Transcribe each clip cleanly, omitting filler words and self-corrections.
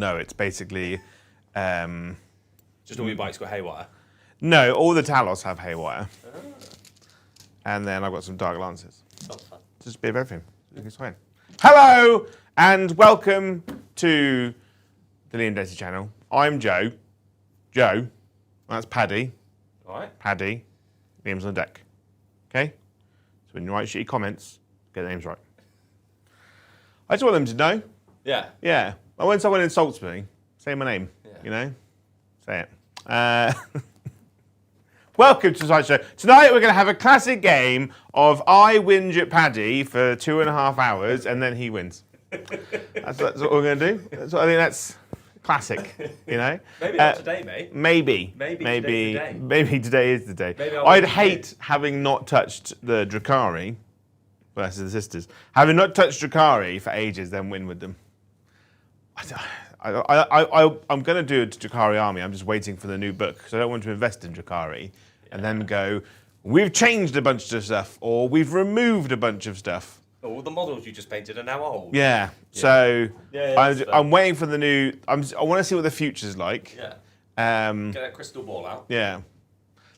No, it's basically... Just all your bikes got haywire? No, all the Talos have haywire. And then I've got some Dark Lances. Sounds fun. Just a bit of everything. It's fine. Hello, and welcome to the Liam Dempsey channel. I'm Joe. Joe. That's Paddy. All right. Paddy. Liam's on deck. Okay? So when you write shitty comments, get the names right. I just want them to know. Yeah. Yeah. Like when someone insults me, say my name. Yeah. You know? Say it. Welcome to the Side Show. Tonight we're going to have a classic game of I whinge at Paddy for 2.5 hours and then he wins. That's what we're going to do. I think that's classic, you know? Maybe not today, mate. Maybe today is the day. I'd hate having not touched the Drukhari versus the sisters. Having not touched Drukhari for ages, then win with them. I'm going to do a Drukhari army. I'm just waiting for the new book because I don't want to invest in Drukhari and then go, we've changed a bunch of stuff or we've removed a bunch of stuff. All the models you just painted are now old. Yeah. So I'm waiting for the new. I want to see what the future's like. Yeah. Get that crystal ball out. Yeah.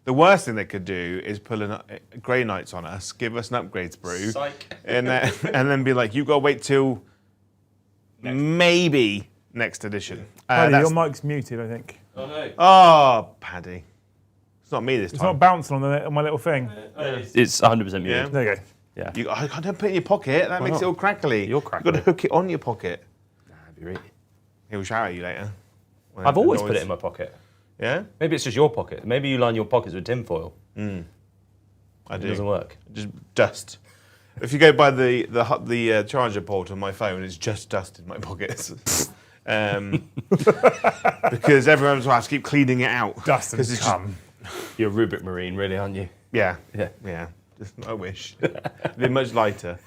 The worst thing they could do is pull Grey Knights on us, give us an upgrade sprue, Psych. and then be like, you've got to wait till maybe next edition. Paddy, your mic's muted, I think. Oh no. Oh, Paddy. It's not me this time. It's not bouncing on my little thing. It's 100% muted. Yeah. There you go. Yeah. I don't put it in your pocket. That makes it all crackly. You're crackly. You've got to hook it on your pocket. Nah, be really. He'll shout at you later. I've always put it in my pocket. Yeah? Maybe it's just your pocket. Maybe you line your pockets with tinfoil. I do. It doesn't work. Just dust. If you go by the charger port on my phone, it's just dust in my pockets. Because everyone's has to keep cleaning it out. Dust and cum. You're a Rubik Marine, really, aren't you? Yeah. Yeah. Yeah. Just, I wish. It'd be much lighter.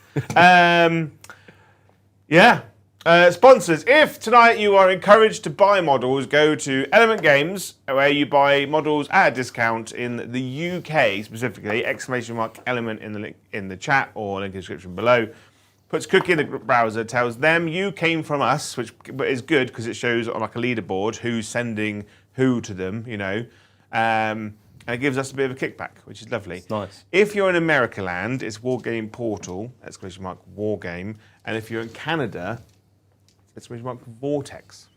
Yeah. Sponsors. If tonight you are encouraged to buy models, go to Element Games, where you buy models at a discount in the UK specifically. !Element in the link in the chat or link in the description below. Puts cookie in the browser, tells them you came from us, which is good because it shows on like a leaderboard who's sending who to them, you know. And it gives us a bit of a kickback, which is lovely. It's nice. If you're in America land, it's Wargame Portal, Wargame. And if you're in Canada, Vortex.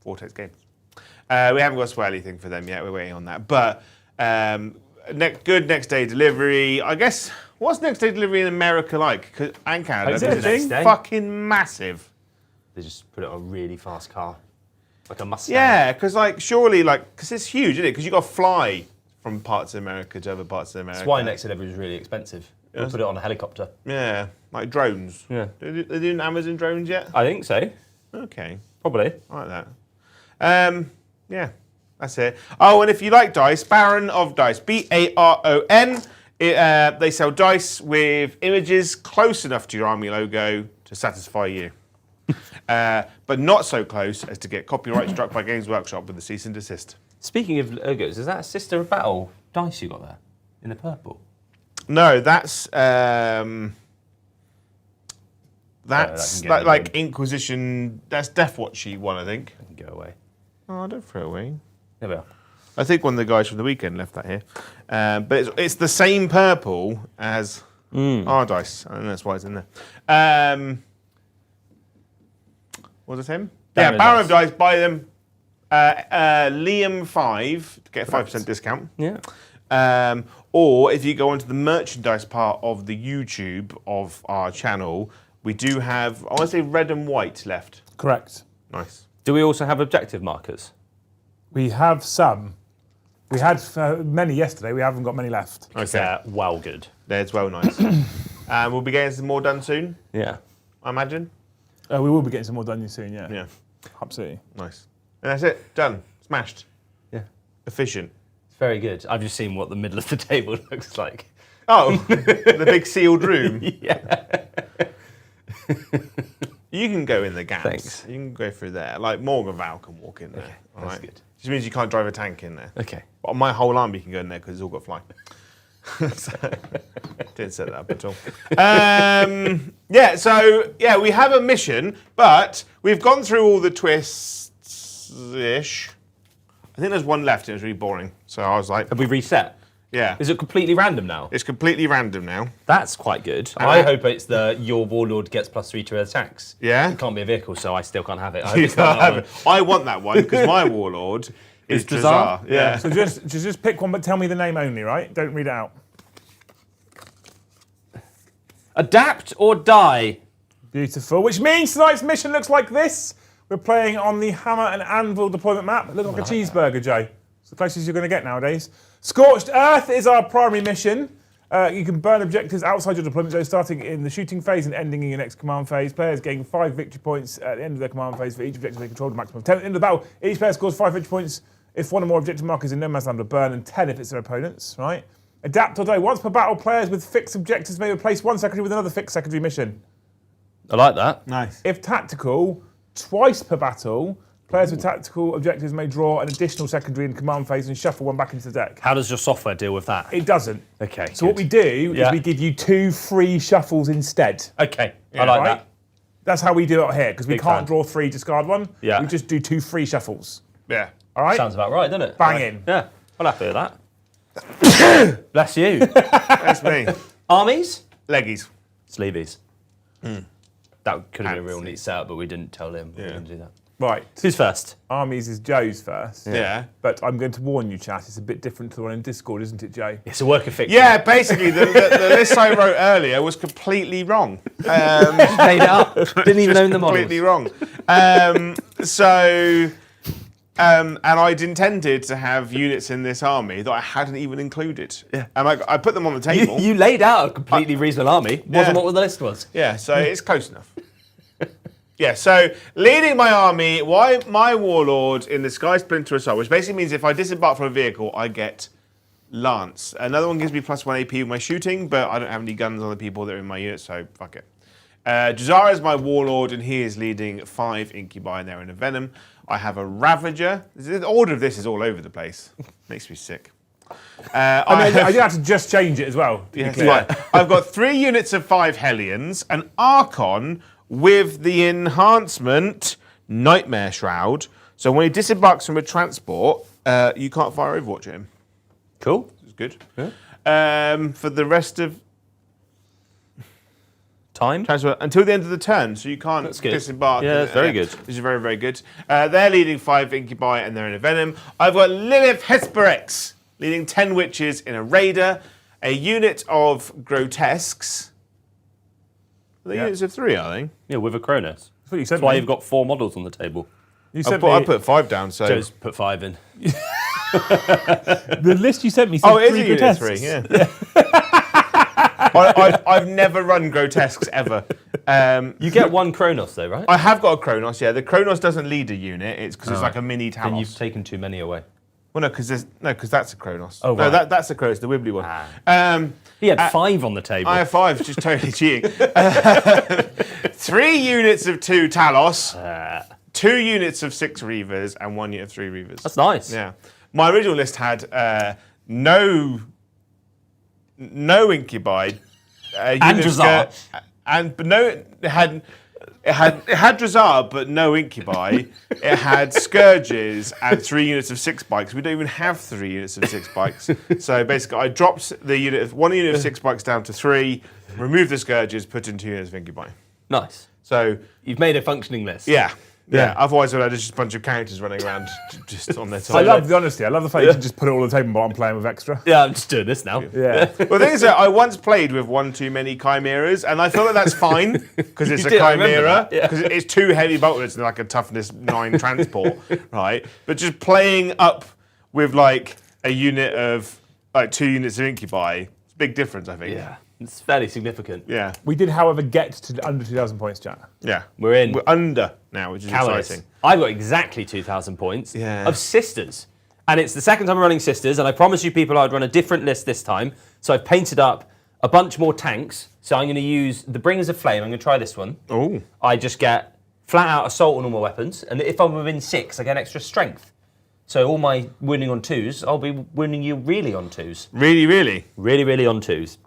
Vortex Games. We haven't got a swear anything for them yet. We're waiting on that. But good next day delivery. I guess, what's next day delivery in America like? And Canada. Is it a thing? Fucking massive. They just put it on a really fast car. Like a Mustang. Yeah, because surely, because it's huge, isn't it? Because you've got to fly from parts of America to other parts of America. That's why next delivery is really expensive. We'll put it on a helicopter. Yeah, like drones. Yeah. They doing Amazon drones yet? I think so. Okay. Probably. I like that. Yeah, that's it. Oh, and if you like dice, Baron of Dice, Baron. They sell dice with images close enough to your army logo to satisfy you. But not so close as to get copyright struck by Games Workshop with a cease and desist. Speaking of logos, is that a Sister of Battle dice you got there? In the purple? No, that's like Inquisition. That's Deathwatchy one, I think. I can go away. Oh, don't throw it away. There we are. I think one of the guys from the weekend left that here. But it's the same purple as our dice. I think that's why it's in there. Was it him? Baron of Dice. Buy them. Liam 5 to get a 5% discount. Yeah. Or if you go onto the merchandise part of the YouTube of our channel, we do have, I want to say red and white left. Correct. Nice. Do we also have objective markers? We have some. We had many yesterday. We haven't got many left. Okay. Well good. That's well nice. We'll be getting some more done soon, Yeah. I imagine. We will be getting some more done soon, yeah. Yeah. Absolutely. Nice. And that's it. Done. Smashed. Yeah. Efficient. It's very good. I've just seen what the middle of the table looks like. Oh, the big sealed room. Yeah. You can go in the gaps. Thanks. You can go through there. Like Morgan Val can walk in there. Okay, all that's right? good. Just means you can't drive a tank in there. Okay. But my whole army can go in there because it's all got fly. Didn't set that up at all. We have a mission, but we've gone through all the twists-ish. I think there's one left and it was really boring. So I was like... Have we reset? Yeah. Is it completely random now? It's completely random now. That's quite good. I hope it's your warlord gets +3 to attacks. Yeah? It can't be a vehicle, so I still can't have it. I, hope You it's not can't that have it. I want that one because my warlord is Drazar? Drazar. Yeah. So just pick one, but tell me the name only, right? Don't read it out. Adapt or die. Beautiful. Which means tonight's mission looks like this. We're playing on the hammer and anvil deployment map. It looks like a cheeseburger, Jay. It's the closest you're going to get nowadays. Scorched Earth is our primary mission. You can burn objectives outside your deployment zone, starting in the shooting phase and ending in your next command phase. Players gain 5 victory points at the end of their command phase for each objective they control, the maximum of 10 at the end of the battle. Each player scores 5 victory points if one or more objective markers in no man's land are burned, and 10 if it's their opponents, right? Adapt or die. Once per battle, players with fixed objectives may replace one secondary with another fixed secondary mission. I like that. Nice. If tactical, twice per battle, players with tactical objectives may draw an additional secondary in command phase and shuffle one back into the deck. How does your software deal with that? It doesn't. Okay. So what we do is we give you 2 free shuffles instead. Okay. I like Right? that. That's how we do it here, because we Big can't fan. draw 3, discard 1. Yeah. We just do 2 free shuffles. Yeah. All right? Sounds about right, doesn't it? Banging. Yeah. I'm happy with that. Bless you. That's me. Armies? Leggies. Sleevies. That could have been a real neat setup, but we didn't tell him we were going to do that. Right. Who's first? Armies is Joe's first. Yeah. But I'm going to warn you, chat, it's a bit different to the one in Discord, isn't it, Joe? It's a work of fiction. Yeah, basically, the list I wrote earlier was completely wrong. Made it up. Didn't even own the models. Completely wrong. And I'd intended to have units in this army that I hadn't even included. Yeah. And I put them on the table. You laid out a completely reasonable army. Wasn't what the list was. Yeah, so it's close enough. Yeah, so leading my army, why my warlord in the Sky Splinter Assault, which basically means if I disembark from a vehicle, I get Lance. Another one gives me +1 AP with my shooting, but I don't have any guns on the people that are in my unit, so fuck it. Drazar is my warlord, and he is leading 5 Incubi, and they're in a Venom. I have a Ravager. The order of this is all over the place. Makes me sick. I did have to just change it as well. To be clear. Right. I've got 3 units of 5 Hellions, an Archon with the enhancement Nightmare Shroud. So when he disembarks from a transport, you can't fire Overwatch at him. Cool. It's good. Yeah. For the rest of Time? transport until the end of the turn, so you can't good. disembark. Yeah, that's very good. This is very, very good. They're leading 5 Incubi and they're in a Venom. I've got Lilith Hesperex leading 10 Witches in a Raider, a unit of Grotesques. Are they units of 3, are they? Yeah, with a Cronus. That's what you said. That's why me. you've got 4 models on the table. You I sent put 5 down, so... Joe's put 5 in. the list you sent me said Oh, it is 3 a unit of grotesques. 3, yeah. I've never run Grotesques ever. You get 1 Kronos though, right? I have got a Kronos, yeah. The Kronos doesn't lead a unit, it's because it's like a mini Talos. Then you've taken too many away. Well, no, because that's a Kronos. Oh, No, right. that's a Kronos, the Wibbly one. He had 5 on the table. I have 5, just totally cheating. 3 units of 2 Talos, 2 units of 6 Reavers, and 1 unit of 3 Reavers. That's nice. Yeah. My original list had no Incubi. And Drazar. It had Drazar, but no Incubi. It had Scourges and 3 units of 6 bikes. We don't even have 3 units of 6 bikes. So basically, I dropped one unit of 6 bikes down to 3, removed the Scourges, put in 2 units of Incubi. Nice. So You've made a functioning list. yeah. Otherwise, I'd have just a bunch of characters running around just on their I time. love the honesty. I love the fact you can just put it all on the table while I'm playing with extra. Yeah, I'm just doing this now. Yeah. Well, the thing is that I once played with one too many chimeras, and I feel like that's fine because it's You a did, I remember chimera, that, yeah. because it's 2 heavy bolters and like a toughness 9 transport, right? But just playing up with like a unit of like 2 units of Incubi, it's a big difference, I think. Yeah. It's fairly significant. Yeah. We did, however, get to under 2,000 points, chat. Yeah. We're in. We're under now, which is Cowardice. exciting. I've got exactly 2,000 points Yeah. of Sisters. And it's the second time I'm running Sisters, and I promised you people I'd run a different list this time. So I've painted up a bunch more tanks. So I'm going to use the Bringers of Flame. I'm going to try this one. Oh. I just get flat out assault on all my weapons, and if I'm within 6, I get extra strength. So all my winning on 2s, I'll be winning you really on 2s. Really, really? Really, really on 2s.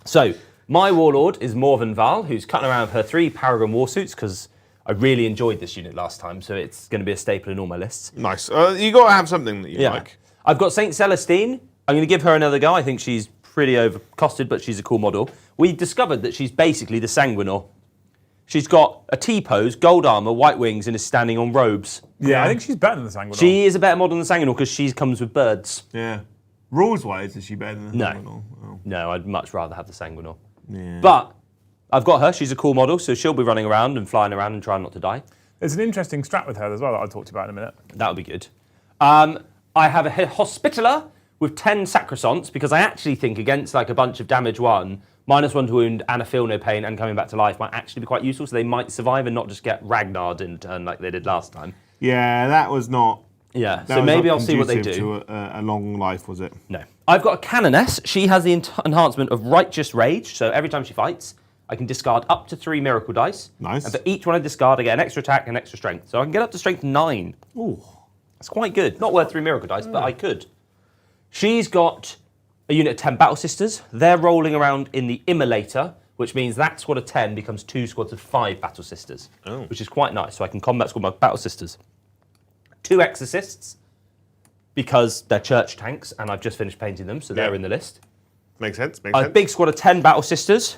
So, my Warlord is Morven Val, who's cutting around with her 3 Paragon Warsuits, because I really enjoyed this unit last time, so it's going to be a staple in all my lists. Nice. You got to have something that you like. I've got St. Celestine. I'm going to give her another go. I think she's pretty overcosted, but she's a cool model. We discovered that she's basically the Sanguinor. She's got a T-pose, gold armour, white wings, and is standing on robes. Yeah, I think she's better than the Sanguinor. She is a better model than the Sanguinor because she comes with birds. Yeah. Rules-wise, is she better than the No. Sanguinor? Oh. No, I'd much rather have the Sanguinor. Yeah. But I've got her. She's a cool model, so she'll be running around and flying around and trying not to die. There's an interesting strat with her as well that I'll talk to you about in a minute. That would be good. I have a Hospitaller with 10 Sacrosants because I actually think against like a bunch of damage 1, -1 to wound and a feel no pain and coming back to life might actually be quite useful, so they might survive and not just get Ragnar'd in turn like they did last time. Yeah, that was not... Yeah, so maybe I'll see what they do. To a long life, was it? No. I've got a Canoness. She has the enhancement of Righteous Rage, so every time she fights, I can discard up to 3 Miracle Dice. Nice. And for each one I discard, I get an extra attack and extra strength. So I can get up to strength 9. Ooh. That's quite good. Not worth 3 Miracle Dice, but I could. She's got a unit of 10 Battle Sisters. They're rolling around in the Immolator, which means that squad of 10 becomes 2 squads of 5 Battle Sisters, which is quite nice. So I can combat squad my Battle Sisters. 2 Exorcists, because they're church tanks, and I've just finished painting them, so they're in the list. Makes sense, makes sense. A big squad of 10 Battle Sisters.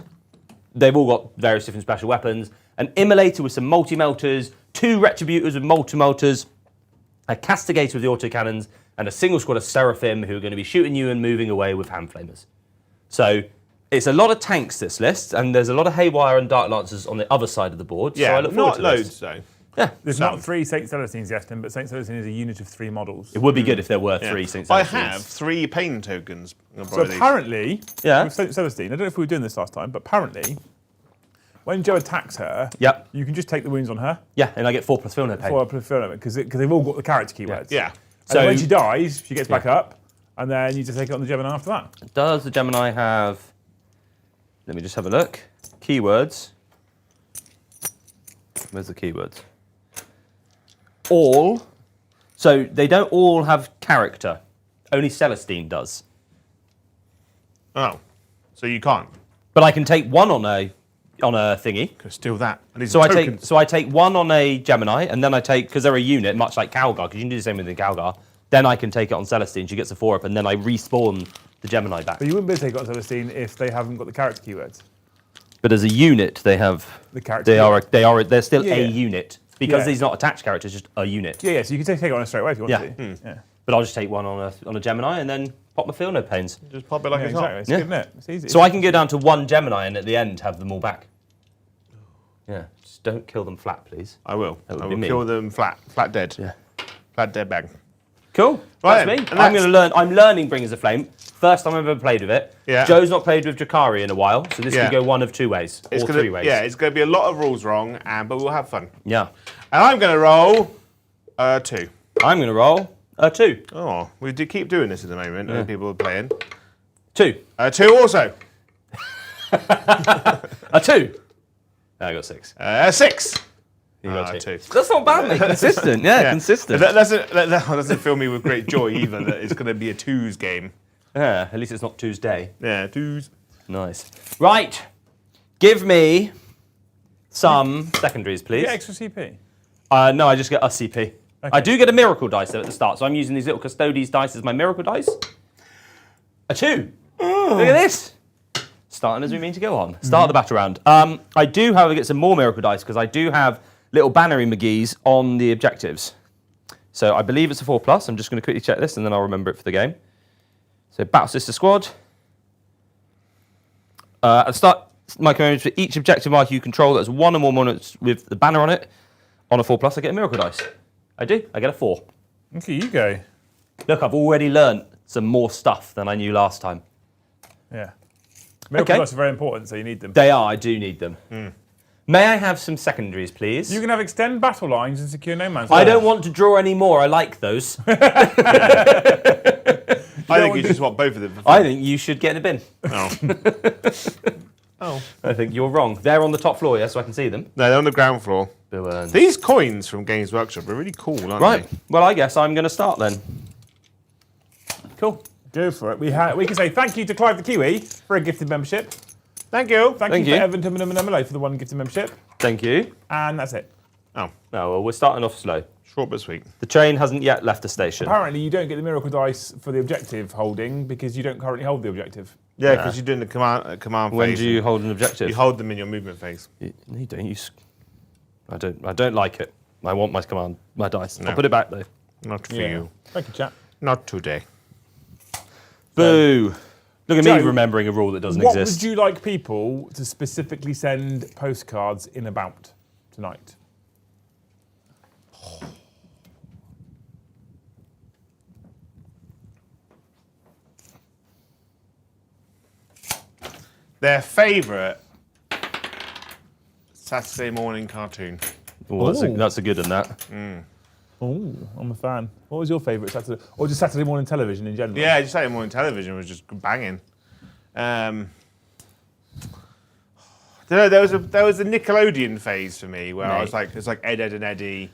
They've all got various different special weapons. An Immolator with some multi-melters, 2 Retributors with multi-melters, a Castigator with the autocannons, and a single squad of Seraphim who are going to be shooting you and moving away with hand flamers. So it's a lot of tanks, this list, and there's a lot of Haywire and Dark Lancers on the other side of the board. Yeah, so I look forward not to loads, this. though. Yeah, There's not 3 St. Celestines yet, but St. Celestine is a unit of 3 models. it would be good if there were 3 St. I Celestines. have 3 pain tokens. So apparently, Yeah. with St. Celestine, I don't know if we were doing this last time, but apparently, when Joe attacks her, Yep. you can just take the wounds on her Yeah, and I get 4+ feel no pain. because they've all got the character keywords. Yeah. And So- when she dies, she gets back up, and then you just take it on the Gemini after that. Does the Gemini have... Let me just have a look. Keywords. Where's the keywords? All. So they don't all have character. Only Celestine does. Oh. So you can't. But I can take 1 on a thingy. Could steal that. I need So some I tokens. take 1 on a Gemini, and then I take, because they're a unit, much like Calgar, because you can do the same with the Calgar. Then I can take it on Celestine. She gets a 4-up, and then I respawn the Gemini back. But you wouldn't be able to take it on Celestine if they haven't got the character keywords. But as a unit, they have. The character. They're still Yeah, a yeah. unit because Yeah. he's not attached characters, just a unit. Yeah, so you can take it on her straight away if you want Yeah. to. Yeah. But I'll just take 1 on a Gemini and then pop my feel no pains. Just pop it like Yeah, it's exactly. not. It's Yeah. good, isn't it? It's easy. So I can go down to 1 Gemini and at the end have them all back. Yeah, just don't kill them flat, please. I will. That would I be will me. kill them flat dead. Yeah. Flat dead bang. Cool. Right, That's me. and I'm that's- going to learn. I'm learning Bringers of Flame. First time I've ever played with it. Yeah. Joe's not played with Drukhari in a while, so this Yeah. could go one of 2 ways, It's or gonna, 3 ways. Yeah, it's going to be a lot of rules wrong, but we'll have fun. Yeah. And I'm going to roll 2. I'm going to roll a 2. Oh, we do keep doing this at the moment when people are playing. 2. 2 also. A 2. I got 6. 6. You got 2. 2. That's not bad, mate. Consistent. Yeah, consistent. That doesn't fill me with great joy either that it's going to be a 2s game. Yeah, at least it's not Tuesday. Yeah, 2s. Nice. Right. Give me some secondaries, please. Get extra CP. No, I just get a CP. I do get a miracle dice though at the start, so I'm using these little Custodes dice as my miracle dice. A 2. Look at this. Starting as we mean to go on. Start the battle round. I do, however, get some more miracle dice because I do have little bannery McGee's on the objectives. So I believe it's a 4+. I'm just going to quickly check this and then I'll remember it for the game. So Battle Sister Squad. At the start, my command for each objective marker you control that has 1 or more monarchs with the banner on it. On a 4+, I get a miracle dice. I do. I get a 4. Okay, you go. Look, I've already learnt some more stuff than I knew last time. Yeah. Miracle Okay. dice are very important, so you need them. They are. I do need them. May I have some secondaries, please? You can have extend battle lines and secure no man's I land. don't want to draw any more. I like those. I think you just want both of them. For I fun. think you should get in a bin. Oh. Oh. I think you're wrong. They're on the top floor, yeah, so I can see them. No, they're on the ground floor. Bill Earns. These coins from Games Workshop are really cool, aren't Right. they? Well, I guess I'm going to start then. Cool. Go for it. We can say thank you to Clive the Kiwi for a gifted membership. Thank you. Thank you for Evan Tumanamanamalo for the one gifted membership. Thank you. And that's it. Oh, Oh, well, we're starting off slow. short but sweet. The train hasn't yet left the station. Apparently, you don't get the miracle dice for the objective holding because you don't currently hold the objective. Yeah, because you're doing the command When phase. do you hold an objective? You hold them in your movement phase. You don't use. I don't like it. I want my dice. I'll put it back though. Not for you. Thank you, chat. Not today. Boo! Look at Joe, me remembering a rule that doesn't What exist. would you like people to specifically send postcards in about tonight? Their favourite Saturday morning cartoon. Oh, Ooh. that's a good one, that. Oh, I'm a fan. What was your favourite Saturday, or just Saturday morning television in general? Yeah, just Saturday morning television was just banging. There was a Nickelodeon phase for me where I was like, it's like Ed, and Eddie,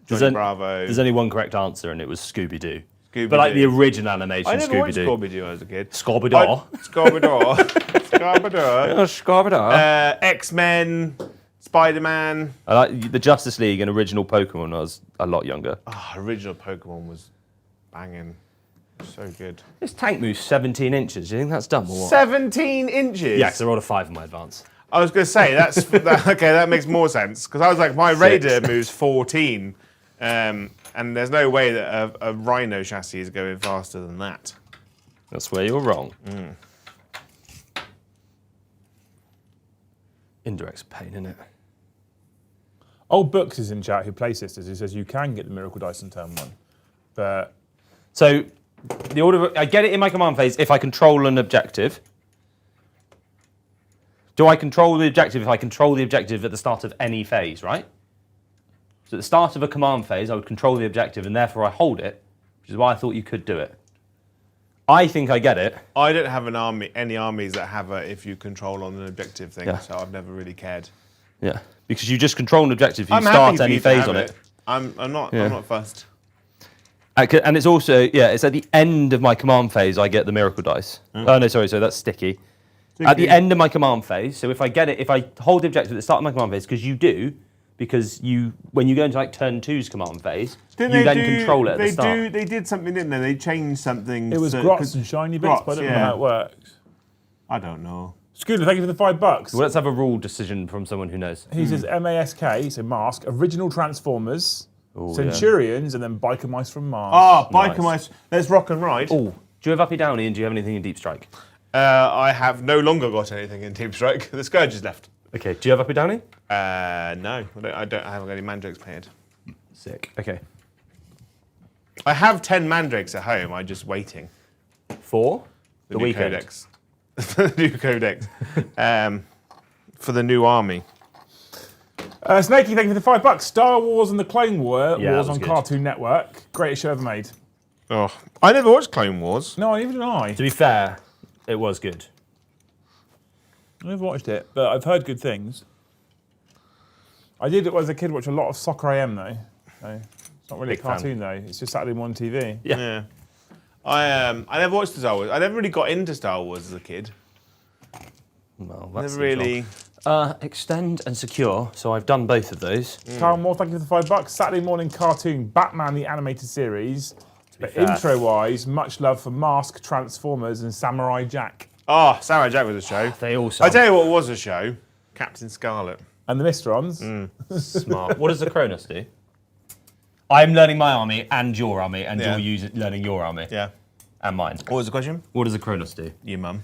Johnny Bravo. There's only one correct answer, and it was Scooby-Doo. Scooby-Doo. But like the original animation I never watched Scooby-Doo. Scooby-Doo as a kid. Scooby-Doo. Scooby-Doo. Scooby-Doo. Scooby-Doo. X-Men, Spider-Man. I like the Justice League and original Pokemon when I was a lot younger. Original Pokemon was banging. So good. This tank moves 17 inches. Do you think that's dumb or what? 17 inches? Yeah, because I rolled a 5 in my advance. I was going to say, okay, that makes more sense. Because I was like, my Raider moves 14. And there's no way that a Rhino chassis is going faster than that. That's where you're wrong. Indirect's a pain, isn't it? Old Books is in chat who plays Sisters, who says you can get the miracle dice in turn 1. But So, the order I get it in my command phase if I control an objective. Do I control the objective if I control the objective at the start of any phase, right? So at the start of a command phase, I would control the objective and therefore I hold it, which is why I thought you could do it. I think I get it. I don't have any armies that have a if you control on an objective thing, so I've never really cared. Yeah, because you just control an objective if you I'm start happy for any you to phase have on it. I'm not fussed. And it's also, it's at the end of my command phase I get the miracle dice. Oh no, sorry, so that's sticky. At the end of my command phase, so if I get it, if I hold the objective at the start of my command phase, because when you go into like turn 2's command phase, you then control it at the start. They did something, didn't they? They changed something. it was grots and shiny bits, but I don't know how it works. I don't know. Scooter, thank you for the $5. Well, let's have a rule decision from someone who knows. He says MASK, so Mask, original Transformers, Ooh, Centurions, and then Biker Mice from Mars. Ah, Biker Nice. Mice. Let's rock and ride. Oh, do you have Uppy Downy and do you have anything in Deep Strike? I have no longer got anything in Team Strike. The Scourge is left. Okay, do you have Uppy Downy? No, I haven't got any mandrakes painted. Sick. Okay. I have 10 mandrakes at home. I'm just waiting. For The the new weekend. codex. The new codex. For the new army. Snakey, thank you for the $5. Star Wars and the Clone Wars Yeah, that was on good. Cartoon Network. Greatest show ever made. Oh, I never watched Clone Wars. No, even I. To be fair, it was good. I never watched it, but I've heard good things. I did, as a kid, watch a lot of Soccer AM, though. So it's not really Big a cartoon, though. It's just Saturday morning TV. Yeah. I never watched Star Wars. I never really got into Star Wars as a kid. Well, Never really. Extend and secure. So I've done both of those. Carl Moore, thank you for the $5. Saturday morning cartoon, Batman the Animated Series. But fair. intro-wise, much love for Mask, Transformers, and Samurai Jack. Oh, Samurai Jack was a show. They also I tell you what was a show. Captain Scarlet. And the Mistrons. smart. What does the Cronus do? I'm learning my army and your army, and Yeah. you're learning your army Yeah. and mine. What was the question? What does the Cronus do? Your mum.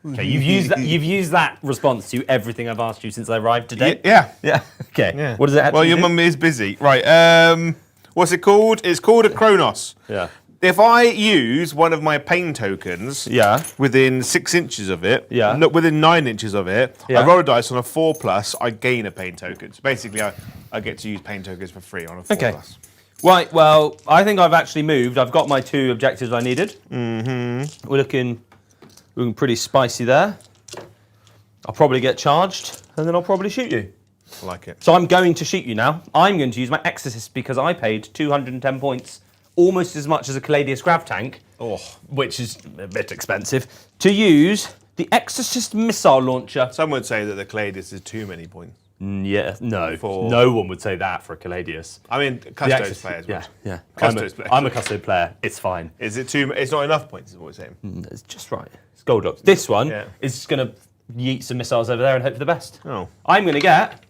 Okay, you've used that response to everything I've asked you since I arrived today. Yeah. Yeah. Okay. Yeah. What does it actually Well, your do? mum is busy. Right. What's it called? It's called a Kronos. Yeah. If I use one of my pain tokens Yeah. within 6 inches of it, Yeah. no, within 9 inches of it, Yeah. I roll a dice on a 4+, I gain a pain token. So basically, I get to use pain tokens for free on a 4+. Okay. Right, well, I think I've actually moved. I've got my 2 objectives I needed. Mm-hmm. We're looking pretty spicy there. I'll probably get charged, and then I'll probably shoot you. I like it. So I'm going to shoot you now. I'm going to use my Exorcist because I paid 210 points, almost as much as a Caladius Grav tank, which is a bit expensive, to use the Exorcist missile launcher. Some would say that the Caladius is too many points. Yeah, no. For- No one would say that for a Caladius. I mean, The Custos Exorcist- players. Yeah, yeah. Custos players. I'm a Custo player. It's fine. Is it too? It's not enough points, is what we're saying. It's just right. It's Goldilocks. This one Yeah. is going to yeet some missiles over there and hope for the best. Oh. I'm going to get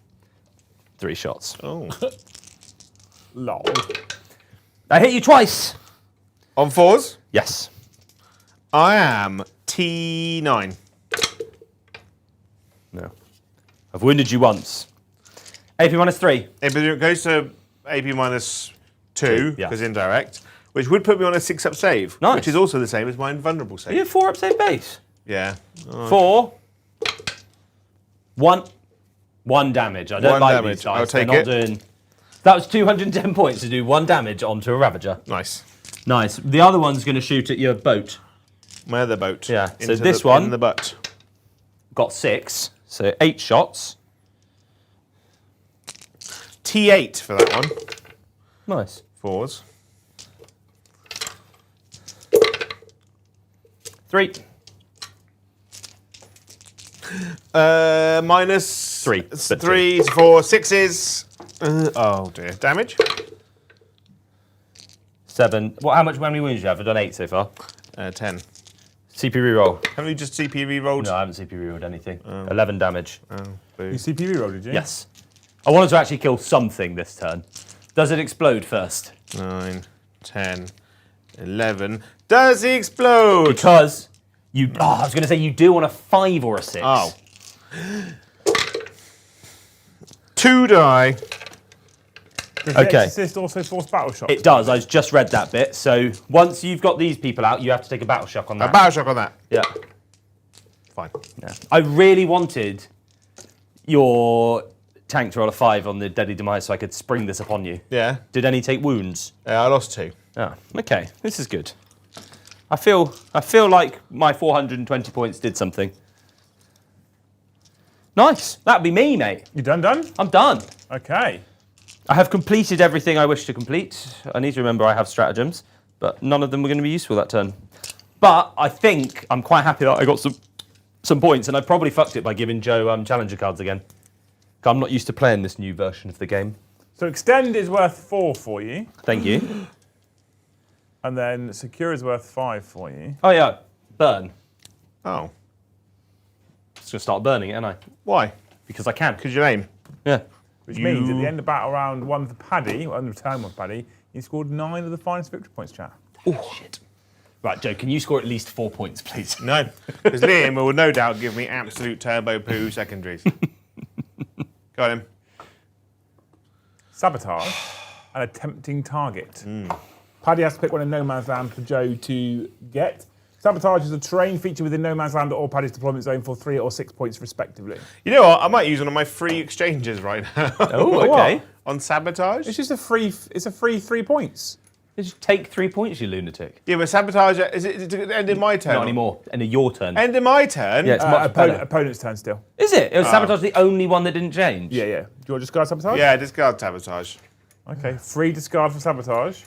3 shots. Oh. Lol. I hit you twice. On 4s, Yes. I am T9. No. I've wounded you once. AP -3. It goes to AP -2 yeah. because indirect, which would put me on a 6-up save, Nice. which is also the same as my invulnerable save. You have 4 up save base. Yeah. 4. 1 damage. I don't 1 like damage. these dice. I'll take They're it. not doing. That was 210 points to do 1 damage onto a Ravager. Nice. Nice. The other one's going to shoot at your boat. My other boat. Yeah, so Into this the, one- in the butt. Got 6, so 8 shots. T8 for that one. Nice. 4s. 3. Minus 3, but 3, 4, 6s. Oh dear. Damage? 7. How many wounds do you have? I've done 8 so far. 10. CP reroll. Haven't you just CP re-rolled? No, I haven't CP rerolled anything. 11 damage. Oh, boo. You CP roll, did you? Yes. I wanted to actually kill something this turn. Does it explode first? 9, 10, 11. Does he explode? Because you. Oh, I was going to say you do on a 5 or a 6. Oh. 2 die. Does the Okay. Exorcist also force battle shots? It does. I just read that bit. So once you've got these people out, you have to take a battle shock on A that. battle shock on that. Yeah. Fine. Yeah. I really wanted your tank to roll a 5 on the Deadly Demise so I could spring this upon you. Yeah. Did any take wounds? I lost 2. Oh, okay. This is good. I feel like my 420 points did something. Nice. That'd be me, mate. You done? I'm done. Okay. I have completed everything I wish to complete. I need to remember I have stratagems, but none of them were going to be useful that turn. But I think I'm quite happy that I got some points, and I probably fucked it by giving Joe challenger cards again. I'm not used to playing this new version of the game. So extend is worth 4 for you, Thank you. and then secure is worth 5 for you. Oh yeah, burn. Oh. Just going to start burning it, aren't I? Why? Because I can. Because your name. Yeah. Which means at the end of battle round 1 for Paddy, or end of turn 1 for Paddy, you scored 9 of the finest victory points, chat. Oh, shit. Right, Joe, can you score at least 4 points, please? No. Because Liam will no doubt give me absolute turbo poo secondaries. Got him. Sabotage and a tempting target. Paddy has to pick one in No Man's Land for Joe to get. Sabotage is a terrain feature within No Man's Land or Paddy's deployment zone for 3 or 6 points respectively. You know what? I might use one of my free exchanges right now. Oh, okay. On sabotage? It's just a free 3 points. Just take 3 points, you lunatic. Yeah, but sabotage, is it end in my turn? Not anymore. End of your turn. End in my turn? Yeah, it's much better. Opponent's turn still. Is it? It was Sabotage the only one that didn't change? Yeah. Do you want to discard Sabotage? Yeah, discard sabotage. Okay, free discard for Sabotage.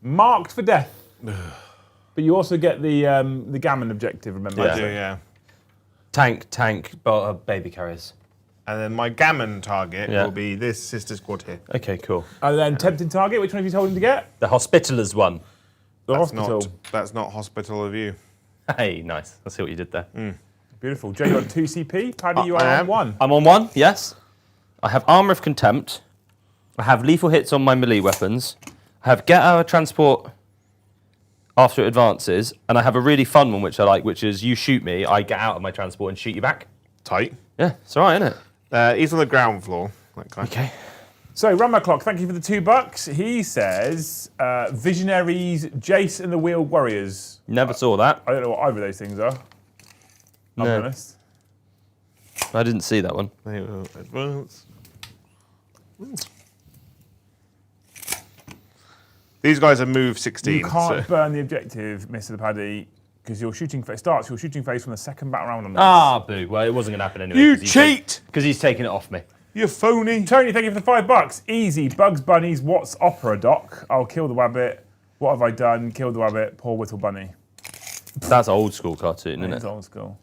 Marked for death. But you also get the gammon objective, remember? I do, yeah. Tank, baby carriers. And then my gammon target Yeah. will be this sister squad here. Okay, cool. And then tempting target, which one have you told him to get? The Hospitalers one. The hospital. That's not hospital of you. Hey, nice. I see what you did there. Beautiful. Joe, you're on 2 CP. Paddy, you I are on am. 1. I'm on 1, yes. I have Armour of Contempt. I have lethal hits on my melee weapons. I have get out of transport after it advances. And I have a really fun one, which I like, which is you shoot me, I get out of my transport and shoot you back. Tight. Yeah, it's all right, isn't it? He's on the ground floor. That guy. Okay. So, Run My Clock, thank you for the $2. He says, Visionaries, Jace and the Wheeled Warriors. Never saw that. I don't know what either of those things are. I'll be No. honest. I didn't see that one. They will advance. These guys are move 16. You can't so- burn the objective, Mr. Paddy. Because your shooting phase starts your shooting phase from the second battle round on this. Ah, boo. Well, it wasn't going to happen anyway. You cheat! Because he's taking it off me. You phony. Tony, thank you for the $5. Easy. Bugs Bunnies. What's Opera Doc? I'll kill the wabbit. What have I done? Kill the wabbit. Poor Whittle Bunny. That's old school cartoon, isn't It's it? old school.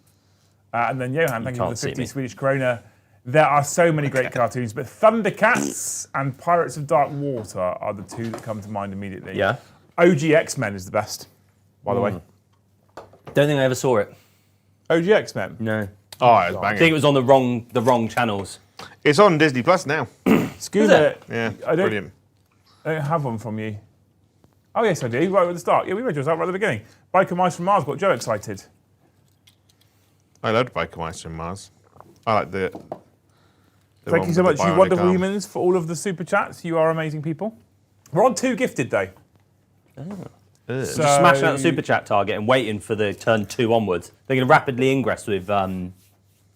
And then Johan, thank you for can't the see 50 me. Swedish krona. There are so many great cartoons, but Thundercats and Pirates of Dark Water are the two that come to mind immediately. Yeah. OG X-Men is the best, by the way. Don't think I ever saw it. OG X-Men. No. Oh, it's I think banging. it was on the wrong channels. It's on Disney Plus now. Scooter. Yeah, I don't, brilliant. I don't have one from you. Oh, yes, I do. Right at the start. Yeah, we read yours out right at the beginning. Biker Mice from Mars got Joe excited. I loved Biker Mice from Mars. I like the Thank one you so with much, the you bionic wonderful arm. humans, for all of the super chats. You are amazing people. We're on 2 gifted, though. Ugh. So- Just smashing out the super chat target and waiting for the turn 2 onwards. They're going to rapidly ingress with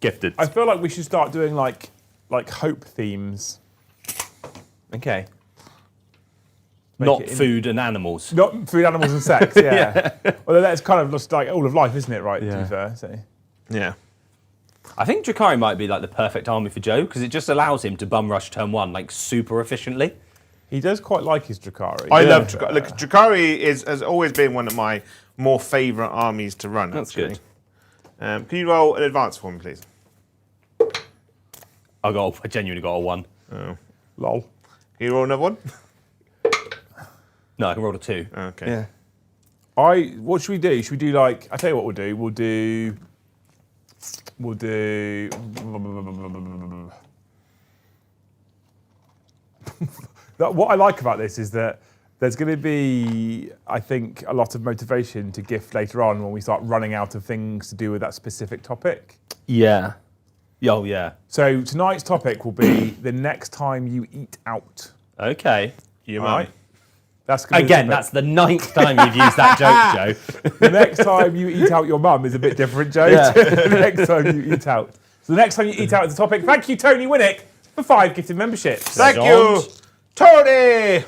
gifted. I feel like we should start doing like hope themes. Okay. Make Not it in- food and animals. Not food, animals, and sex. Yeah. Well, that's kind of just like all of life, isn't it? Right. To Yeah. be fair. So. Yeah. I think Drukhari might be like the perfect army for Joe because it just allows him to bum rush turn 1 like super efficiently. He does quite like his Drukhari. I love Drukhari. Look, Drukhari has always been one of my more favourite armies to run. That's actually. good. Can you roll an advance for me, please? I genuinely got a 1. Lol. Can you roll another one? No, I can roll a 2. Okay. What should we do? Should we do like? I tell you what we'll do. We'll do. What I like about this is that there's going to be, I think, a lot of motivation to gift later on when we start running out of things to do with that specific topic. Yeah. Oh, yeah. So tonight's topic will be the next time you eat out. Okay. You All might. right? That's gonna be Again, the that's the 9th time you've used that joke, Joe. The next time you eat out your mum is a bit different, Joe. Yeah. The next time you eat out. So the next time you eat out is the topic. Thank you, Tony Winnick, for 5 gifted memberships. Thank you, Tony.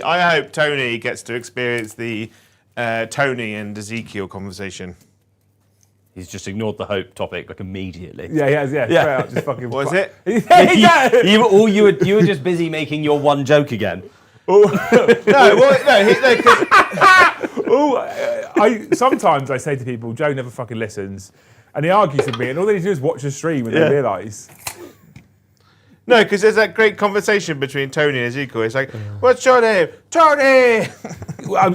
I hope Tony gets to experience the Tony and Ezekiel conversation. He's just ignored the hope topic like immediately. Yeah, he has, yeah. Straight out, just fucking. What is it? Yeah. You were just busy making your one joke again. Sometimes I say to people, Joe never fucking listens, and he argues with me, and all they need to do is watch the stream and they realise. No, because there's that great conversation between Tony and Ezekiel. It's like, what's your name? Tony!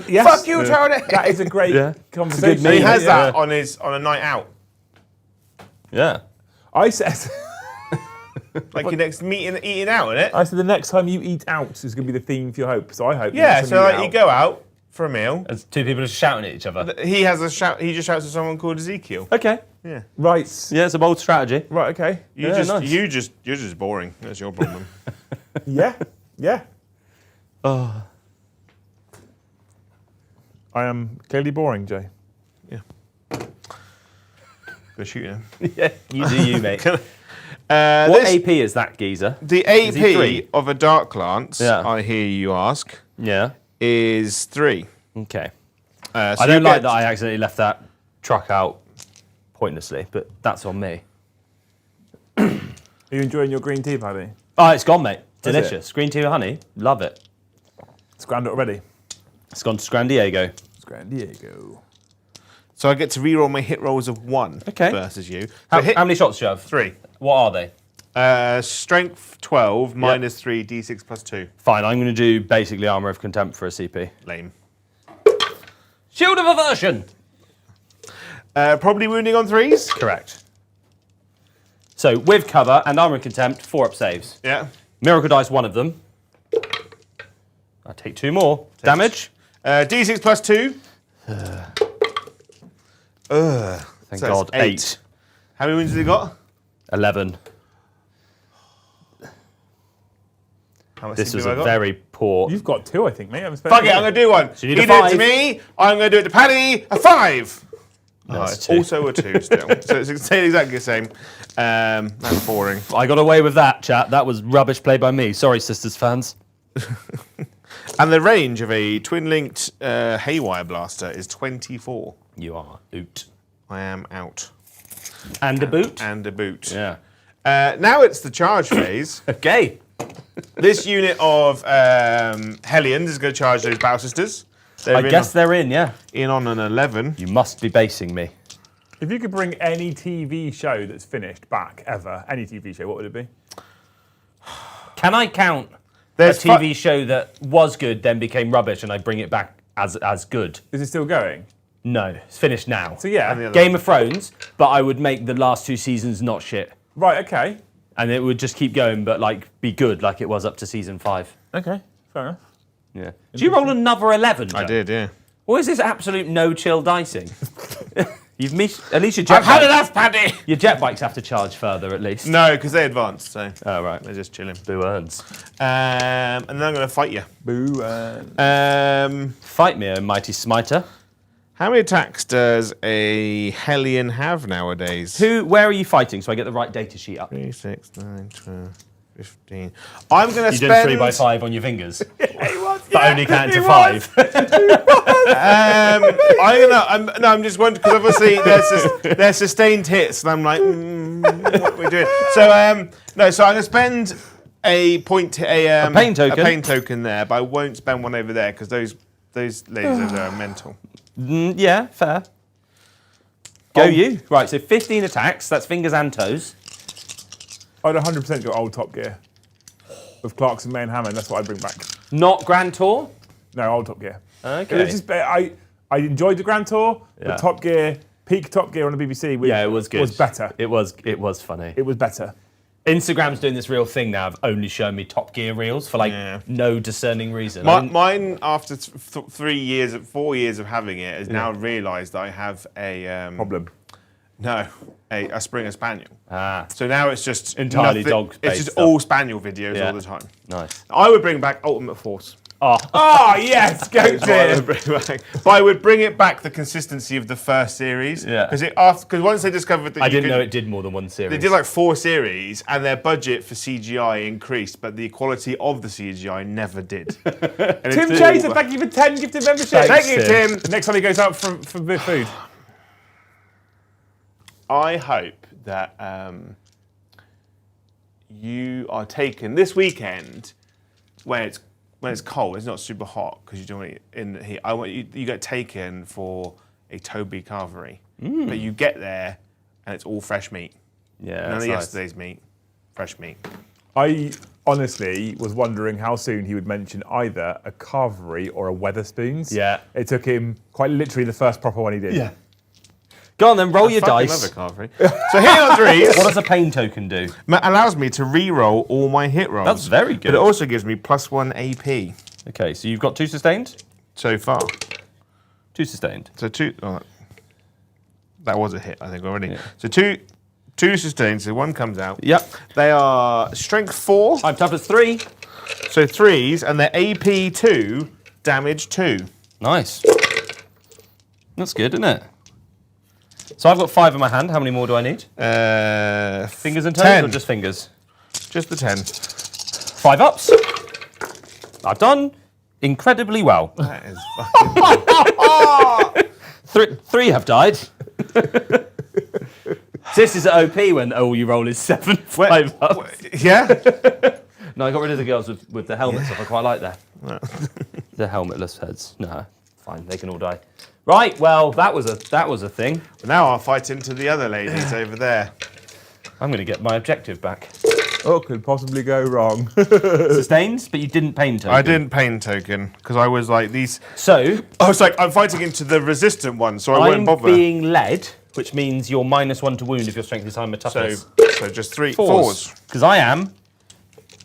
Yes, Fuck you, Tony! That is a great conversation. So he has Yeah. that on a night out. Yeah. I said Like your next meeting, eating out, isn't it? the next time you eat out is going to be the theme for your hope. So I hope. the Yeah, next so time like eat you out- go out for a meal. As 2 people just shouting at each other. He has a shout. He just shouts at someone called Ezekiel. Okay. Yeah. Right. Yeah, it's a bold strategy. Right. Okay. Yeah, nice. You're just boring. That's your problem. Yeah. Yeah. Oh. I am clearly boring, Jay. Go shoot him. Yeah, you do you, mate. What This- AP is that geezer? The he 3? AP of a Dark Lance, Yeah. I hear you ask, Yeah. is 3. Okay. So I don't you like get- that I accidentally left that truck out pointlessly, but that's on me. Are you enjoying your green tea, Paddy? Oh, it's gone, mate. Is it? Delicious. Green tea with honey. Love it. It's grand already. It's gone to San Diego. It's Gran Diego. So I get to reroll my hit rolls of 1 Okay. versus you. How, So hit how many shots do you have? 3. What are they? Strength 12 minus 3 d6 plus 2. Fine, I'm going to do basically Armour of Contempt for a CP. Lame. Shield of Aversion! Probably wounding on 3s. Correct. So, with cover and Armour of Contempt, 4 up saves. Yeah. Miracle Dice, 1 of them. I take 2 more. Damage? d6 plus 2. Thank So God. it's 8. How many wounds has he got? 11. How much This CP was have a I got? very poor... You've got 2, I think, mate. Fuck it, I'm going to do one. you need a he did it 5. to me, I'm going to do it to Paddy. A 5. No, That's it's 2. also a 2 still. So it's exactly the same. That's boring. I got away with that, chat. That was rubbish play by me. Sorry, Sisters fans. And the range of a twin-linked haywire blaster is 24. You are out. I am out. And a boot. And a boot. Yeah. Now it's the charge phase. Okay. This unit of Hellions is going to charge those Battle Sisters. I guess they're in, yeah. In on an 11. You must be basing me. If you could bring any TV show that's finished back ever, any TV show, what would it be? Can I count There's a TV show that was good, then became rubbish, and I bring it back as good? Is it still going? No, it's finished now. So yeah. Game of Thrones, but I would make the last 2 seasons not shit. Right, okay. And it would just keep going, but like be good like it was up to season 5. Okay, fair enough. Yeah. Did you roll another 11? Joe? I did, yeah. What is this absolute no-chill dicing? You've missed, at least your jet I've had bikes, enough, Paddy! your jet bikes have to charge further at least. No, because they advanced, so Oh, right. they're just chilling. Boo earns. And then I'm going to fight you. Boo. Fight me, O mighty smiter. How many attacks does a Hellion have nowadays? Where are you fighting so I get the right data sheet up? 3, 6, 9, 12, 15. I'm going to You spend... did 3 by 5 on your fingers. But only count to he 5. I'm just wondering, because obviously there's sustained hits, and I'm like, what are we doing? So, so I'm going to spend a pain token. A pain token there, but I won't spend one over there, because those ladies over there are mental. Yeah, fair. Go you. Right, so 15 attacks. That's fingers and toes. I'd 100% go old Top Gear. With Clarkson, May and Hammond, that's what I'd bring back. Not Grand Tour? No, old Top Gear. Okay. It was just, I enjoyed the Grand Tour, Yeah. but Top Gear, peak Top Gear on the BBC Yeah, it was good. was better. It was funny. It was better. Instagram's doing this real thing now of only showing me Top Gear reels for no discerning reason. Mine, after 4 years of having it, has now realised that I have a... Problem. No, a Springer Spaniel. Ah, So now it's just Entirely nothing- dog-based It's just stuff. all Spaniel videos Yeah. all the time. nice. I would bring back Ultimate Force. Oh, Oh, yes, go That's what I Gear. would bring back. But I would bring it back the consistency of the first series. Yeah. Because once they discovered that I didn't know it did more than one series. They did like 4 series, and their budget for CGI increased, but the quality of the CGI never did. And Tim it's Chaser, all- thank you for 10 gifted memberships. Thanks, Thank you, Tim. Tim. The next time he goes out for the food. I hope that you are taken this weekend when it's cold. It's not super hot because you don't want it in the heat. I want you get taken for a Toby carvery, but you get there and it's all fresh meat. Yeah, None that's of nice. yesterday's meat, fresh meat. I honestly was wondering how soon he would mention either a carvery or a Weatherspoons. Yeah. It took him quite literally the first proper one he did. Yeah. Go on then, roll your Fucking dice. love a carvery. So here are 3s. What does a pain token do? Allows me to re-roll all my hit rolls. That's very But good. it also gives me +1 AP Okay, so you've got 2 sustained? so far. 2 sustained. So 2. Oh, that was a hit, I think, already. Yeah. So two sustained, so 1 comes out. Yep. They are strength 4, I'm toughness 3. so 3s, and they're AP 2, damage 2. Nice. That's good, isn't it? So I've got 5 in my hand. How many more do I need? Fingers and toes 10. or just fingers? Just the 10. 5 ups. I've done incredibly well. That is fucking... 3 have died. This is OP when all you roll is 7, 5 ups. Yeah? No, I got rid of the girls with the helmets off. I quite like that. The helmetless heads. No, fine. They can all die. Right. Well, that was a thing. Now I'll fight into the other ladies over there. I'm going to get my objective back. What could possibly go wrong? Sustains, but you didn't pain token. I didn't pain token, because I was like, these... So I was like, I'm fighting into the resistant one, so I I'm won't bother. being led, which means you're -1 to wound if your strength is high with So, toughness. so just 3, 4s. Because I am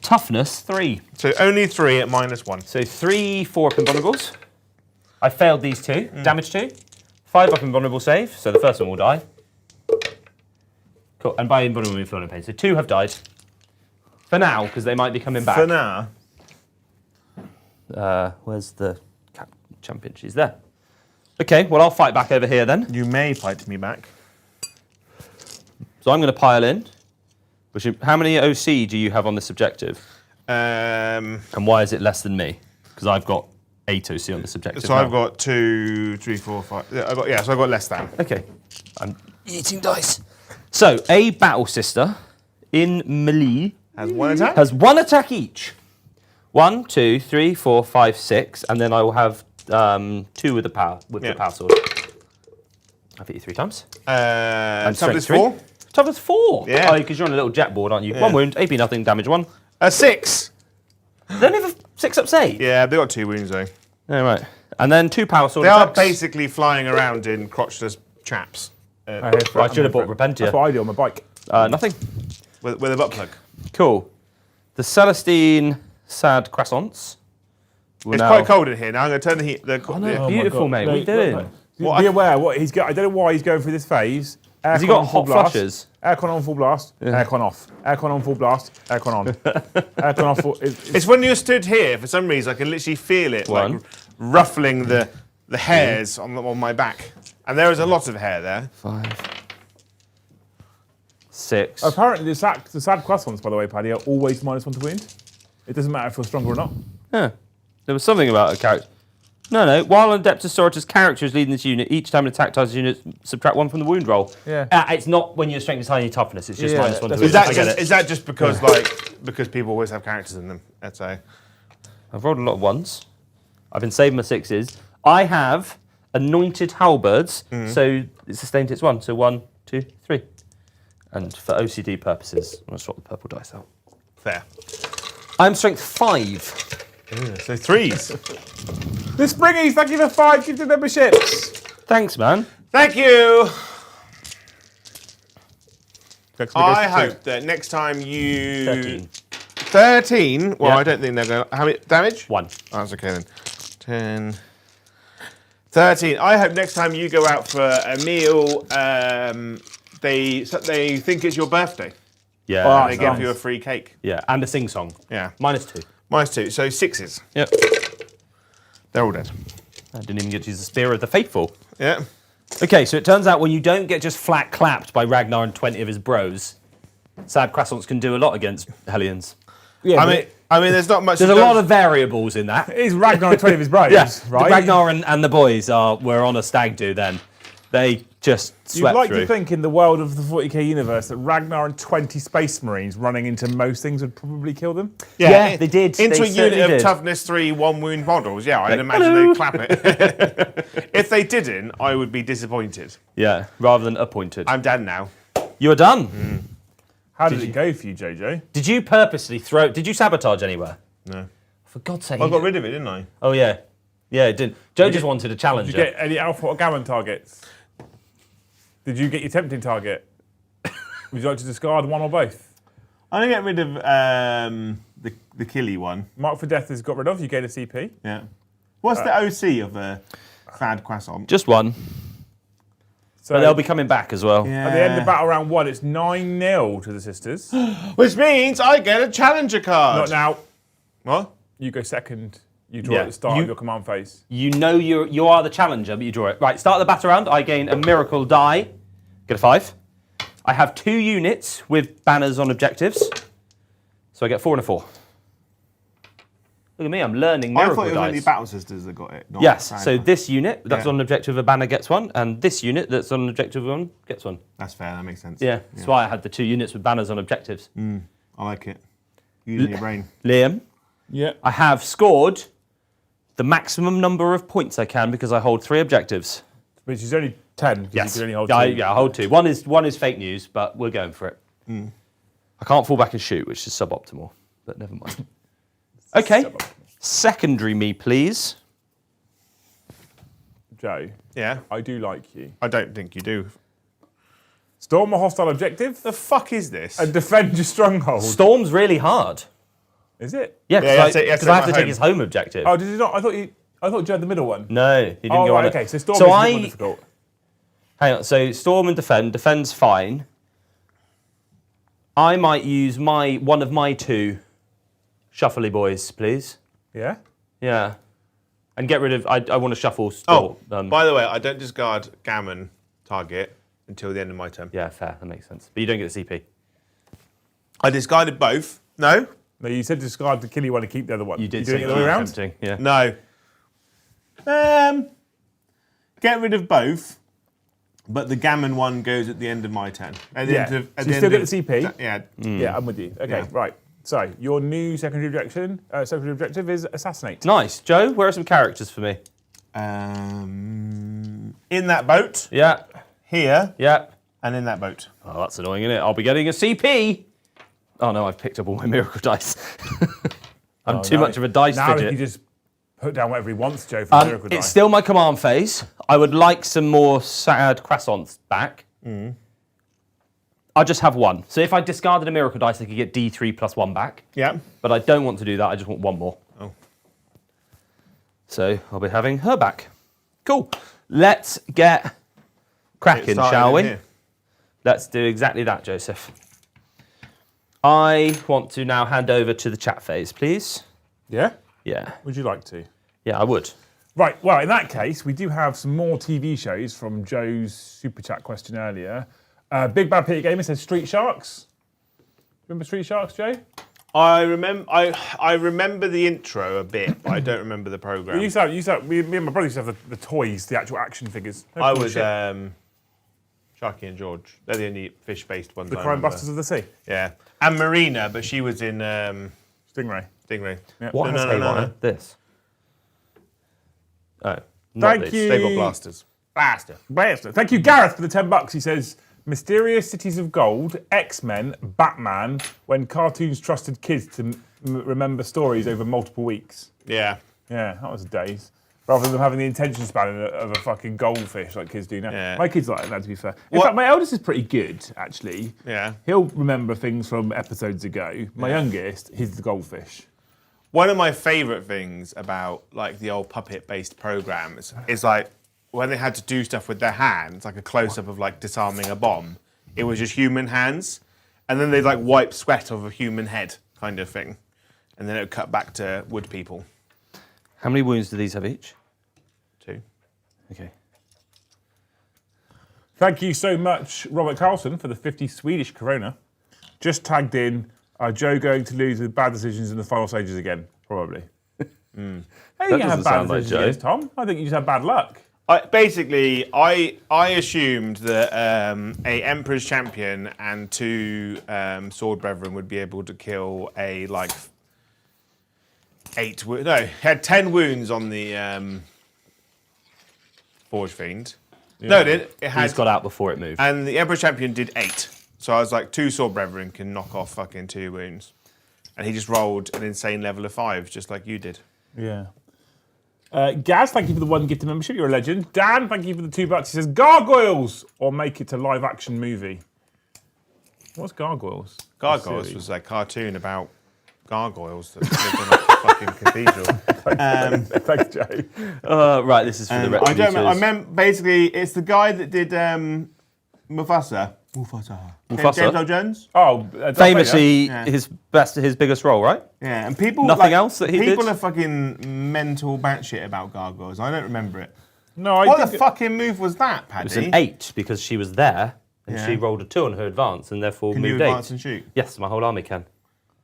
toughness 3. So only 3 at -1. So 3 4 up invulnerables. I failed these 2. Damage 2. 5 up invulnerable save. So the first one will die. Cool. And by invulnerable, we feel no pain. So 2 have died. For now, because they might be coming back. For now. Where's the champion? She's there. Okay, well, I'll fight back over here then. You may fight me back. So I'm going to pile in. How many OC do you have on this objective? And why is it less than me? because I've got 8 OC on this objective. So now. I've got 2, 3, 4, 5. Yeah, so I've got less than. Okay. I'm eating dice. So, a battle sister in melee Has 1 attack? has 1 attack each. 1, 2, 3, 4, 5, 6, and then I will have 2 with the power the power sword. I've hit you 3 times. Toughness strength 3. 4. Toughness 4. Yeah. Oh, because you're on a little jet board, aren't you? Yeah. 1 wound, AP nothing, damage 1. 6. They only have a 6-up save. Yeah, they got 2 wounds though. Oh, right. And then 2 power sword They are attacks. basically flying around in crotchless chaps I should have bought Repentia. That's what I do on my bike. Nothing. with a butt plug. Cool. The Celestine Sad Croissants. will It's now- quite cold in here now. I'm going to turn the heat. Oh, no, Oh my beautiful, God. mate. No, What are you doing? look, Be aware what he's got. I don't know why he's going through this phase. Has he Aircon got on full hot blast. flushes? Aircon on full blast. Aircon off. Aircon on full blast. Aircon on. Aircon off. It's when you're stood here, for some reason, I can literally feel it like 1. ruffling the hairs on my back. And there is a lot of hair there. 5. 6. Apparently, the sad croissants, by the way, Paddy, are always -1 to wound. It doesn't matter if you're stronger or not. Yeah. There was something about a character. No. While an Adepta Sororitas character is leading this unit, each time an attack targets unit, subtract 1 from the wound roll. Yeah. It's not when your strength is high and your toughness. It's just Yeah, -1 to that's- wound. Is that just because because people always have characters in them? That's a. I've rolled a lot of 1s. I've been saving my 6s. I have anointed halberds, so it's sustained hits 1. So 1, 2, 3. And for OCD purposes, I'm going to swap the purple dice out. Fair. I'm strength 5. So 3s. The Springies, thank you for 5 gifted memberships. Thanks, man. Thank you. Next I we go to hope that next time you 13. 13. Well, Yeah. I don't think they're going. How many damage? 1. Oh, that's okay then. 10. 13. I hope next time you go out for a meal, they think it's your birthday. Yeah. Oh, They that's give nice. you a free cake. Yeah, and a sing song. Yeah. -2. -2. So 6s. Yep. They're all dead. I didn't even get to use the Spear of the Faithful. Yeah. Okay, so it turns out when you don't get just flat clapped by Ragnar and 20 of his bros, Sad Croissants can do a lot against Hellions. Yeah, I mean, there's not much. There's a lot of variables in that. it is Ragnar and 20 of his bros, right? Ragnar and the boys were on a stag do then. They just You'd swept like through. to think in the world of the 40k universe that Ragnar and 20 Space Marines running into most things would probably kill them. Yeah, they did. Into They a unit certainly of did. toughness 3, 1 wound models. Yeah, I'd imagine hello. they'd clap it. If they didn't, I would be disappointed. Yeah, rather than appointed. I'm done now. You're done. How did it go for you, JJ? Did you purposely throw... Did you sabotage anywhere? No. For God's sake. I got rid of it, didn't I? Oh, yeah. Yeah, it did. Joe just wanted a challenger. Did you get any Alpha or Gammon targets? Did you get your tempting target? Would you like to discard one or both? I'm gonna get rid of the killy one. Mark for Death is got rid of. You gain a CP. Yeah. What's the OC of a sad croissant? Just one. So But they'll be coming back as well. at the end of battle round 1, it's 9-0 to the sisters. Which means I get a challenger card. Not now. What? You go second. You draw Yeah. at the start of your command phase. You know you are the challenger, but you draw it. Right, start the battle round. I gain a miracle die. Get a 5. I have 2 units with banners on objectives. So I get 4 and a 4. Look at me, I'm learning I miracle thought it was only dice. Battle Sisters that got it. Not Yes, Sad so Croissant. this unit that's Yeah. on an objective of a banner gets 1, and this unit that's on an objective of 1 gets 1. That's fair, that makes sense. Yeah, that's why I had the 2 units with banners on objectives. I like it. Using your brain. Liam, Yeah. I have scored the maximum number of points I can because I hold 3 objectives. Which is only 10. because Yes. You can only hold Yeah, 2. I hold 2. One is fake news, but we're going for it. I can't fall back and shoot, which is suboptimal, but never mind. Okay, secondary me, please. Joe, Yeah. I do like you. I don't think you do. Storm a hostile objective The fuck is this? and defend your stronghold. Storm's really hard. Is it? Yeah, Yeah, because you have to I have to take take my his home objective. Oh, did you not? I thought Joe had the middle one. No, he didn't Oh, go on right, it. okay. So Storm So is a bit more difficult. Hang on, so Storm and defend. Defend's fine. I might use one of my 2 shuffly boys, please. Yeah? Yeah. And get rid of... I want to shuffle Storm. By the way, I don't discard Gammon target until the end of my turn. Yeah, fair. That makes sense. But you don't get the CP. I discarded both. No? No, you said discard the kill you want to keep the other one. You did doing say it the other way around? tempting, yeah. No. Get rid of both, but the gammon one goes at the end of my turn. At the Yeah. end of, at So the you still end get the CP? Yeah. Yeah, I'm with you. Okay, Yeah. right. So your new secondary objective is assassinate. Nice. Joe, where are some characters for me? In that boat, Yeah. here, Yeah. and in that boat. Oh, that's annoying, isn't it? I'll be getting a CP. Oh no, I've picked up all my miracle dice. I'm too now much of a dice Now he fidget. can just put down whatever he wants, Joe, for the miracle It's die. still my command phase. I would like some more sad croissants back. I'll just have one. So if I discarded a miracle dice, I could get D3 plus 1 back. Yeah. But I don't want to do that. I just want one more. Oh. So I'll be having her back. Cool. Let's get cracking, Started shall in we? here. Let's do exactly that, Joseph. I want to now hand over to the chat phase, please. Yeah? Yeah. Would you like to? Yeah, I would. Right, well, in that case, we do have some more TV shows from Joe's Super Chat question earlier. Big Bad Peter Gamer says Street Sharks. Remember Street Sharks, Joe? I remember the intro a bit, but I don't remember the program. Me and my brother used to have the toys, the actual action figures. No I cool was shit. Sharky and George. They're the only fish-based ones. The I Crime remember. Busters of the Sea. Yeah, and Marina, but she was in Stingray. Stingray. What No, has no, no, haywire? no. This. Oh, not Thank this. you. They got blasters. Blaster. Thank you, Gareth, for the $10. He says, Mysterious Cities of Gold, X-Men, Batman, when cartoons trusted kids to remember stories over multiple weeks. Yeah. Yeah, that was days. Rather than having the attention span of a fucking goldfish like kids do now. Yeah. My kids like that, to be fair. In What- fact, my eldest is pretty good, actually. Yeah. He'll remember things from episodes ago. My youngest, he's the goldfish. One of my favourite things about like the old puppet-based programs is like when they had to do stuff with their hands, like a close-up of like disarming a bomb. It was just human hands, and then they'd like wipe sweat off a human head, kind of thing, and then it would cut back to wood people. How many wounds do these have each? 2. Okay. Thank you so much, Robert Carlson, for the 50 Swedish Corona. Just tagged in, are Joe going to lose with bad decisions in the final stages again? Probably. I think you doesn't have bad sound like decisions Joe. against Tom. I think you just have bad luck. I assumed that a Emperor's Champion and 2 Sword Brethren would be able to kill a like 8. Had 10 wounds on the Forge Fiend. No, it did. It had, He's got out before it moved. and the Emperor's Champion did 8. So I was like, 2 Sword Brethren can knock off fucking 2 wounds, and he just rolled an insane level of 5, just like you did. Yeah. Gaz, thank you for the 1 gift of membership. You're a legend. Dan, thank you for the $2. He says gargoyles or make it a live action movie. What's gargoyles? Gargoyles Silly. was a cartoon about gargoyles that lived in a fucking cathedral. Thanks, Joe. Right, this is for the I don't remember. I retributors. meant basically it's the guy that did Mufasa. Mufasa? James Earl Jones. Oh, Darth Famously, Yeah. his biggest role, right? Yeah, and people Nothing else that he people did? are fucking mental batshit about gargoyles. I don't remember it. Vader. No, I What think the fucking move was that, Paddy? It's an 8 because she was there and Yeah. she rolled a 2 on her advance and therefore Can you moved advance 8. and shoot? Yes, my whole army can.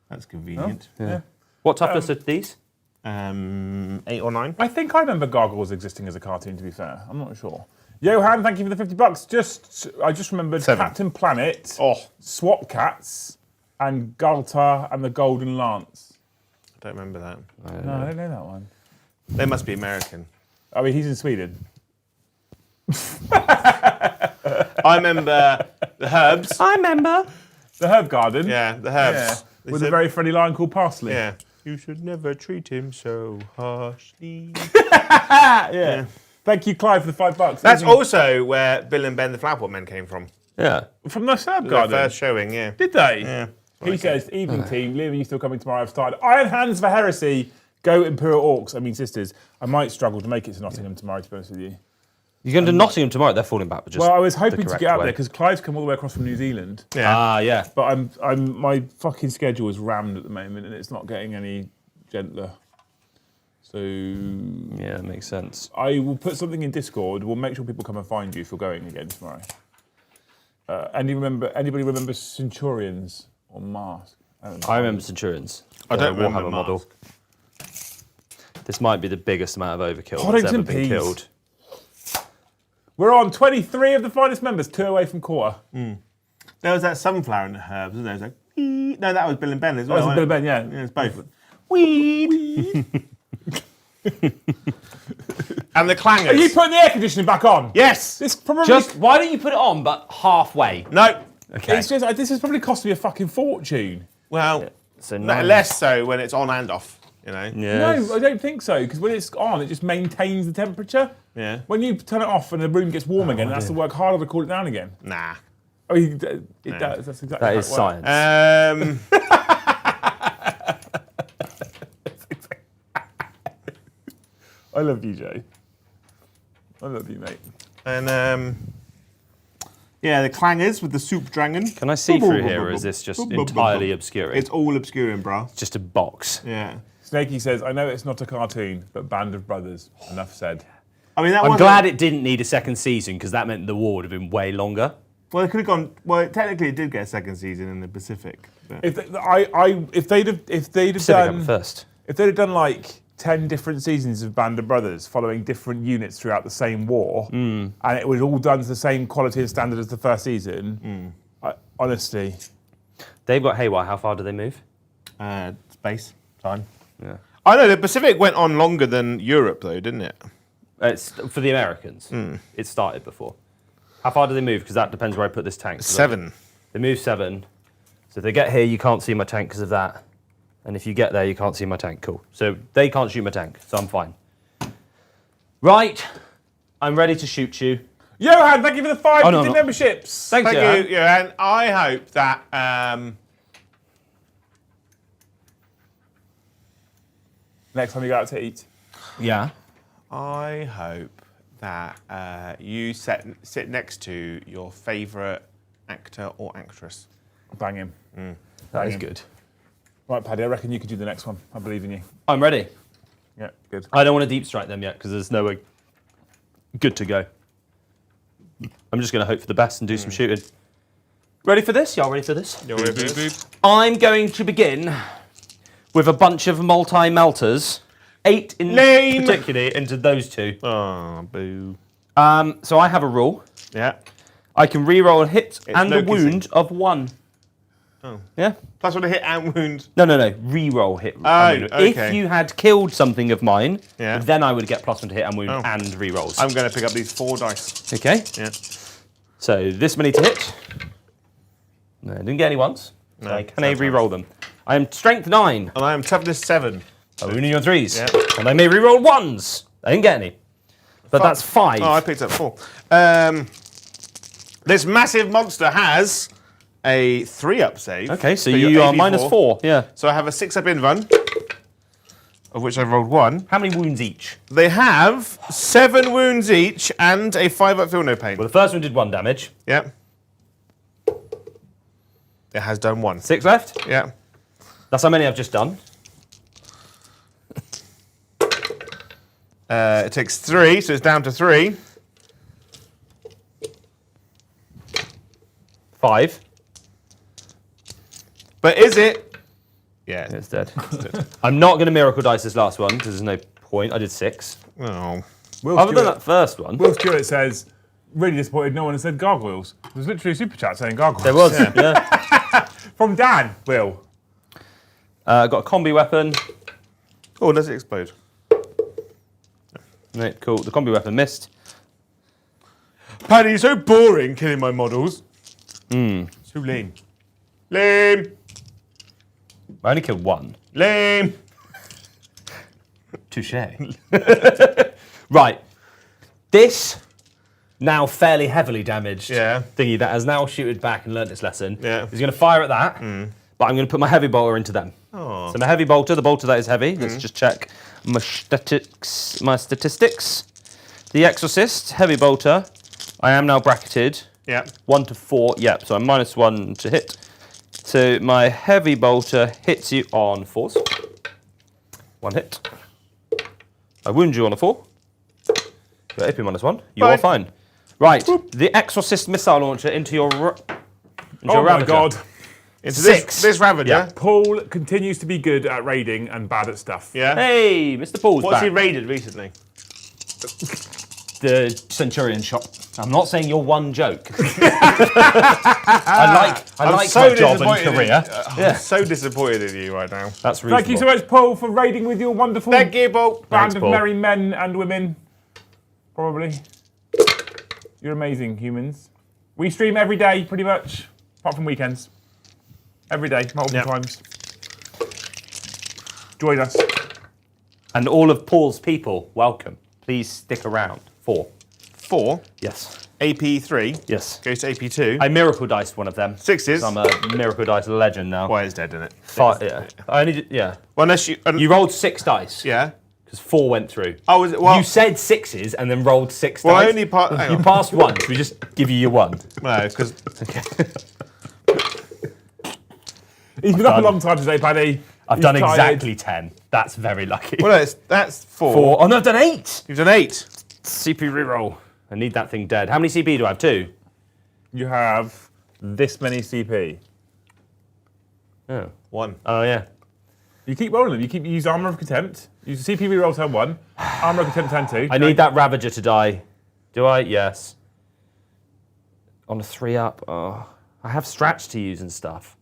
That's convenient. Yeah. What toughness are these? 8 or 9. I think I remember gargoyles existing as a cartoon, to be fair. I'm not sure. Johan, thank you for the $50. I just remembered 7. Captain Planet, Oh, Swap Cats, and Galtar and the Golden Lance. I don't remember that. No, I don't know that one. They must be American. I mean, he's in Sweden. I remember the herbs. I remember. The Herb Garden. Yeah, the Yeah. herbs. They With a said- very friendly line called Parsley. Yeah. You should never treat him so harshly. Yeah. Thank you, Clive, for the $5. That's also where Bill and Ben the Flowerpot Men came from. Yeah. From the Herb Their Garden. first showing, yeah. Did they? Yeah. He says, evening team, Liam, are you still coming tomorrow? I've started Iron Hands for Heresy. Go Imperial Orcs, I mean sisters. I might struggle to make it to Nottingham tomorrow, to be honest with you. You're going to Nottingham tomorrow. They're falling back, but just Well, I was the hoping to correct get up way. there because Clive's come all the way across from New Zealand. Yeah. Ah, yeah. But my fucking schedule is rammed at the moment and it's not getting any gentler. So Yeah, that makes sense. I will put something in Discord. We'll make sure people come and find you if you're going again tomorrow. Anybody remember Centurions or Mask? I remember Centurions. I don't The remember Warhammer Mask. model. This might be the biggest amount of overkill Poddington that's ever been peas. killed. We're on 23 of the finest members, 2 away from quarter. There was that sunflower in the herbs, wasn't there? It was like, "Wee." No, that was Bill and Ben as well. That was a bit of wasn't Ben, yeah. it? It's both. Weed. And the clangers. Are you putting the air conditioning back on? Yes. This probably. Why don't you put it on, but halfway? No. Okay. It's just, this has probably cost me a fucking fortune. Well, So less so when it's on and off. You know. No, I don't think so, because when it's on, it just maintains the temperature. Yeah. When you turn it off and the room gets warm again, it has to work harder to cool it down again. Nah. Oh, it does. That's exactly That how is it works. science. I love you, Jay. I love you, mate. And yeah, the clangers with the soup dragon. Can I see through here, or is this just entirely obscuring? It's all obscuring, bro. just a box. Yeah. Snakey says, I know it's not a cartoon, but Band of Brothers. Enough said. I mean, that I'm wasn't- glad it didn't need a second season because that meant the war would have been way longer. Well, it could have gone. Well, technically, it did get a second season in the Pacific. But If they'd have Pacific done happened first. if they'd have done like 10 different seasons of Band of Brothers following different units throughout the same war, and it was all done to the same quality and standard as the first season, honestly, They've got Haywire. How far do they move? space time. Yeah. I know the Pacific went on longer than Europe, though, didn't it? It's for the Americans. It started before. How far do they move? Because that depends where I put this tank. 7. They move 7. So if they get here, you can't see my tank because of that. And if you get there, you can't see my tank. Cool. So they can't shoot my tank, so I'm fine. Right. I'm ready to shoot you. Johan, thank you for the 5 Oh, no, gifted no. memberships. Thanks, Thank Johan. you, Johan. I hope that. Next time you go out to eat. Yeah. I hope that you sit next to your favourite actor or actress. Bang him. That is good. Right, Paddy, I reckon you could do the next one. I believe in you. I'm ready. Yeah, good. I don't want to deep strike them yet because there's no way. Good to go. I'm just going to hope for the best and do some shooting. Ready for this? Y'all ready for this? I'm going to begin with a bunch of multi-melters. 8 in Name! particularly into those 2. Oh, boo. So I have a rule. Yeah. I can re-roll a hit and no a wound of 1. Oh. Yeah? Plus one to hit and wound. No. Re-roll hit. Oh, and wound. okay. If you had killed something of mine, Yeah. then I would get +1 to hit and wound Oh. and re-rolls. I'm going to pick up these 4 dice. Okay? Yeah. So this many to hit. No, I didn't get any once. So I can sometimes. re-roll them. I am strength 9. And I am toughness 7. I'm wounding you on 3s. Yeah. And I may re-roll 1s. I didn't get any. But that's 5. Oh, I picked up 4. This massive monster has a 3-up save. Okay, so your you are AV4. -4. Yeah. So I have a 6-up invuln, of which I rolled 1. How many wounds each? They have 7 wounds each and a 5-up feel no pain. Well, the first one did 1 damage. Yep. It has done 1. 6 left. Yeah. That's how many I've just done. It takes 3, so it's down to 3. 5. But is it? Yeah. It's dead. I'm not going to miracle dice this last one because there's no point. I did 6. Oh. Will Other than Stewart, that first one. Will Stewart says, really disappointed no one has said gargoyles. There's literally a super chat saying gargoyles. There was. Yeah. From Dan, Will. Got a combi weapon. Oh, does it explode? Right, cool. The combi weapon missed. Paddy, you're so boring killing my models. So lame. Lame. I only killed 1. Lame. Touche. Right. This now fairly heavily damaged thingy that has now shooted back and learnt its lesson is going to fire at that, but I'm going to put my heavy bolter into them. Oh. So my heavy bolter, the bolter that is heavy, let's just check my statistics. The Exorcist, heavy bolter, I am now bracketed. Yeah. 1 to 4, yep, so I'm -1 to hit. So my heavy bolter hits you on 4s. 1 hit. I wound you on a 4. Got AP -1. You are fine. Right, the Exorcist missile launcher into your Oh my Ravager. God. Into 6. This Ravager. Yeah. Paul continues to be good at raiding and bad at stuff. Yeah. Hey, Mr. Paul's What's back. he raided recently? The Centurion shop. I'm not saying you're one joke. I like so my job and disappointed career. I'm so disappointed in you right now. That's reasonable. Thank you so much, Paul, for raiding with your wonderful Thank you, Paul. band Thanks, of Paul. merry men and women. Probably. You're amazing, humans. We stream every day, pretty much, apart from weekends. Every day, multiple times. Join us. And all of Paul's people, welcome. Please stick around. 4. 4. Yes. AP3. Yes. Goes to AP2. I miracle diced one of them. 6s. I'm a miracle dice legend now. Why is dead in it? 5, yeah. I only did, yeah. Well, unless you. You rolled 6 dice. Yeah. Because 4 went through. Oh, was it? Well, You said 6s and then rolled 6 well, dice. I only part. Hang You on. passed 1, so we just give you your 1. No, because He's been up a done. long time today, Paddy. I've He's done tired. exactly 10. That's very lucky. well, no, that's 4. 4. Oh no, I've done 8. You've done 8. CP reroll. I need that thing dead. How many CP do I have? 2. You have this many CP. Oh. 1. Oh yeah. You keep rolling them. You use Armour of Contempt. Use CP reroll turn 1. Armour of Contempt turn 2. I need that Ravager to die. Do I? Yes. On a 3 up. Oh. I have strats to use and stuff.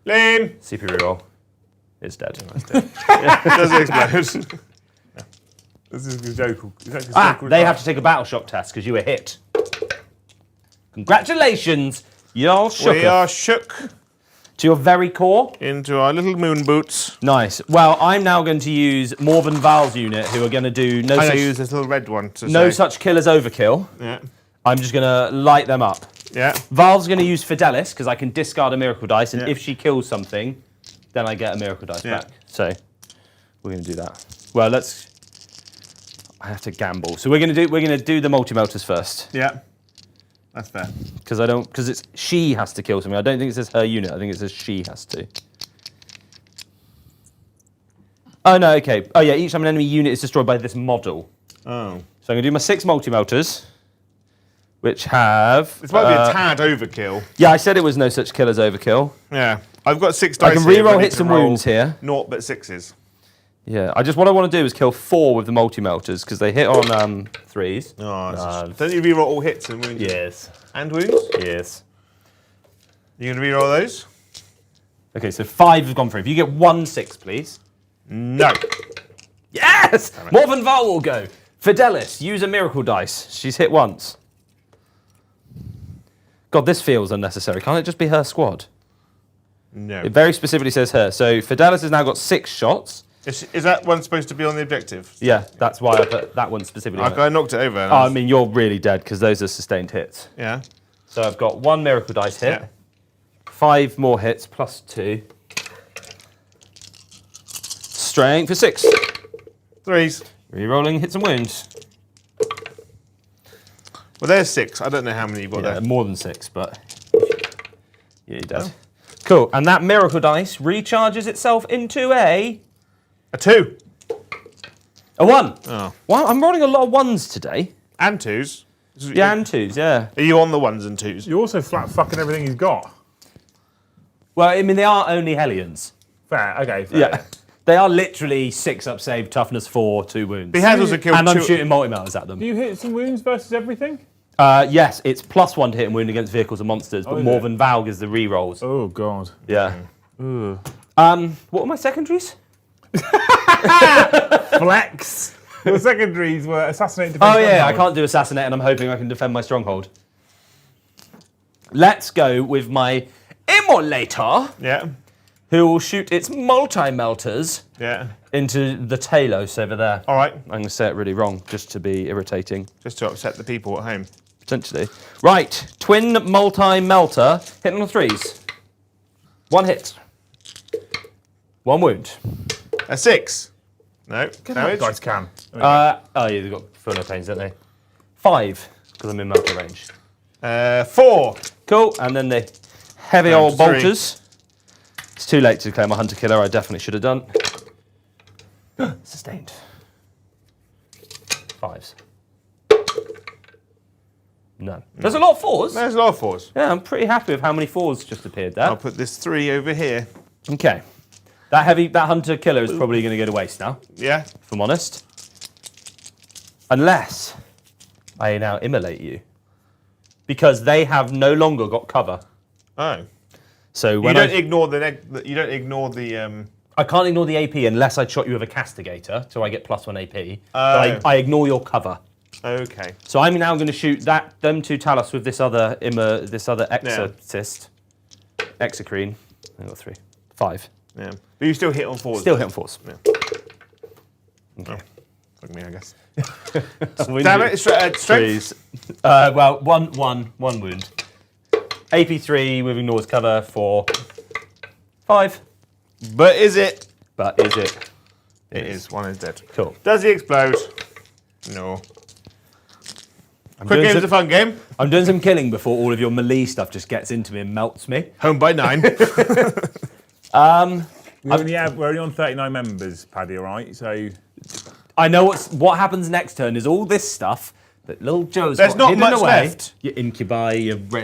Lame. CP reroll. It's dead. Does it explode? This is a joke. They have to take a battle shock test because you were hit. Congratulations. Y'all shook We are shook to your very core. into our little moon boots. Nice. Well, I'm now going to use Morven Val's unit, who are going to do no I'm such, going to use this little red one to no say. such kill as overkill. Yeah. I'm just going to light them up. Yeah. Val's going to use Fidelis because I can discard a miracle dice, and Yeah. if she kills something, then I get a miracle dice Yeah. back. So we're going to do that. Well, I have to gamble. So we're going to do the multi melters first Yeah. That's fair. because it's she has to kill something. I don't think it says her unit. I think it says she has to. Oh no. Okay. Oh yeah. Each time an enemy unit is destroyed by this model. Oh. So I'm going to do my 6 multi melters, which have. This might be a tad overkill. Yeah, I said it was no such kill as overkill. Yeah. I've got 6 dice I can here, reroll ready hits to and roll wounds here. 0 but 6s. Yeah, what I want to do is kill 4 with the multi-melters because they hit on 3s. Oh, don't you reroll all hits and wounds? Yes. And wounds? Yes. You going to reroll those? Okay, so 5 have gone through. If you get 1 6, please. No. Yes! Morven Val will go. Fidelis, use a miracle dice. She's hit once. God, this feels unnecessary. Can't it just be her squad? No. It very specifically says her. So Fidelis has now got 6 shots. Is that one supposed to be on the objective? Yeah, that's why I put that one specifically on it. I knocked it over. Oh, I mean, you're really dead because those are sustained hits. Yeah. So I've got 1 miracle dice hit, Yeah. 5 more hits plus 2. Strength for 6. 3s. Rerolling hits and wounds. Well, there's 6. I don't know how many you've got Yeah, there. more than 6, but yeah, you're dead. Cool, and that miracle dice recharges itself into a 2. 1. Oh. Wow, I'm rolling a lot of 1s today. And 2s. Yeah, and 2s, yeah. Are you on the 1s and 2s? You're also flat fucking everything he's got. Well, I mean, they are only Hellions. Fair, okay, fair. Yeah. They are literally 6 up save, toughness 4, 2 wounds. He has also killed And I'm 2. shooting multi-melters at them. Do you hit some wounds versus everything? Yes, it's +1 to hit and wound against vehicles and monsters, but is more it? than Valg is the rerolls. Oh, God. Yeah. What were my secondaries? Flex! The secondaries were assassinate, defend, Oh yeah, I stronghold. can't do assassinate, and I'm hoping I can defend my stronghold. Let's go with my immolator, Yeah. who will shoot its multi-melters Yeah. into the Talos over there. All right. I'm going to say it really wrong, just to be irritating, Just to upset the people at home. potentially. Right, twin multi-melter, hitting on 3s. 1 hit. 1 wound. A 6. No. Damage. Dice can. Oh yeah, they've got full no pains, don't they? 5, because I'm in melter range. 4. Cool, and then the heavy Down old to 3. bolters. It's too late to declare my hunter killer, I definitely should have done. Sustained. 5s. No. There's a lot of 4s. There's a lot of 4s. Yeah, I'm pretty happy with how many 4s just appeared there. I'll put this 3 over here. Okay. That hunter killer is probably going to go to waste now, Yeah. if I'm honest. Unless I now immolate you. Because they have no longer got cover. Oh. So You when don't ignore the. I can't ignore the AP unless I shot you with a castigator, so I get +1 AP. But I ignore your cover. Okay. So I'm now going to shoot them two Talos with this other exorcist. Exocrine. I got 3. 5. Yeah. But you still hit on 4s. Still hit on 4s. Yeah. Okay. Fuck me, I guess. Damn Damn it, strength. Threes. Well, one wound. AP3 with ignores cover for 5. But is it? But is it? It is. One is dead. Cool. Does he explode? No. Quick doing game's some- a fun game. I'm doing some killing before all of your melee stuff just gets into me and melts me. Home by 9. We're only on 39 members, Paddy, all right? So I know what happens next turn is all this stuff that little Joe's There's got not hidden much away. left. Your incubi,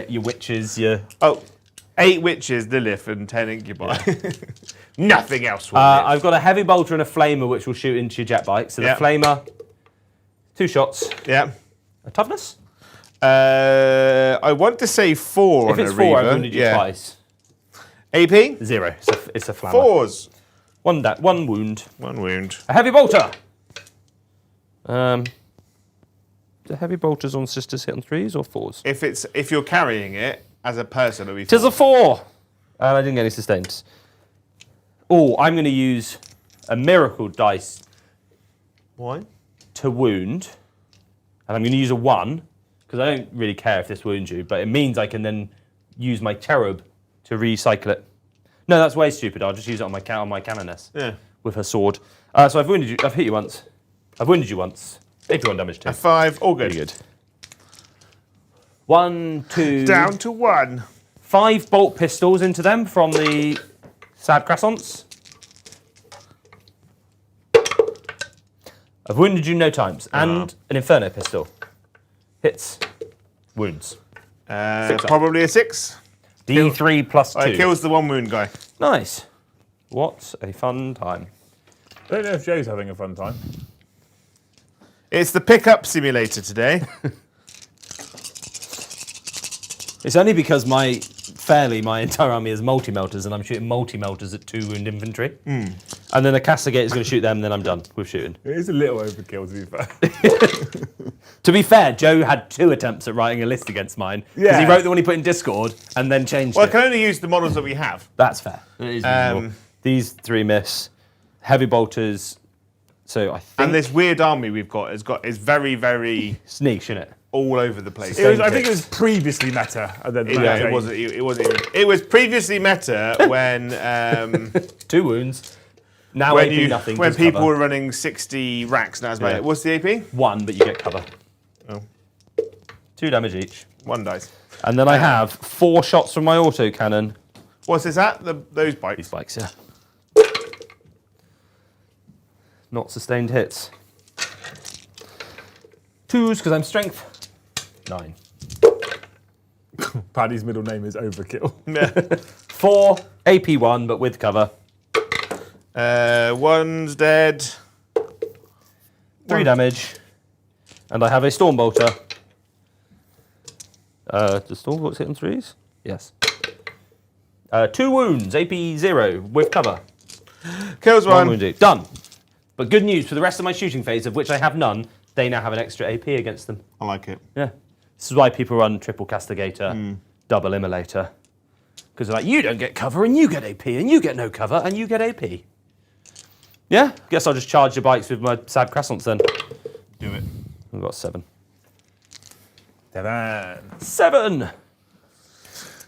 your witches, your... Oh, 8 witches, Lilith, and 10 incubi. Nothing else will live. I've got a heavy bolter and a flamer which will shoot into your jet bike. So the Yeah. flamer, 2 shots. Yeah. A toughness? I want to say 4 If on it's a 4, Reaver. I've wounded you twice. AP? 0. It's a flamer. 4s. One wound. 1 wound. A heavy bolter. The heavy bolters on sisters hit on 3s or 4s? If you're carrying it as a person, it'll be 4. Tis a 4. And I didn't get any sustains. Oh, I'm going to use a miracle dice Why? to wound. And I'm going to use a 1, because I don't really care if this wounds you, but it means I can then use my cherub to recycle it. No, that's way stupid. I'll just use it on my canoness Yeah. with her sword. So I've wounded you. I've hit you once. I've wounded you once. 81 damage too. A 5, all good. Pretty good. 1, 2... Down to 1. 5 bolt pistols into them from the sad croissants. I've wounded you no times. And an inferno pistol. Hits. Wounds. 6 up. Probably a 6. D3 plus 2. It kills the 1 wound guy. Nice. What a fun time. I don't know if Joe's having a fun time. It's the pickup simulator today. It's only because my entire army is multi-melters and I'm shooting multi-melters at 2 wound infantry. And then the castigator is going to shoot them and then I'm done with shooting. It is a little overkill, to be fair. To be fair, Joe had 2 attempts at writing a list against mine. Because Yeah. he wrote the one he put in Discord and then changed Well, I it. can only use the models that we have. That's fair. It is reasonable. These 3 miss. Heavy bolters. So I think... And this weird army we've got is very, very It's niche, isn't it? all over the place. I think it was previously meta. And then It wasn't. It wasn't. It was previously meta when 2 wounds. Now when AP nothing. when just people cover. were running 60 racks. Now it's about Yeah. it. What's the AP? 1, but you get cover. Oh. 2 damage each. 1 dice. And then I have 4 shots from my autocannon. What's this at? Those These bikes. spikes, yeah. Not sustained hits. 2s, because I'm strength. 9. Paddy's middle name is Overkill. Yeah. 4, AP1, but with cover. 1's dead. 3 damage. And I have a Stormbolter. Does Stormbolts hit on 3s? Yes. 2 wounds, AP 0, with cover. Kills 1. Wounded. Done. But good news, for the rest of my shooting phase, of which I have none, they now have an extra AP against them. I like it. Yeah. This is why people run triple castigator, double immolator. Because they're like, you don't get cover, and you get AP, and you get no cover, and you get AP. Yeah? Guess I'll just charge your bikes with my sad croissants then. Do it. I've got 7. Devon. 7!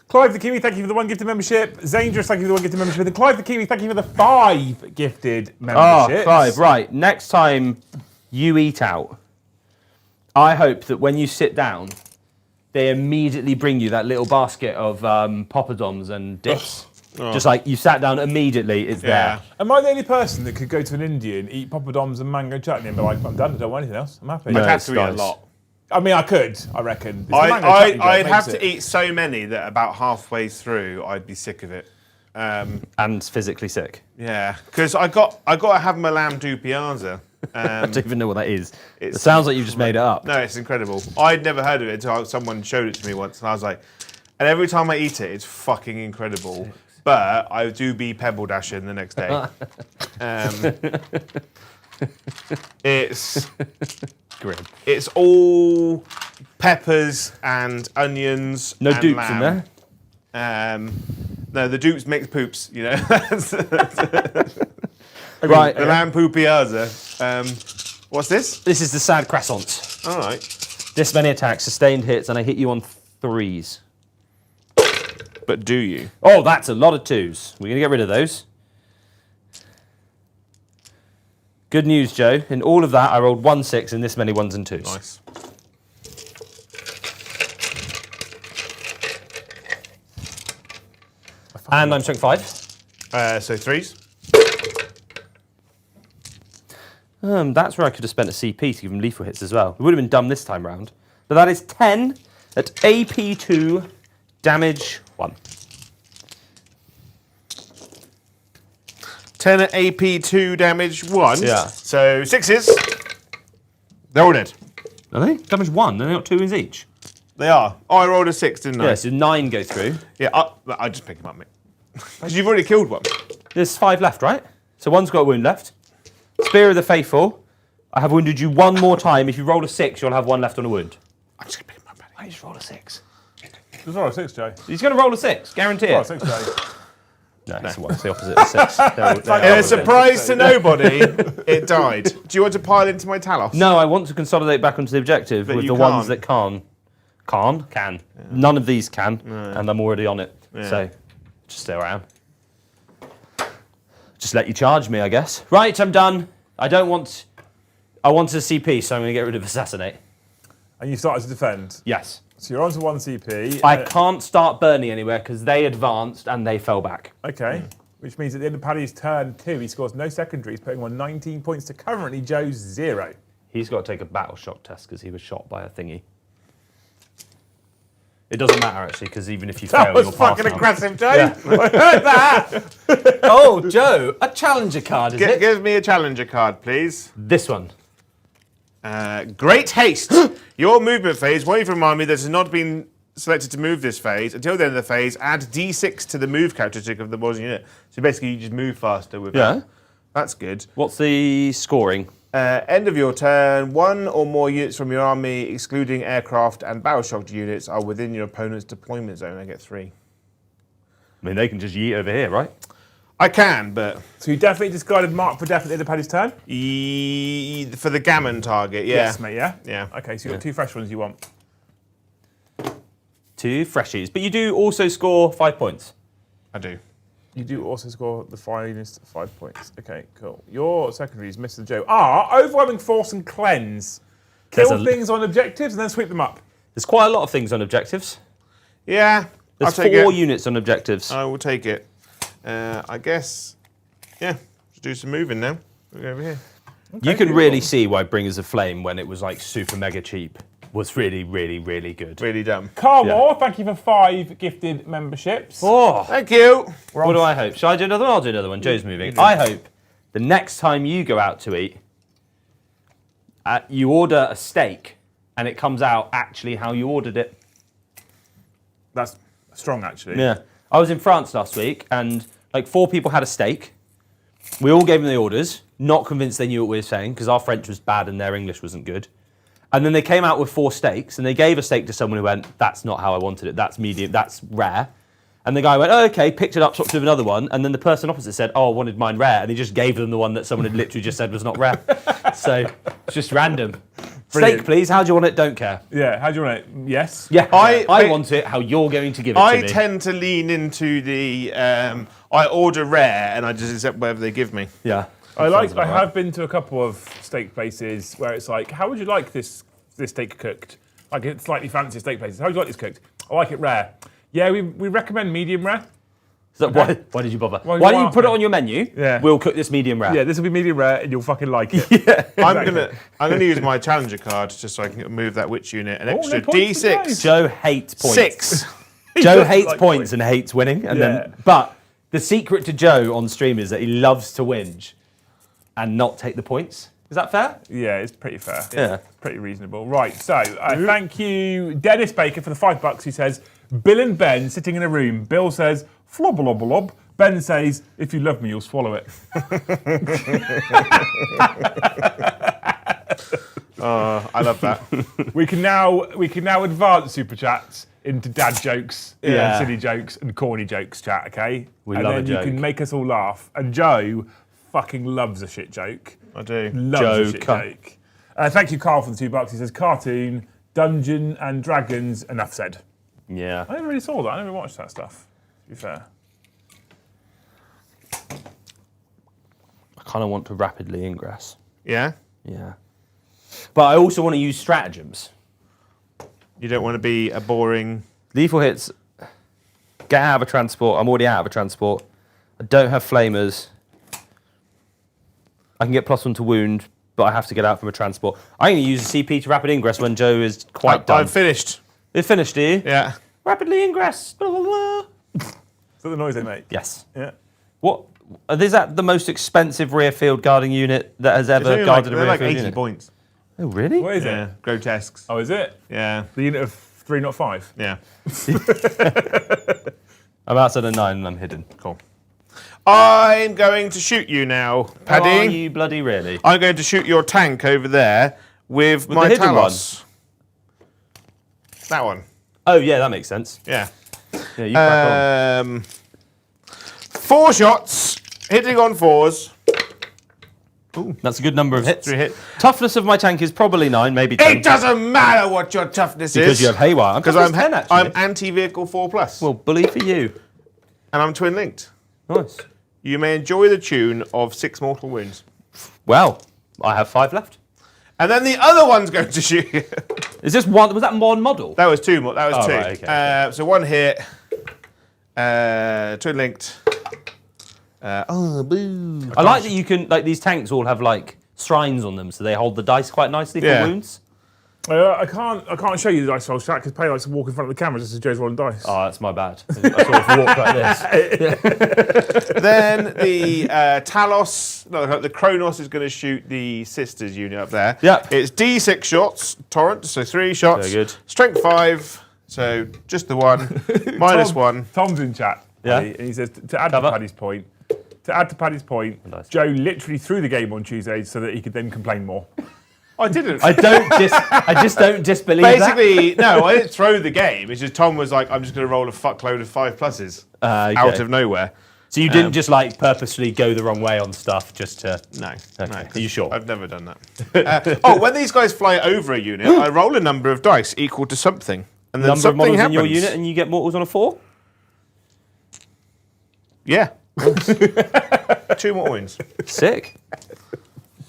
Clive the Kiwi, thank you for the 1 gifted membership. Zangerous, thank you for the 1 gifted membership. And Clive the Kiwi, thank you for the 5 gifted Oh, memberships. Clive, right. Next time you eat out, I hope that when you sit down, they immediately bring you that little basket of poppadoms and dips. Just like you sat down immediately, it's there. Am I the only person that could go to an Indian, eat poppadoms and mango chutney and be like, I'm done, I don't want anything else, I'm happy? No. I'd have to eat a nice. lot. I mean, I could. I reckon. It's the mango chutney, Joe, I'd makes have it. to eat so many that about halfway through, I'd be sick of it. And physically sick. Yeah, because I got to have my lamb du piazza. I don't even know what that is. It sounds like you just made it up. No, it's incredible. I'd never heard of it until someone showed it to me once, and I was like, and every time I eat it, it's fucking incredible. But I do be pebble dashing the next day. It's Grim. It's all peppers and onions. No and dupes lamb. in there? No, the dupes makes poops, you know. Right. The lamb poo piazza. What's this? This is the sad croissant. All right. This many attacks, sustained hits, and I hit you on 3s. But do you? Oh, that's a lot of 2s. We're going to get rid of those. Good news, Joe. In all of that, I rolled 1 6 and this many 1s and 2s. Nice. And I'm strength 5. So 3s. That's where I could have spent a CP to give him lethal hits as well. It would have been dumb this time round. But that is 10 at AP 2, damage 1. 10 at AP 2, damage 1. Yeah. So 6s. They're all dead. Are they? Damage 1, they're not 2s each. They are. Oh, I rolled a 6, didn't I? Yeah, so 9 go through. Yeah, I just pick them up, mate. Because you've already killed one. There's 5 left, right? So one's got a wound left. Spear of the Faithful. I have wounded you 1 more time. If you roll a 6, you'll have 1 left on a wound. I'm just going to pick them up, buddy. I just roll a 6. Just roll a 6, Joe. He's going to roll a 6, guarantee Roll a it. 6, Joe. No, it's the opposite of 6. They're In a surprise to nobody, it died. Do you want to pile into my Talos? No, I want to consolidate back onto the objective with you the ones can't. that can. Can? Yeah. None of these can, and I'm already on it. Yeah. So, just stay where I am. Just let you charge me, I guess. Right, I'm done. I want a CP, so I'm going to get rid of Assassinate. And you started to defend. Yes. So you're on to 1 CP. I can't start Bernie anywhere because they advanced and they fell back. Okay. Which means at the end of Paddy's turn 2, he scores no secondaries, putting on 19 points to currently Joe's 0. He's got to take a battle shock test because he was shot by a thingy. It doesn't matter actually, because even if you fail, That was you'll pass fucking on. aggressive, Joe. Yeah. I heard that. Oh, Joe, a challenger card, is it? Give me a challenger card, please. This one. Great haste. Your movement phase won't remind me that it has not been selected to move this phase. Until the end of the phase, add D6 to the move characteristic of the boss unit. So basically, you just move faster with that. That's good. What's the scoring? End of your turn, 1 or more units from your army, excluding aircraft and battleshock units, are within your opponent's deployment zone. I get 3. I mean, they can just yeet over here, right? I can, but So you definitely discarded Mark for death at the end of Paddy's turn? for the gammon target, yeah. Yes, mate, yeah? Yeah. Okay, so you've got 2 fresh ones you want. 2 freshies. But you do also score 5 points. I do. You do also score the finest 5 points. Okay, cool. Your secondaries, Mr. Joe, are Overwhelming Force and Cleanse. Kill There's a- things on objectives and then sweep them up. There's quite a lot of things on objectives. Yeah, There's I'll take 4 it. units on objectives. I will take it. I guess, yeah, let's do some moving now. We'll go over here. You can really see why Bringers of Flame, when it was like super mega cheap, was really, really, really good. Really dumb. Carl Moore, thank you for 5 gifted memberships. Oh, Thank you. what do I hope? Shall I do another one? I'll do another one. Joe's moving. I hope the next time you go out to eat, you order a steak and it comes out actually how you ordered it. That's strong, actually. Yeah. I was in France last week and like 4 people had a steak. We all gave them the orders, not convinced they knew what we were saying because our French was bad and their English wasn't good. And then they came out with 4 steaks and they gave a steak to someone who went, that's not how I wanted it, that's medium, that's rare. And the guy went, oh, okay, picked it up, swapped to another one. And then the person opposite said, oh, I wanted mine rare. And he just gave them the one that someone had literally just said was not rare. So it's just random. Brilliant. Steak, please. How do you want it? Don't care. Yeah, how do you want it? Yes? Yeah, I want it how you're going to give it to I me. tend to lean into the, I order rare and I just accept whatever they give me. Yeah. I Sounds about right. have been to a couple of steak places where it's like, how would you like this steak cooked? Like it's slightly fancy steak places. How would you like this cooked? I like it rare. Yeah, we recommend medium rare. So why did you bother? Why Why do you don't you put it ask? on your menu? Yeah. We'll cook this medium rare. Yeah, this will be medium rare, and you'll fucking like it. I'm gonna use my challenger card just so I can move that witch unit an extra no points for D6. Joe hates points. 6. Joe doesn't hates like points and hates winning. And Yeah. then, but the secret to Joe on stream is that he loves to whinge and not take the points. Is that fair? Yeah, it's pretty fair. Yeah. Pretty reasonable. Right, so thank you, Dennis Baker, for the $5. He says, Bill and Ben sitting in a room. Bill says, flobble-lobble-lob. Ben says, if you love me, you'll swallow it. I love that. We can now advance super chats into dad jokes, Yeah. and silly jokes, and corny jokes chat, okay? We and love a then joke. you can make us all laugh. And Joe fucking loves a shit joke. I do. Loves a shit Joker. joke. Thank you, Carl, for the $2. He says, cartoon, Dungeon and Dragons, enough said. Yeah. I never really saw that. I never watched that stuff, to be fair. I kind of want to rapidly ingress. Yeah? Yeah. But I also want to use stratagems. You don't want to be a boring... Lethal hits. Get out of a transport. I'm already out of a transport. I don't have flamers. I can get +1 to wound, but I have to get out from a transport. I'm going to use a CP to rapid ingress when Joe is quite done. I'm finished. You're finished, are you? Yeah. Rapidly ingress. Blah, blah, blah. Is that the noise they make? Yes. Yeah. What? Is that the most expensive rear field guarding unit that has ever They're guarded a they're rear like field 80 unit? points. Oh, really? What is Yeah. it? Grotesques. Oh, is it? Yeah. The unit of 3, not 5? Yeah. I'm outside of 9 and I'm hidden. Cool. I'm going to shoot you now, Paddy. Are you bloody really? I'm going to shoot your tank over there with my the hidden Talos. That one. Oh, yeah, that makes sense. Yeah. Yeah, you crack on. 4 shots, hitting on 4s. That's a good number of hits. 3 hit. Toughness of my tank is probably 9, maybe 10. It doesn't matter what your toughness Because is. you have haywire. I'm Because toughness 10, actually. I'm anti-vehicle 4+. Well, bully for you. And I'm twin linked. Nice. You may enjoy the tune of 6 mortal wounds. Well, I have 5 left. And then the other one's going to shoot you. Is this one? Was that one model? That was 2 more. That was 2. Right, okay. So 1 hit. Twin linked. Oh, boo. I like that you can, like, these tanks all have, like, shrines on them, so they hold the dice quite nicely for Yeah. wounds. I can't show you the dice roll chat because Pay likes to walk in front of the camera just as Joe's rolling dice. Oh, that's my bad. I sort of walk like this. Then the Talos, no, the Kronos is going to shoot the sisters unit up there. Yeah. It's D6 shots, torrent, so 3 shots. Very good. Strength 5, so just the 1, -1. Tom's in chat. Yeah. Paddy, and he says, to add Cover. to Paddy's point, Nice. Joe literally threw the game on Tuesday so that he could then complain more. I didn't. I just don't disbelieve that. Basically, no, I didn't throw the game. It's just Tom was like, I'm just going to roll a fuckload of 5+s Okay. out of nowhere. So you didn't just, like, purposely go the wrong way on stuff just to... No. Okay. No. Are you sure? I've never done that. When these guys fly over a unit, I roll a number of dice equal to something. And then Number of something models happens. in your unit and you get mortals on a 4? Yeah. 2 more wins. Sick.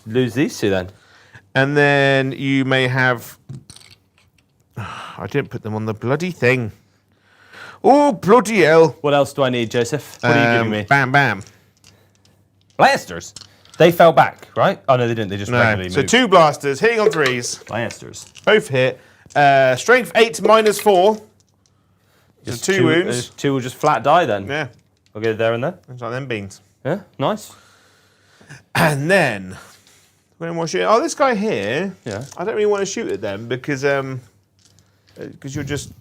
Lose these 2 then. And then you may have... I didn't put them on the bloody thing. Oh, bloody hell. What else do I need, Joseph? What are you giving me? Bam, bam. Blasters. They fell back, right? Oh, no, they didn't. They just No. regularly So moved. 2 blasters, hitting on 3s. Blasters. Both hit. Strength 8 -4. So Just 2 wounds. 2 will just flat die then. Yeah. I'll get it there and there. It's like them beans. Yeah, nice. And then... When am I shooting? Oh, this guy here. Yeah. I don't really want to shoot at them because you'll just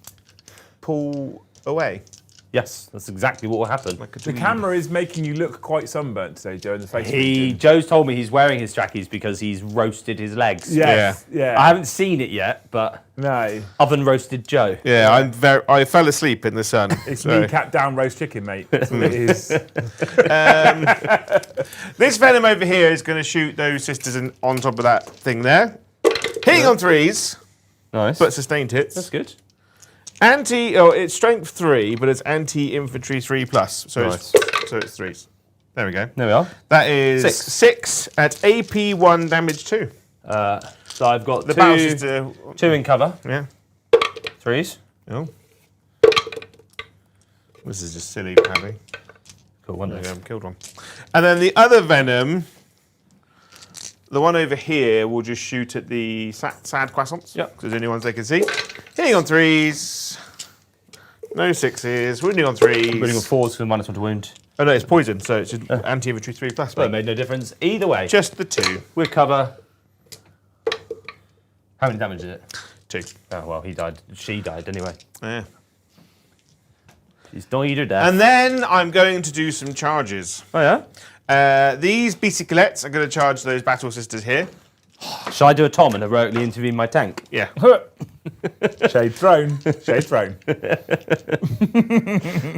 pull away. Yes, that's exactly what will happen. Like a The dweeb. camera is making you look quite sunburnt today, Joe, in the face. region. Joe's told me he's wearing his trackies because he's roasted his legs. Yes, yeah. I haven't seen it yet, but No. oven roasted Joe. Yeah, I fell asleep in the sun. It's so. kneecap down roast chicken, mate. That's what it is. This venom over here is going to shoot those sisters on top of that thing there. Hitting on 3s, Nice. but sustained hits. that's good. It's strength 3, but it's anti-infantry 3+. So Nice. it's 3s. There we go. There we are. That is 6. 6 at AP 1 damage 2. So I've got The battle sister. 2 in cover. Yeah. 3s. Oh. This is just silly, Paddy. Cool, one There you dice. go, killed one. And then the other venom, the one over here, will just shoot at the sad croissants. Yep. Because they're the only ones they can see. Hitting on 3s. No 6s. Wounding on 3s. Wounding on 4s for -1 to wound. Oh no, it's poison, so it's just anti-infantry 3+. Well, it made no difference. Either way, Just the 2. with cover. How many damage is it? 2. Oh, well, he died. She died anyway. Yeah. She's died or death. And then I'm going to do some charges. Oh, yeah? These bicyclettes are going to charge those battle sisters here. Shall I do a Tom and heroically intervene my tank? Yeah. Shade thrown. Shade thrown.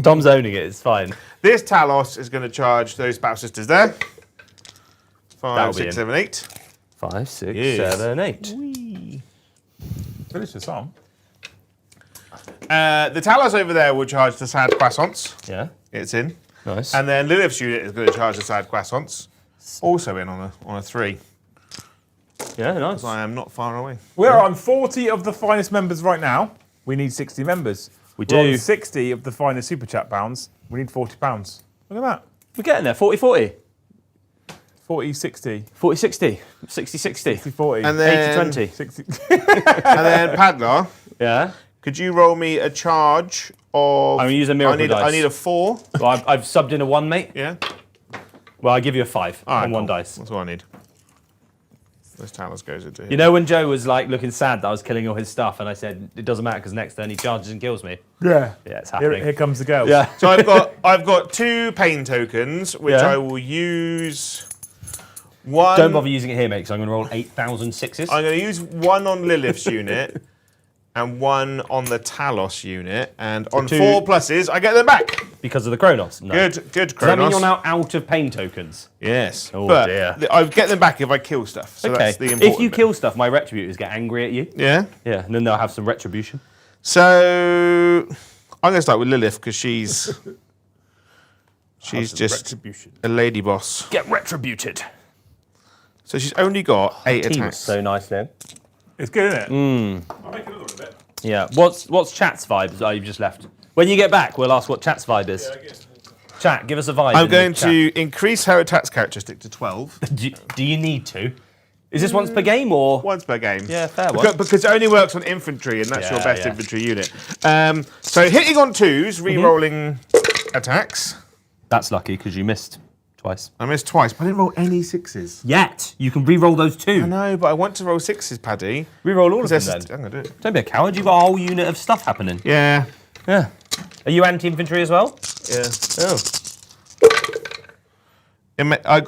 Tom's owning it, it's fine. This Talos is going to charge those battle sisters there. 5, That'll be 6, in. 7, 8. 5, 6, Yes. 7, 8. Finish the song. The Talos over there will charge the sad croissants. Yeah, It's in. nice. And then Lilith's unit is going to charge the sad croissants. Also in on a 3. Yeah, nice. So I am not far away. We're on 40 of the finest members right now. We need 60 members. We We're do. on 60 of the finest super chat pounds. We need £40. Look at that. We're getting there. 40, 40. 40, 60, 40, 60. 60, 60. 60, 40. And then, 80, 20. 60. and then Padlar, Yeah. could you roll me a charge of... I'm gonna use a miracle dice. I need a 4. Well, I've subbed in a 1, mate. Yeah? Well, I give you a 5 All right, on 1 cool. dice. That's all I need. This Talos goes into here. You know when Joe was like looking sad that I was killing all his stuff, and I said it doesn't matter because next turn he charges and kills me. Yeah. Yeah, it's Here, happening. here comes the girls. Yeah. So I've got 2 pain tokens, which Yeah. I will use. One. Don't bother using it here, mate, because I'm going to roll 8,000 sixes. I'm going to use 1 on Lilith's unit and 1 on the Talos unit, and on 2 4 pluses, I get them back. Because of the Kronos. No. Good, Does Kronos. that mean you're now out of pain tokens? Yes. Oh, but dear. I get them back if I kill stuff. So Okay. that's the important If you bit. kill stuff, my retributors get angry at you. Yeah. Yeah, and then they'll have some retribution. So I'm going to start with Lilith because she's just Retribution. a lady boss. Get retributed. So she's only got 8 Team was attacks. so nice then. It's good, isn't it? Mm. I'll make another one a bit. Yeah. What's chat's vibe? Oh, you've just left. When you get back, we'll ask what chat's vibe is. Chat, give us a vibe. I'm in the going chat. to increase her attacks characteristic to 12 Do you need to? Is this once per game or? once per game. Yeah, fair one. Because it only works on infantry, and that's your Yeah, best yeah. infantry unit. So hitting on 2s, re-rolling attacks. That's lucky because you missed twice. I missed twice, but I didn't roll any 6s. Yet you can re-roll those I two. know, but I want to roll 6s, Paddy. Re-roll all of them That's then. just- I'm going to do it. Don't be a coward. You've got a whole unit of stuff happening. Yeah. Yeah. Are you anti-infantry as well? Yeah. Oh.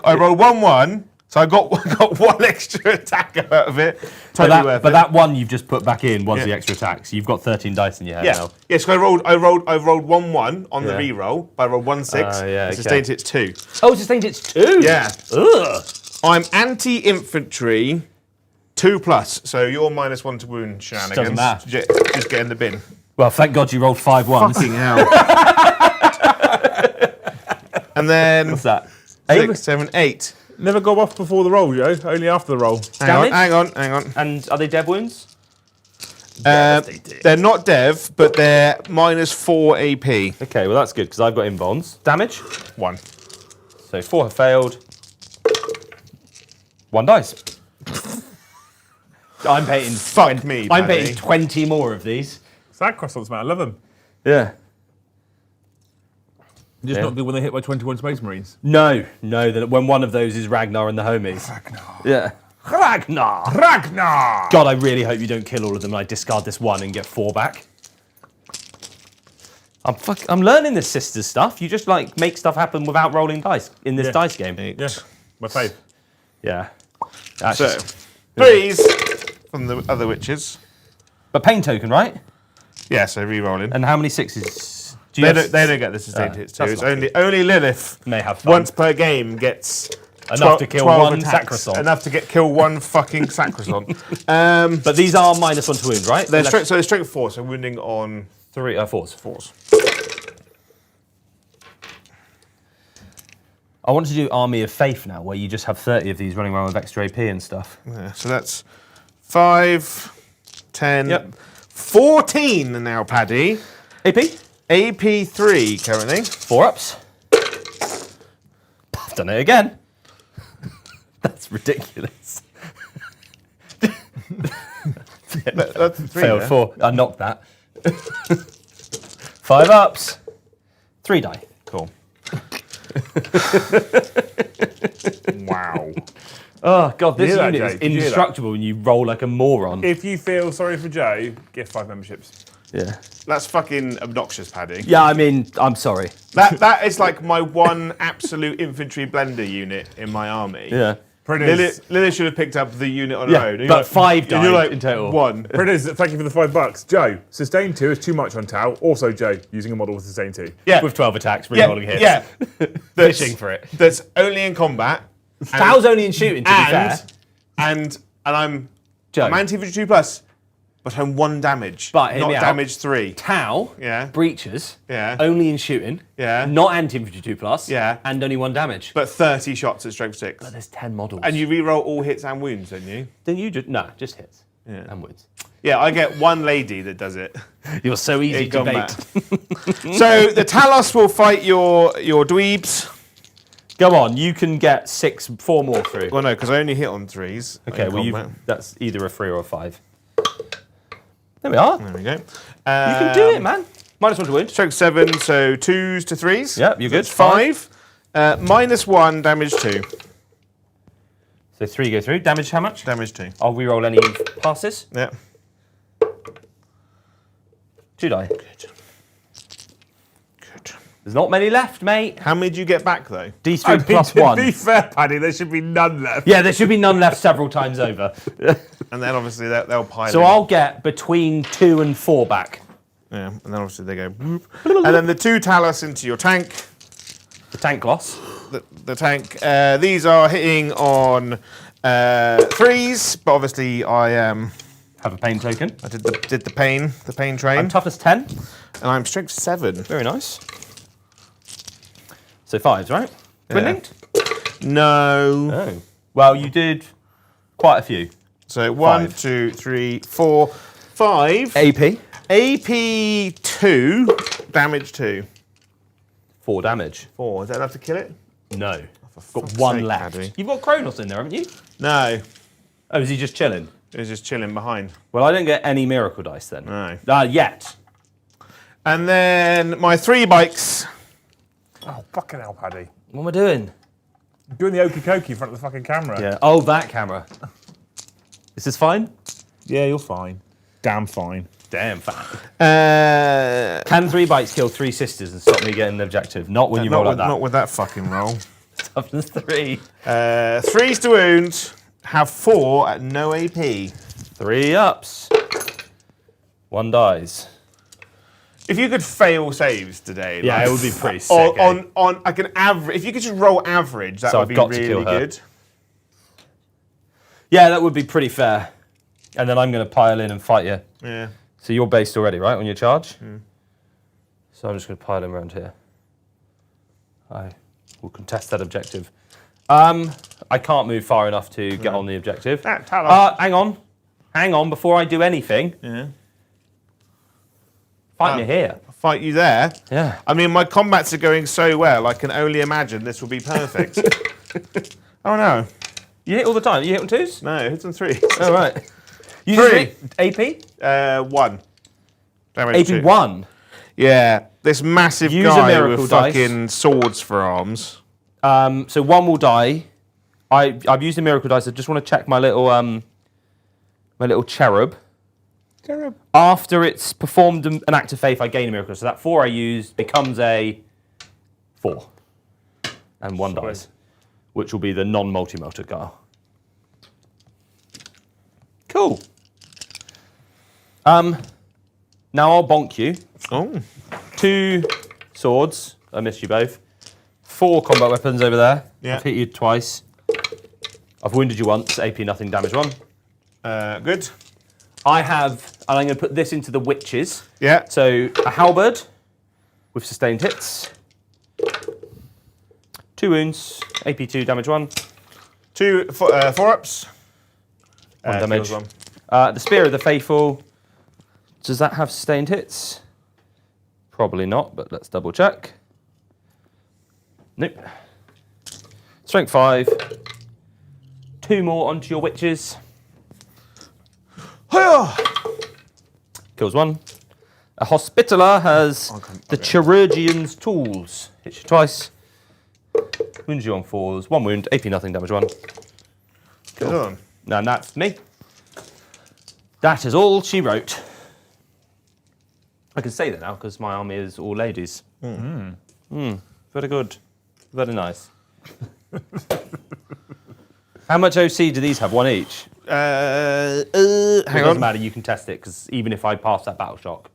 I rolled 1-1, so I got 1 extra attack out of it. Totally worth But it. that one you've just put back in was Yeah. the extra attack. So you've got 13 dice in your head Yeah. now. Yes, I rolled 1-1 on the Yeah. re-roll, but I rolled 1-6. Yeah, and okay. sustained hits 2. Oh, sustained it's 2. Yeah. Ugh. I'm anti-infantry 2+, so you're -1 to wound shenanigans. Doesn't matter. Just get in the bin. Well, thank God you rolled 5 ones. Fucking hell. And then What's that? 6, 7, 8. Never go off before the roll, Joe. Only after the roll. Damage? Hang on. And are they dev wounds? They're not dev, but they're -4 AP. Okay, well that's good because I've got invulns. Damage? 1. So 4 have failed. 1 dice. I'm painting. Fuck me, I'm Paddy. painting 20 more of these. Sad croissants, man. I love them. Yeah. Just Yeah. not good when they hit by 21 Space Marines. No, that when one of those is Ragnar and the homies. Ragnar. Yeah. Ragnar! Ragnar! God, I really hope you don't kill all of them and I discard this one and get 4 back. I'm learning this sister stuff. You just like make stuff happen without rolling dice in this Yeah. dice game. Yeah, my fave. Yeah. That's So, just- 3s from the other witches. but pain token, right? Yeah, so re-rolling. And how many 6s? Do you They have don't get the sustained hits too. that's It's lucky. only Lilith May have fun. once per game gets Enough to kill 12 one attacks. sacrosanct. Enough to kill 1 fucking sacrosanct. But these are -1 to wound, right? They're straight 4, so wounding on 4s. 4s. I want to do Army of Faith now, where you just have 30 of these running around with extra AP and stuff. Yeah, so that's 5, 10, Yep. 14 now, Paddy. AP? AP 3 currently. 4 ups. I've done it again. That's ridiculous. That's 3 Failed there. 4. I knocked that. 5 ups. 3 die. Cool. Wow. Oh, God, this hear that, unit is Jay? Did you hear that? indestructible when you roll like a moron. If you feel sorry for Joe, get 5 memberships. Yeah. That's fucking obnoxious, Paddy. Yeah, I mean, I'm sorry. That is like my one absolute infantry blender unit in my army. Yeah. Lilith should have picked up the unit on her Yeah, own. And but you're 5 and you're died like, in total. 1. Pritters, thank you for the $5. Joe, sustain 2 is too much on Tau. Also, Joe, using a model with sustain 2. Yeah. With 12 attacks, yeah, rerolling hits. yeah. Fishing for it. That's only in combat. Tao's only in shooting, to be fair. And I'm Joe. anti-infantry 2 plus, but I'm 1 damage. But hear not me out. damage 3. Tau, Yeah. breaches, Yeah. only in shooting, Yeah. not anti-infantry 2+, Yeah. and only 1 damage. But 30 shots at stroke 6. There's 10 models. And you re-roll all hits and wounds, don't you? Then you just, no, just hits and wounds. Yeah, I get 1 lady that does it. You're so easy In to combat. bait. So the Talos will fight your dweebs. Go on, you can get 4 more through. Well, no, because I only hit on 3s. Okay, in well, combat. that's either a 3 or a 5. There we are. There we go. You can do it, man. -1 to wound. Stroke 7, so 2s to 3s. Yep, you're good. That's 5. -1, damage 2. So 3 go through. Damage how much? Damage 2. I'll re-roll any passes. Yeah. 2 die. Good. There's not many left, mate. How many do you get back, though? D3 plus to 1. be fair, Paddy, there should be none left. Yeah, there should be none left several times over. And then obviously they'll pile So in. I'll get between 2 and 4 back. Yeah, and then obviously they go boop. And then the 2 Talos into your tank. The tank loss. The tank. These are hitting on 3s, but obviously I Have a pain token. did the pain train. I'm toughness 10. And I'm stroke 7. Very nice. So 5s, right? Twin Yeah. linked? No. Oh. Well, you did quite a few. So 1, 5. 2, 3, 4, 5. AP. AP 2, damage 2. 4 damage. 4. Is that enough to kill it? No. For Got fuck's 1 sake, left. Paddy. You've got Kronos in there, haven't you? No. Oh, is he just chilling? It was just chilling behind. Well, I don't get any miracle dice then. No. Yet. And then my 3 bikes. Oh, fucking hell, Paddy. What am I doing? Doing the okey cokey in front of the fucking camera. Yeah. Oh, that camera. Is this fine? Yeah, you're fine. Damn fine. Damn fat. Can Can 3 bites kill 3 sisters and stop me getting the objective? Not when you roll like that. Not with that fucking roll. Toughness 3. 3s to wound. Have 4 at no AP. 3 ups. 1 dies. If you could fail saves today, Yeah, like, it would be pretty sick. eh? on like an average. If you could just roll average, that So would I've be got to really kill her. good. Yeah, that would be pretty fair. And then I'm going to pile in and fight you. Yeah. So you're based already, right, on your charge? So I'm just going to pile in around here. I will contest that objective. I can't move far enough to get on the objective. Hang on. Hang on, before I do anything. Yeah. Fight me here. Fight you there. Yeah. I mean, my combats are going so well. I can only imagine this will be perfect. Oh no, You hit all the time. You hit on 2s? no, hits on 3. Oh, right. You 3. AP? 1. Damage 2. AP 1. Yeah, this massive Use a guy miracle with dice. fucking swords for arms. So 1 will die. I've used a miracle dice. I just want to check my little cherub. Cherub. After it's performed an act of faith, I gain a miracle. So that 4 I used becomes a 4. And 1 dies. Which will be the non-multi-motor guy. Cool. Now I'll bonk you. Oh. 2 swords. I missed you both. 4 combat weapons over there. Yeah. I've hit you twice. I've wounded you once. AP nothing, damage 1. Good. I have, and I'm going to put this into the witches. Yeah. So a halberd with sustained hits. 2 wounds. AP 2, damage 1. 4 ups. 1 damage. kills 1. The Spear of the Faithful. Does that have sustained hits? Probably not, but let's double check. Nope. Strength 5. 2 more onto your witches. Kills 1. A Hospitaller has the chirurgeon's tools. Hits you twice. Wounds you on 4s. 1 wound. AP nothing, damage 1. Cool. And that's me. That is all she wrote. I can say that now because my army is all ladies. Very good. Very nice. How much OC do these have? 1 each? Hang It doesn't on. matter, you can test it because even if I pass that battle shock,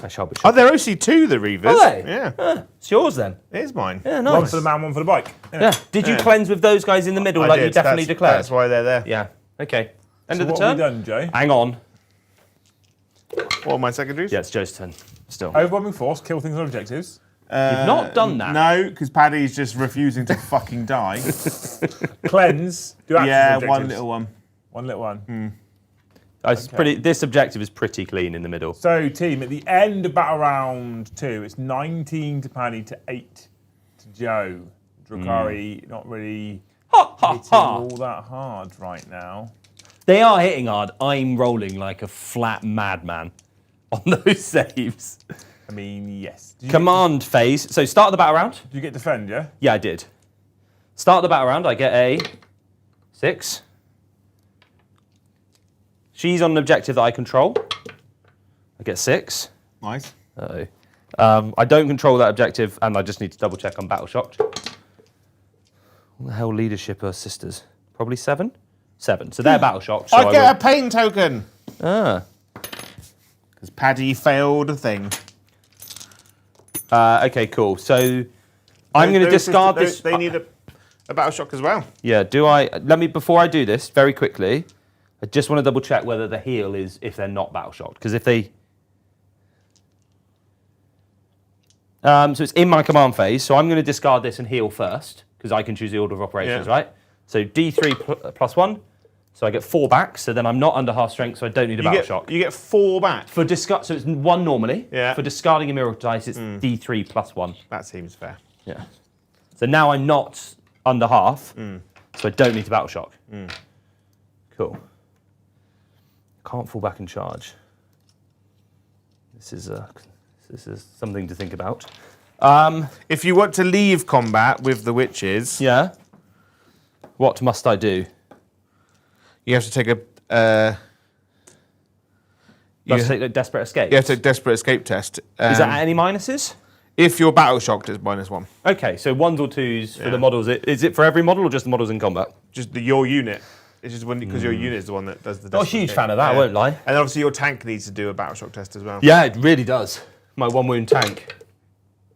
I shall be Oh, shocked. they're OC2, the Reavers. Are they? Yeah. It's yours then. It is mine. Yeah, One nice. for the man, one for the bike. Yeah. Did you cleanse with those guys in the middle like you definitely declared? That's why they're there. Yeah. Okay. End So of the what have turn. we done, Joe? Hang on. What are my secondaries? Yeah, it's Joe's turn. Still. Overwhelming force, kill things on objectives. You've not done that. No, because Paddy's just refusing to fucking die. Cleanse, do actions Yeah, on objectives. one little one. One little one. It's pretty. This objective is pretty clean in the middle. So, team, at the end of battle round 2, it's 19 to Paddy to 8 to Joe. Drukhari not really Ha ha hitting ha! all that hard right now. They are hitting hard. I'm rolling like a flat madman on those saves. I mean, yes. Did Command phase. So start of the battle round. you get defend, yeah? Yeah, I did. Start of the battle round. I get a 6. She's on an objective that I control. I get 6. Nice. Uh-oh. I don't control that objective, and I just need to double check on battle shocked. What the hell leadership are sisters? Probably 7? 7. So they're battle shocked. So I get will- a pain token. Ah. Because Paddy failed a thing. Okay, cool. So I'm going to discard this. They need a battle shock as well. Yeah, do I? Let me, before I do this, very quickly, I just want to double check whether the heal is if they're not battle shocked. Because if they. So it's in my command phase, so I'm going to discard this and heal first, because I can choose the order of operations, Yeah. right? So D3 plus 1, so I get 4 back, so then I'm not under half strength, so I don't need a battle shock. You get 4 back. For discard, so it's 1 normally. Yeah. For discarding a miracle dice, it's D3 plus 1. That seems fair. Yeah. So now I'm not under half, so I don't need to battle shock. Cool. Can't fall back and charge. This is something to think about. If you want to leave combat with the witches, Yeah. What must I do? you have to take a. Must take a desperate escape. You have to take a desperate escape test. Is that any minuses? If you're battle shocked, it's -1. Okay, so 1s or 2s for Yeah. the models. Is it for every model or just the models in combat? Just your unit. It's just because your unit is the one that does the. Not a desperate huge escape. fan of that, I won't lie. And obviously your tank needs to do a battle shock test as well. Yeah, it really does. My 1 wound tank.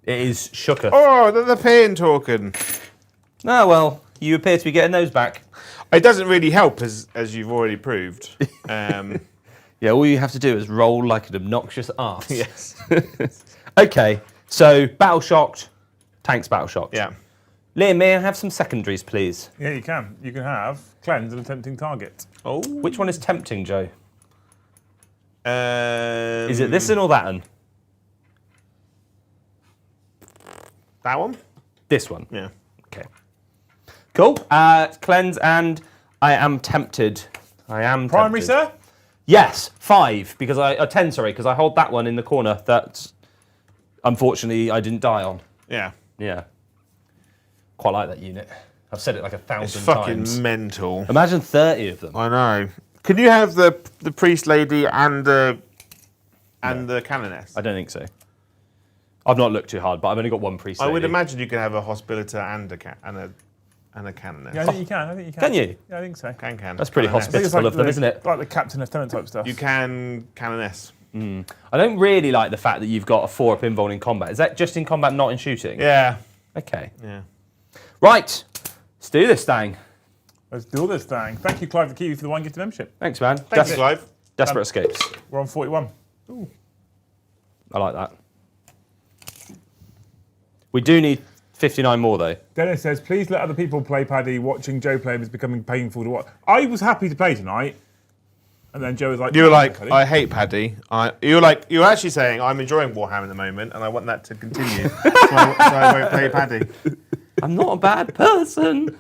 It is shooketh. Oh, the pain token. Ah, well, you appear to be getting those back. It doesn't really help, as you've already proved. Yeah, all you have to do is roll like an obnoxious arse. Yes. Okay, so battle shocked, tanks battle shocked. Yeah. Liam, may I have some secondaries, please? Yeah, you can. You can have cleanse and a tempting target. Oh. Which one is tempting, Joe? Is Is it this one or that one? That one? This one. Yeah. Okay. Cool. Cleanse and I am tempted. I am Primary, tempted. sir? Yes, 5 because 10. Sorry, because I hold that one in the corner. That unfortunately I didn't die on. Yeah. Yeah. Quite like that unit. I've said it like 1,000 It's fucking times. mental. Imagine 30 of them. I know. Can you have the priest lady and the canoness? I don't think so. I've not looked too hard, but I've only got one priest. I would lady. imagine you could have a hospitator and a canoness. Yeah, I think you can. I think you can. Can you? Yeah, I think so. Can. That's pretty Canoness. I think it's hospitable of them, isn't it? Like the captain lieutenant type stuff. You can canoness. I don't really like the fact that you've got a 4-up invuln in combat. Is that just in combat, not in shooting? Yeah. Okay. Yeah. Right. Let's do this thing. Let's do this thing. Thank you, Clive the Kiwi, for the 1 gift membership. Thanks, man. Thanks, Clive. Desperate escapes. We're on 41. I like that. We do need 59 more, though. Dennis says, please let other people play Paddy. Watching Joe play is becoming painful to watch. I was happy to play tonight. And then Joe was like... You were like, Paddy. I hate Paddy. You were actually saying, I'm enjoying Warhammer at the moment, and I want that to continue. so I won't play Paddy. I'm not a bad person.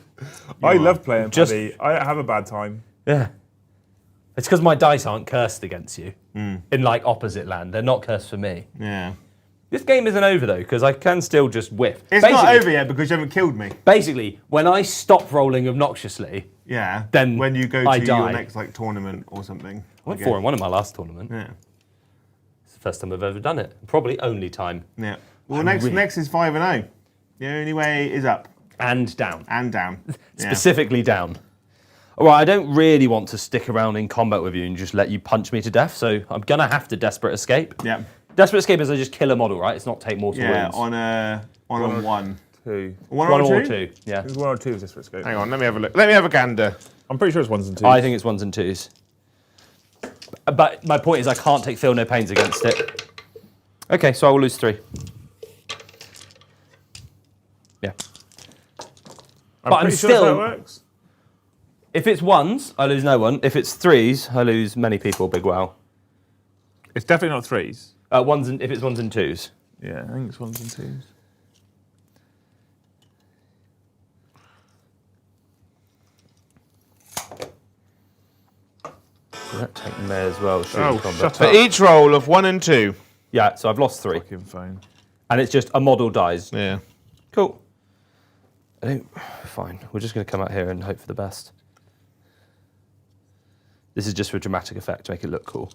I love playing Just- Paddy. I don't have a bad time. Yeah. It's because my dice aren't cursed against you in like opposite land. They're not cursed for me. Yeah. This game isn't over though, because I can still just whiff. It's not over yet because you haven't killed me. Basically, when I stop rolling obnoxiously, Yeah. Then when you go I to die. your next like tournament or something. I went 4-1 in my last tournament. Yeah. It's the first time I've ever done it. Probably only time. Yeah. Well, next is 5-0. The only way is up And down. and down. Yeah. Specifically down. All right, I don't really want to stick around in combat with you and just let you punch me to death, so I'm going to have to Desperate Escape. Yeah. Desperate Escape is I just kill a model, right? It's not take mortal Yeah. wounds. On a 1. 2. One One or or two? two, yeah. It's 1 or 2 is this risk. Hang on, let me have a look. Let me have a gander. I'm pretty sure it's 1s and 2s. I think it's 1s and 2s. But my point is I can't take feel no pains against it. Okay, so I will lose 3. Yeah. But I'm pretty sure that's how it still... works. If it's 1s, I lose no one. If it's 3s, I lose many people, big wow. It's definitely not 3s. If it's 1s and 2s. Yeah, I think it's 1s and 2s. So that take me as well. Oh, combat. shut For up. each roll of 1 and 2. Yeah, so I've lost 3. Fucking phone. And it's just a model dies. Yeah. Cool. Fine. We're just going to come out here and hope for the best. This is just for dramatic effect to make it look cool.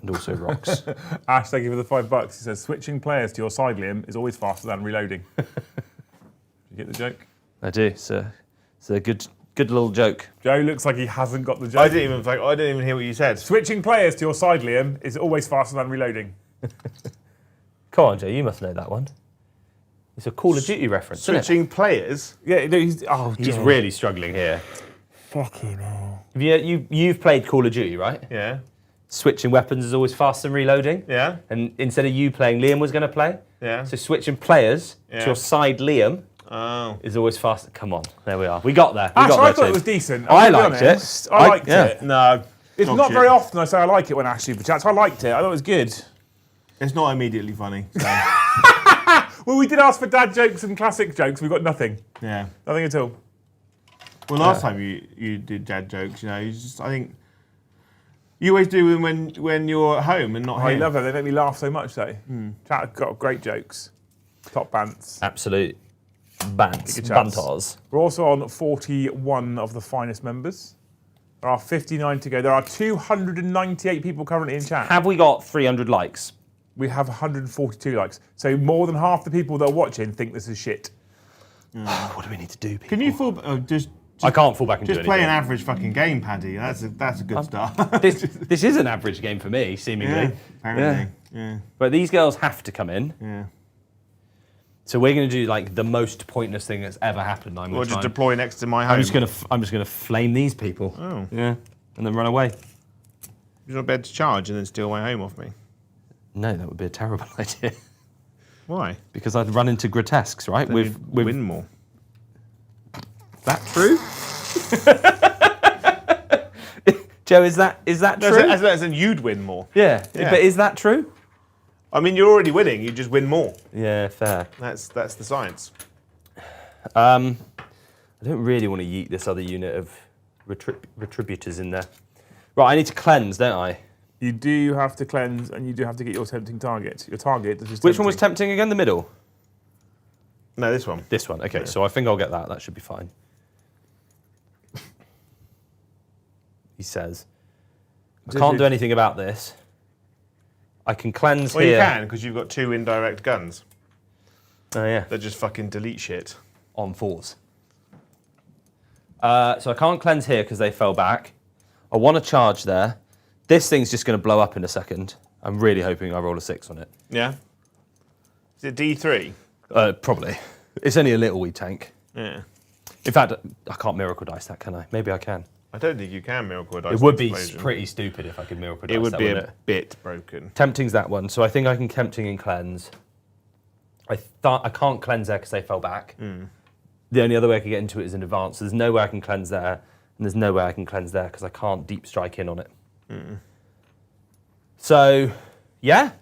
And also rocks. Ash, thank you for the $5. He says, switching players to your side, Liam, is always faster than reloading. You get the joke? I do. It's a good little joke. Joe looks like he hasn't got the joke. I didn't even hear what you said. Switching players to your side, Liam, is always faster than reloading. Come on, Joe. You must know that one. It's a Call of Duty reference, isn't it? Switching players. Yeah, no, he's He's really struggling here. fucking hell. You've played Call of Duty, right? Yeah. Switching weapons is always faster than reloading. Yeah. And instead of you playing, Liam was going to play. Yeah. So switching players Yeah. to your side, Liam, Oh. is always faster. Come on, there we are. We got there. We Ash, got I there thought too. it was decent. I I'll be liked honest. it. I liked it. No. It's dog not shit. very often I say I like it when Ash super chats. I liked it. I thought it was good. It's not immediately funny. So. Well, we did ask for dad jokes and classic jokes. We got nothing. Yeah. Nothing at all. Well, last time you did dad jokes, you just I think you always do them when you're at home and not I here. love them. They make me laugh so much, though. Chat have got great jokes. Top bants. Absolute bants, Big chance. bantars. We're also on 41 of the finest members. There are 59 to go. There are 298 people currently in chat. Have we got 300 likes? We have 142 likes. So more than half the people that are watching think this is shit. What do we need to do, people? Can you just I can't fall back and just do play an anything. average fucking game, Paddy? That's a good start. This is an average game for me, seemingly. Yeah, apparently. Yeah. But these girls have to come in. Yeah. So we're going to do like the most pointless thing that's ever happened. I'm Or going just to deploy next to my home. I'm just gonna flame these people. Oh. Yeah. And then run away. You're not bed to charge and then steal my home off me. No, that would be a terrible idea. Why? Because I'd run into grotesques, right? Then With you'd win more. that true? Joe, is that No, true? as in you'd win more. Yeah. Yeah. But is that true? I mean, you're already winning. You just win more. Yeah, fair. That's the science. I don't really want to yeet this other unit of retributors in there. Right, I need to cleanse, don't I? You do have to cleanse and you do have to get your tempting target. Your target is Which one was tempting again? The middle? No, this one. This one. Okay, so I think I'll get that. That should be fine. He says. I can't do anything about this. I can cleanse Well, here. you can, because you've got 2 indirect guns Oh, yeah. that just fucking delete shit. On 4s. So I can't cleanse here because they fell back. I want to charge there. This thing's just going to blow up in a second. I'm really hoping I roll a 6 on it. Yeah? Is it D3? Probably. It's only a little wee tank. Yeah. In fact, I can't miracle dice that, can I? Maybe I can. I don't think you can miracle dice. It would be explosion. pretty stupid if I could miracle dice It would that, be wouldn't a it? bit broken. Tempting's that one, so I think I can tempting and cleanse. I can't cleanse there because they fell back. The only other way I can get into it is in advance. There's no way I can cleanse there, and there's no way I can cleanse there because I can't deep strike in on it. So, yeah.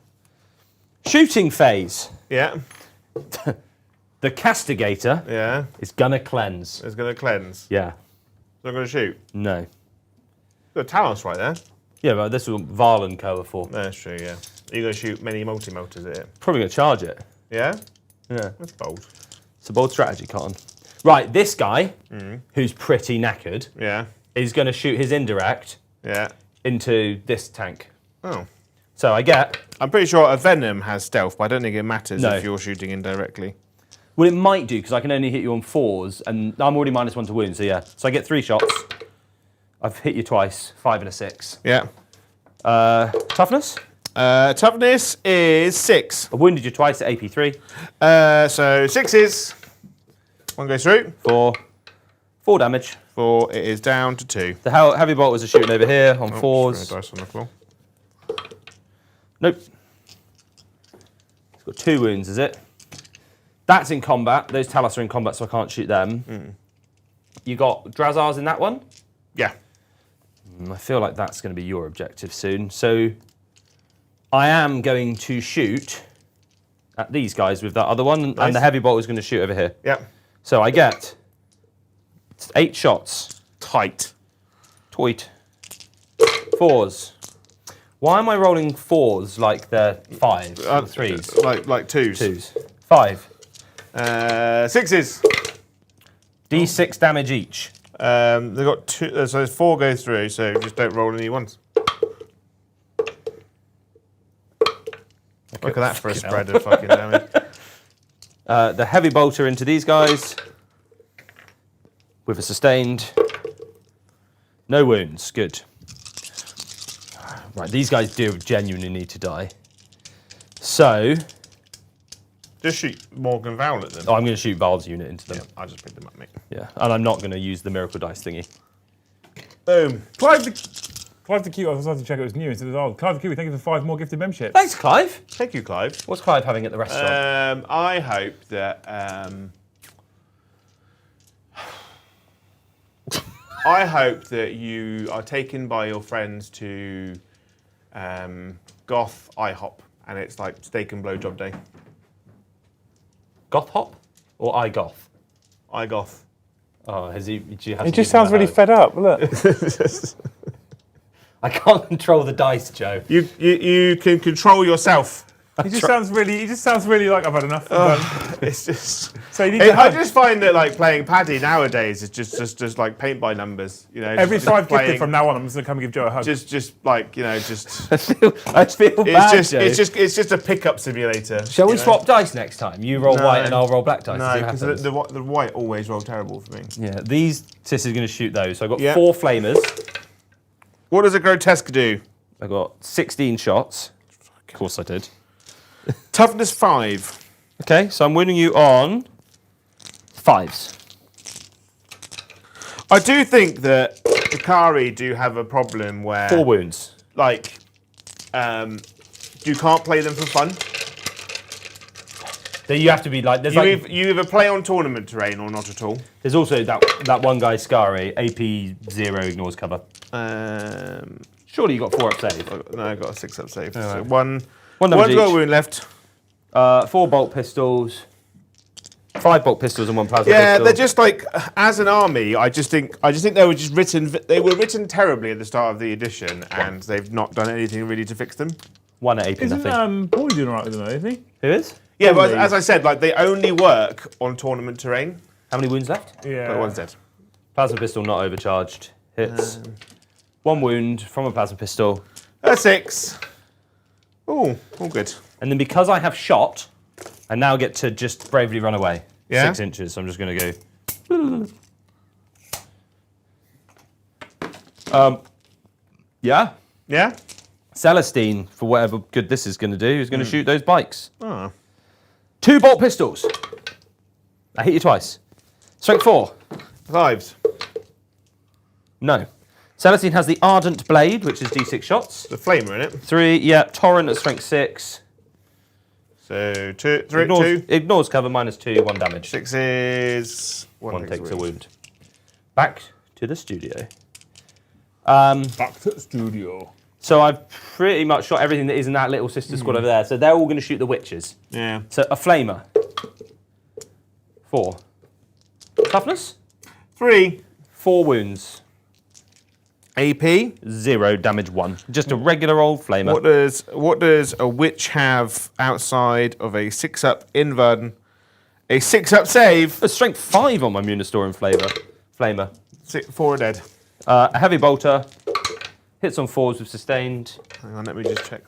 Shooting phase. Yeah. The castigator Yeah. is gonna cleanse. It's going to cleanse. Yeah. It's not going to shoot. No. Got a Talos right there. Yeah, but this is what Val and Co are for. That's true, yeah. You're going to shoot many multi-motors at it. Probably gonna charge it. Yeah? Yeah. That's bold. It's a bold strategy, Cotton. Right, this guy, who's pretty knackered, Yeah. is gonna shoot his indirect Yeah. into this tank. Oh. So I get. I'm pretty sure a Venom has stealth, but I don't think it matters No. if you're shooting indirectly. Well, it might do because I can only hit you on 4s, and I'm already -1 to wound. So yeah. So I get 3 shots. I've hit you twice, 5 and a 6. Yeah. Toughness. Toughness is 6. I wounded you twice at AP3. So 6s. One goes through. 4 damage. 4, it is down to 2. The heavy bolt was a shooting over here on 4s. Dice on the floor. Nope. It's got 2 wounds, is it? That's in combat. Those Talos are in combat, so I can't shoot them. You got Drazars in that one? Yeah. I feel like that's going to be your objective soon. So I am going to shoot at these guys with that other one, Nice. and the heavy bolt is going to shoot over here. Yep. So I get 8 shots. Tight. Toit. 4s. Why am I rolling 4s like they're 5s? 3s. Like 2s. 2s. 5. 6s. D6 damage each. They've got 2, so 4 go through, so just don't roll any ones. Look at that for a spread of fucking damage. The heavy bolter into these guys with a sustained. No wounds. Good. Right, these guys do genuinely need to die. So, Just shoot Morgan Vowel at them. I'm going to shoot Val's unit into them. I just picked them up, mate. Yeah, and I'm not going to use the miracle dice thingy. Boom. Clive the Cute, I was supposed to check it was new instead of old. Clive the Cute, thank you for 5 more gifted memberships. Thanks, Clive. Thank you, Clive. What's Clive having at the restaurant? I hope that I hope that you are taken by your friends to Goth IHOP, and it's like steak and blowjob day. Goth hop or iGoth? iGoth. Oh, has he? Do you have He to just give him sounds a really hug? fed up, look. I can't control the dice, Joe. You can control yourself. He just sounds really like I've had enough. It's just. So you need I to just find that like playing Paddy nowadays is just like paint by numbers. You know. every just 5 playing- gifted from now on, I'm just gonna come and give Joe a hug. Just like you know, just I feel bad, Joe. it's just a pickup simulator. Shall we you know? swap dice next time? You roll No. white and I'll roll black dice. No, see what because happens. the white always roll terrible for me. Yeah, Sis is going to shoot those. So I've got Yeah. 4 flamers. What does a grotesque do? I got 16 shots. Of course I did. Toughness 5. Okay, so I'm winning you on 5s. I do think that Drukhari do have a problem where 4 wounds. like you can't play them for fun. So you have to be like, You either play on tournament terrain or not at all. there's also that one guy, Scary, AP 0 ignores cover. Surely you got 4 up save. No, I got a 6 up save. So right. one's damage got a each. wound left. 4 bolt pistols. 5 bolt pistols and 1 plasma Yeah, pistol. they're just like as an army. I just think they were just written. They were written terribly at the start of the edition, and they've not done anything really to fix them. 1 at AP Isn't nothing. Paul doing alright with them, isn't he? Who is? Yeah, but Only. as I said, like they only work on tournament terrain. How many wounds left? Yeah. But one's dead. Plasma pistol not overcharged. Hits. 1 wound from a plasma pistol. A 6. Oh, all good. And then because I have shot, I now get to just bravely run away. Yeah? 6 inches, so I'm just going to go. Yeah. Yeah. Celestine, for whatever good this is going to do, is going to shoot those bikes. Oh. 2 bolt pistols. I hit you twice. Strength 4. 5s. No. Celestine has the Ardent Blade, which is D6 shots. The flamer in it. 3, yeah. Torrent at strength 6. So 2, 3, Ignores, 2. ignores cover, -2, 1 damage. 6 is 1 takes a wound. wound. Back to the studio. Back to the studio. So I've pretty much shot everything that is in that little sister squad over there. So they're all going to shoot the witches. Yeah. So a flamer. 4. Toughness? 3. 4 wounds. AP. 0 damage 1. Just a regular old flamer. What does a witch have outside of a 6-up in Verdun? A 6-up save. A strength 5 on my Munistorum flamer. 4 are dead. A heavy bolter. Hits on 4s with sustained. Hang on, let me just check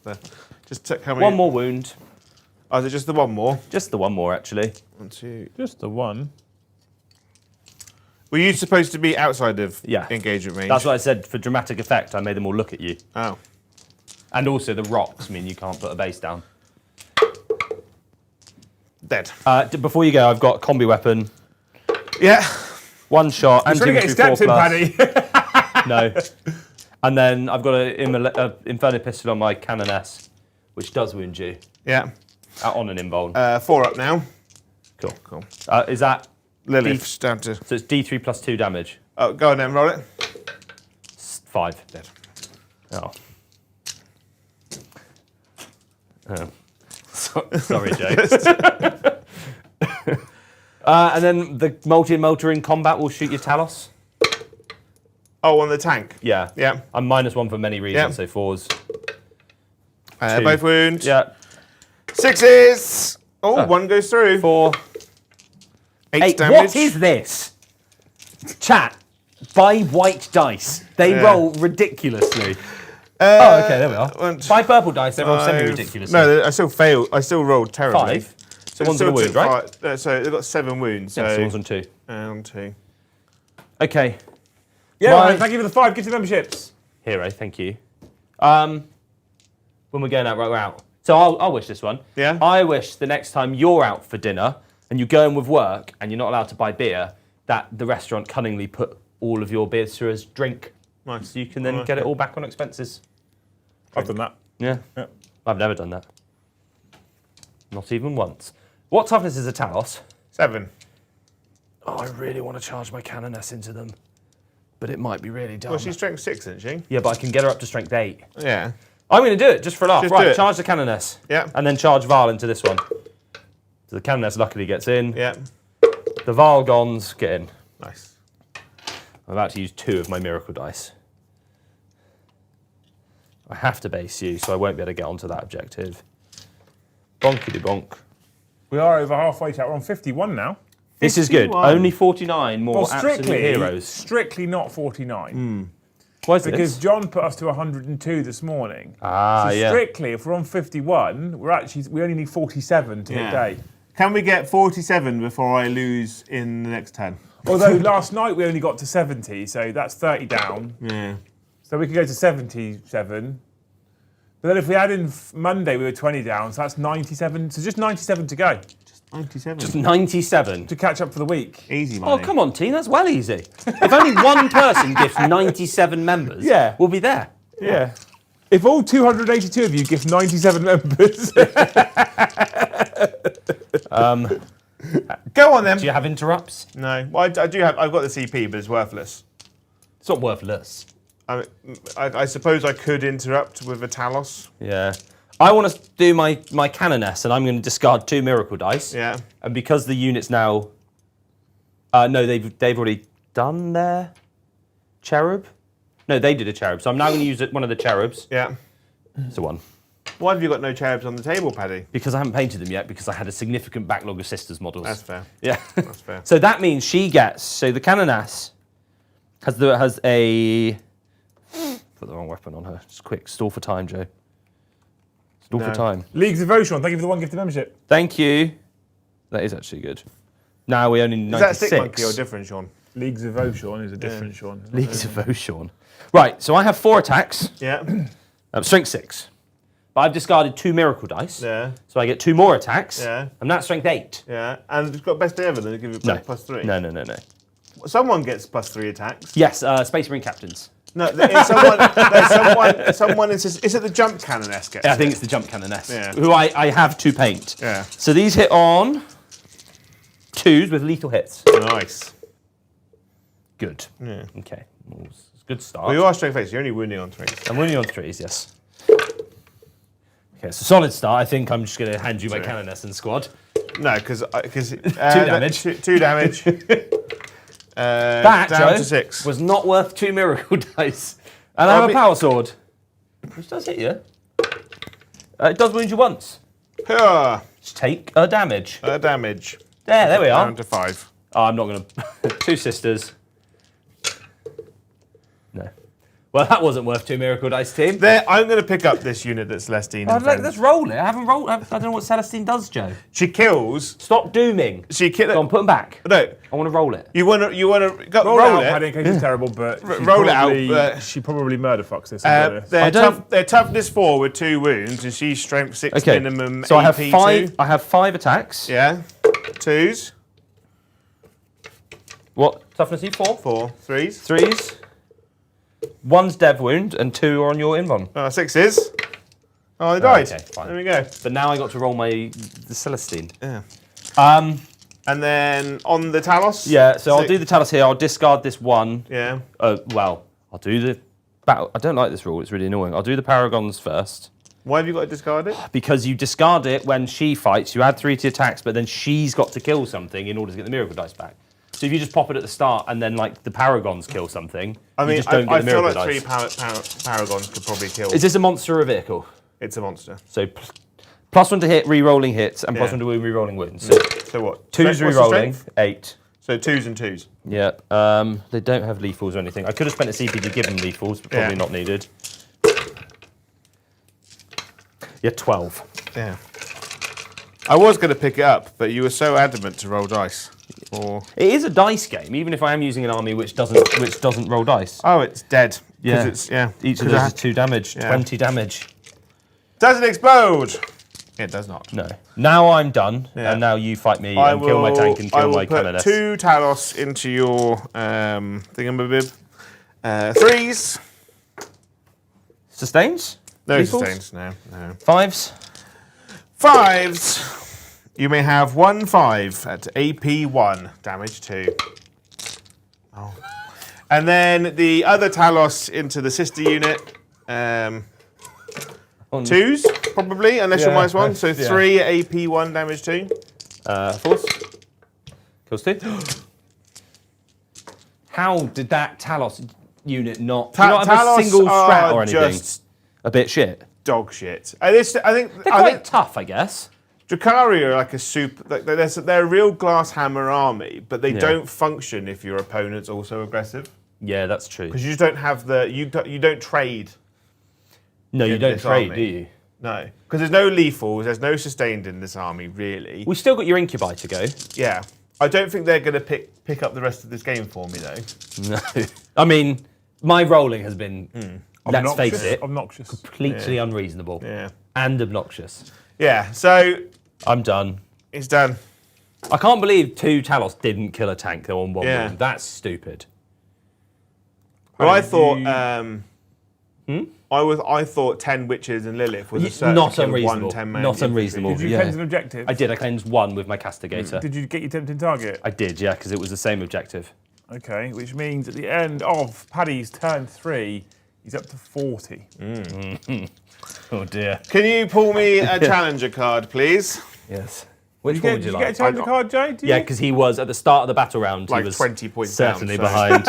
how many. 1 more wound. Oh, is it just the 1 more? Just the 1 more, actually. 1, 2. Just the one. Were you supposed to be outside of Yeah. engagement range? That's what I said for dramatic effect. I made them all look at you. Oh. And also the rocks mean you can't put a base down. Dead. Before you go, I've got a combi weapon. Yeah. 1 shot. You're trying to get Anti-infantry steps in, 4+. Paddy. No. And then I've got an Inferno pistol on my Canoness, which does wound you. Yeah. On an invuln. 4 up now. Cool. Is that... Lilith's down to... So it's D3 plus 2 damage. Oh, go on then, roll it. 5. Dead. Oh. Sorry, Jay. And then the multi-motor in combat will shoot your Talos. Oh, on the tank? Yeah. Yeah. I'm -1 for many reasons, so 4s. 2. Both wounds. Yeah. 6s! Oh, 1 goes through. 4. 8 damage. What is this? Chat, buy white dice. They roll ridiculously. Oh, okay, there we are. Buy purple dice, they roll semi-ridiculously. No, I still failed. I still rolled terribly. 5. So one's on a wound, right? So they've got 7 wounds. Yeah, so one's on 2. And 2. Okay. Yeah, man, thank you for the 5 gifted memberships. Hero, thank you. When we're going out, right, we're out. So I'll wish this one. Yeah? I wish the next time you're out for dinner and you go in with work and you're not allowed to buy beer, that the restaurant cunningly put all of your beers through as drink. Nice. So you can then get it all back on expenses. I've done that. Yeah. Yep. I've never done that. Not even once. What toughness is a Talos? 7. Oh, I really want to charge my Canoness into them. But it might be really dumb. Well, she's strength 6, isn't she? Yeah, but I can get her up to strength 8. Yeah. I'm going to do it just for a laugh. Just Right, do it. charge the Canoness. Yeah. And then charge Val into this one. So the Canoness luckily gets in. Yeah. The Valgons get in. Nice. I'm about to use 2 of my miracle dice. I have to base you, so I won't be able to get onto that objective. Bonkity bonk. We are over halfway, chat. We're on 51 now. This is good. 51. Only 49 more Well, absolute heroes. strictly not 49. Why is Because this? John put us to 102 this morning. Ah, so yeah. strictly, if we're on 51, we only need 47 to hit day. Can we get 47 before I lose in the next 10? Although last night we only got to 70, so that's 30 down. Yeah. So we could go to 77. But then if we add in Monday, we were 20 down, so that's 97. So just 97 to go 97. Just 97. to catch up for the week. Easy money. Oh, come on, team. That's well easy. If only one person gifts 97 members, Yeah. we'll be there. Yeah. If all 282 of you give 97 members. Go on then. Do you have interrupts? No. Well, I do have. I've got the CP, but it's worthless. It's not worthless. I suppose I could interrupt with a Talos. Yeah. I want to do my Canoness, and I'm going to discard 2 miracle dice. Yeah. And because the unit's now... no, they've already done their cherub. No, they did a cherub. So I'm now going to use one of the cherubs. Yeah. It's a 1. Why have you got no cherubs on the table, Paddy? Because I haven't painted them yet, because I had a significant backlog of sisters models. That's fair. Yeah. That's fair. So that means she gets... So the Canoness has a... Put the wrong weapon on her. Just quick, stall for time, Joe. Stall for time. Leagues of Ocean, thank you for the 1 gifted membership. Thank you. That is actually good. Now we only need 96. Is that Stick Monkey or different, Sean? Leagues of Ocean is a different Sean. Leagues of Ocean. Right, so I have 4 attacks. Yeah. Strength 6. But I've discarded 2 miracle dice. Yeah. So I get 2 more attacks. Yeah. And that's strength 8. Yeah. And it's got best day ever, then they give you +3. No. Someone gets +3 attacks. Yes, Space Marine captains. No, someone insists. Is it the jump Canoness gets? I think it's the jump Canoness. Yeah. Who I have to paint. Yeah. So these hit on 2s with lethal hits. Nice. Good. Yeah. Okay. Well, it's a good start. Well, you are strength 8, so you're only wounding on 3. I'm winning on 3s, yes. Okay, so solid start. I think I'm just going to hand you my Canoness and squad. No, because two damage. Two damage. That, down Joe, to 6. was not worth 2 miracle dice. And I have a power sword, which does hit you. It does wound you once. Just take a damage. Damage. There we are. Down to 5. Oh, I'm not going to... 2 sisters. No. Well, that wasn't worth 2 miracle dice, team. I'm going to pick up this unit that Celestine Let's roll it. I haven't rolled... I don't know what Celestine does, Joe. She kills... Stop dooming. Go on, put them back. No. I want to roll it. You want to roll it. Paddy, in case it's terrible, but roll it out. She probably murder fucks this. They're toughness 4 with 2 wounds, and she's strength 6 minimum. So AP I have 5 attacks. Yeah. 2s. What toughness are you? 4. 4. 3s. 3s. 1's dev wound, and 2 are on your invuln. 6s. Oh, they died. Okay, fine. There we go. But now I got to roll the Celestine. Yeah. And then on the Talos? Yeah, so I'll do the Talos here. I'll discard this 1. Yeah. Well, I'll do the battle. I don't like this rule. It's really annoying. I'll do the Paragons first. Why have you got to discard it? Because you discard it when she fights. You add 3 to attacks, but then she's got to kill something in order to get the miracle dice back. So if you just pop it at the start and then like the Paragons kill something, you just don't get the miracle dice. I feel like 3 Paragons could probably kill. Is this a monster or a vehicle? It's a monster. So +1 to hit, re-rolling hits, and +1 to wound, re-rolling wounds. So what? 2's re-rolling, 8. So 2s and 2s. Yeah. They don't have lethals or anything. I could have spent a CP to give them lethals, but probably not needed. Yeah, 12. Yeah. I was going to pick it up, but you were so adamant to roll dice. It is a dice game, even if I am using an army which doesn't roll dice. Oh, it's dead. Yeah. Each of those is 2 damage, 20 damage. Does it explode? It does not. No. Now I'm done, and now you fight me and kill my tank and kill my canoness. I will put 2 Talos into your thingamabib. 3s. Sustains? No Lethals? sustains, no. 5s? 5s. You may have 1 5 at AP 1, damage 2. Oh. And then the other Talos into the sister unit. 2s, probably, unless you're -1. So 3 at AP 1, damage 2. 4s? Kills 2. How did that Talos unit not have a single strat or anything? Just a bit shit. Dog shit. I think they're quite tough, I guess. Drukhari are like a super. They're a real glass hammer army, but they don't function if your opponent's also aggressive. Yeah, that's true. Because you just don't have you don't trade. No, you don't trade, do you? No, because there's no lethals, there's no sustained in this army, really. We've still got your incubi to go. Yeah. I don't think they're going to pick up the rest of this game for me, though. No. I mean, my rolling has been, let's face it, obnoxious. Completely unreasonable. Yeah. And obnoxious. Yeah, so... I'm done. It's done. I can't believe 2 Talos didn't kill a tank on 1 wound. That's stupid. Well, I thought... I thought 10 witches and Lilith was a certain not unreasonable. 1 10-man Not unreasonable. Did you cleanse an objective? I did. I cleansed 1 with my castigator. Did you get your tempting target? I did, yeah, because it was the same objective. Okay, which means at the end of Paddy's turn 3, he's up to 40. Oh dear. Can you pull me a challenger card, please? Yes. Which one would you Did you like? get a challenger card, Jay? Yeah, because he was at the start of the battle round. Like he was 20 points certainly down, behind.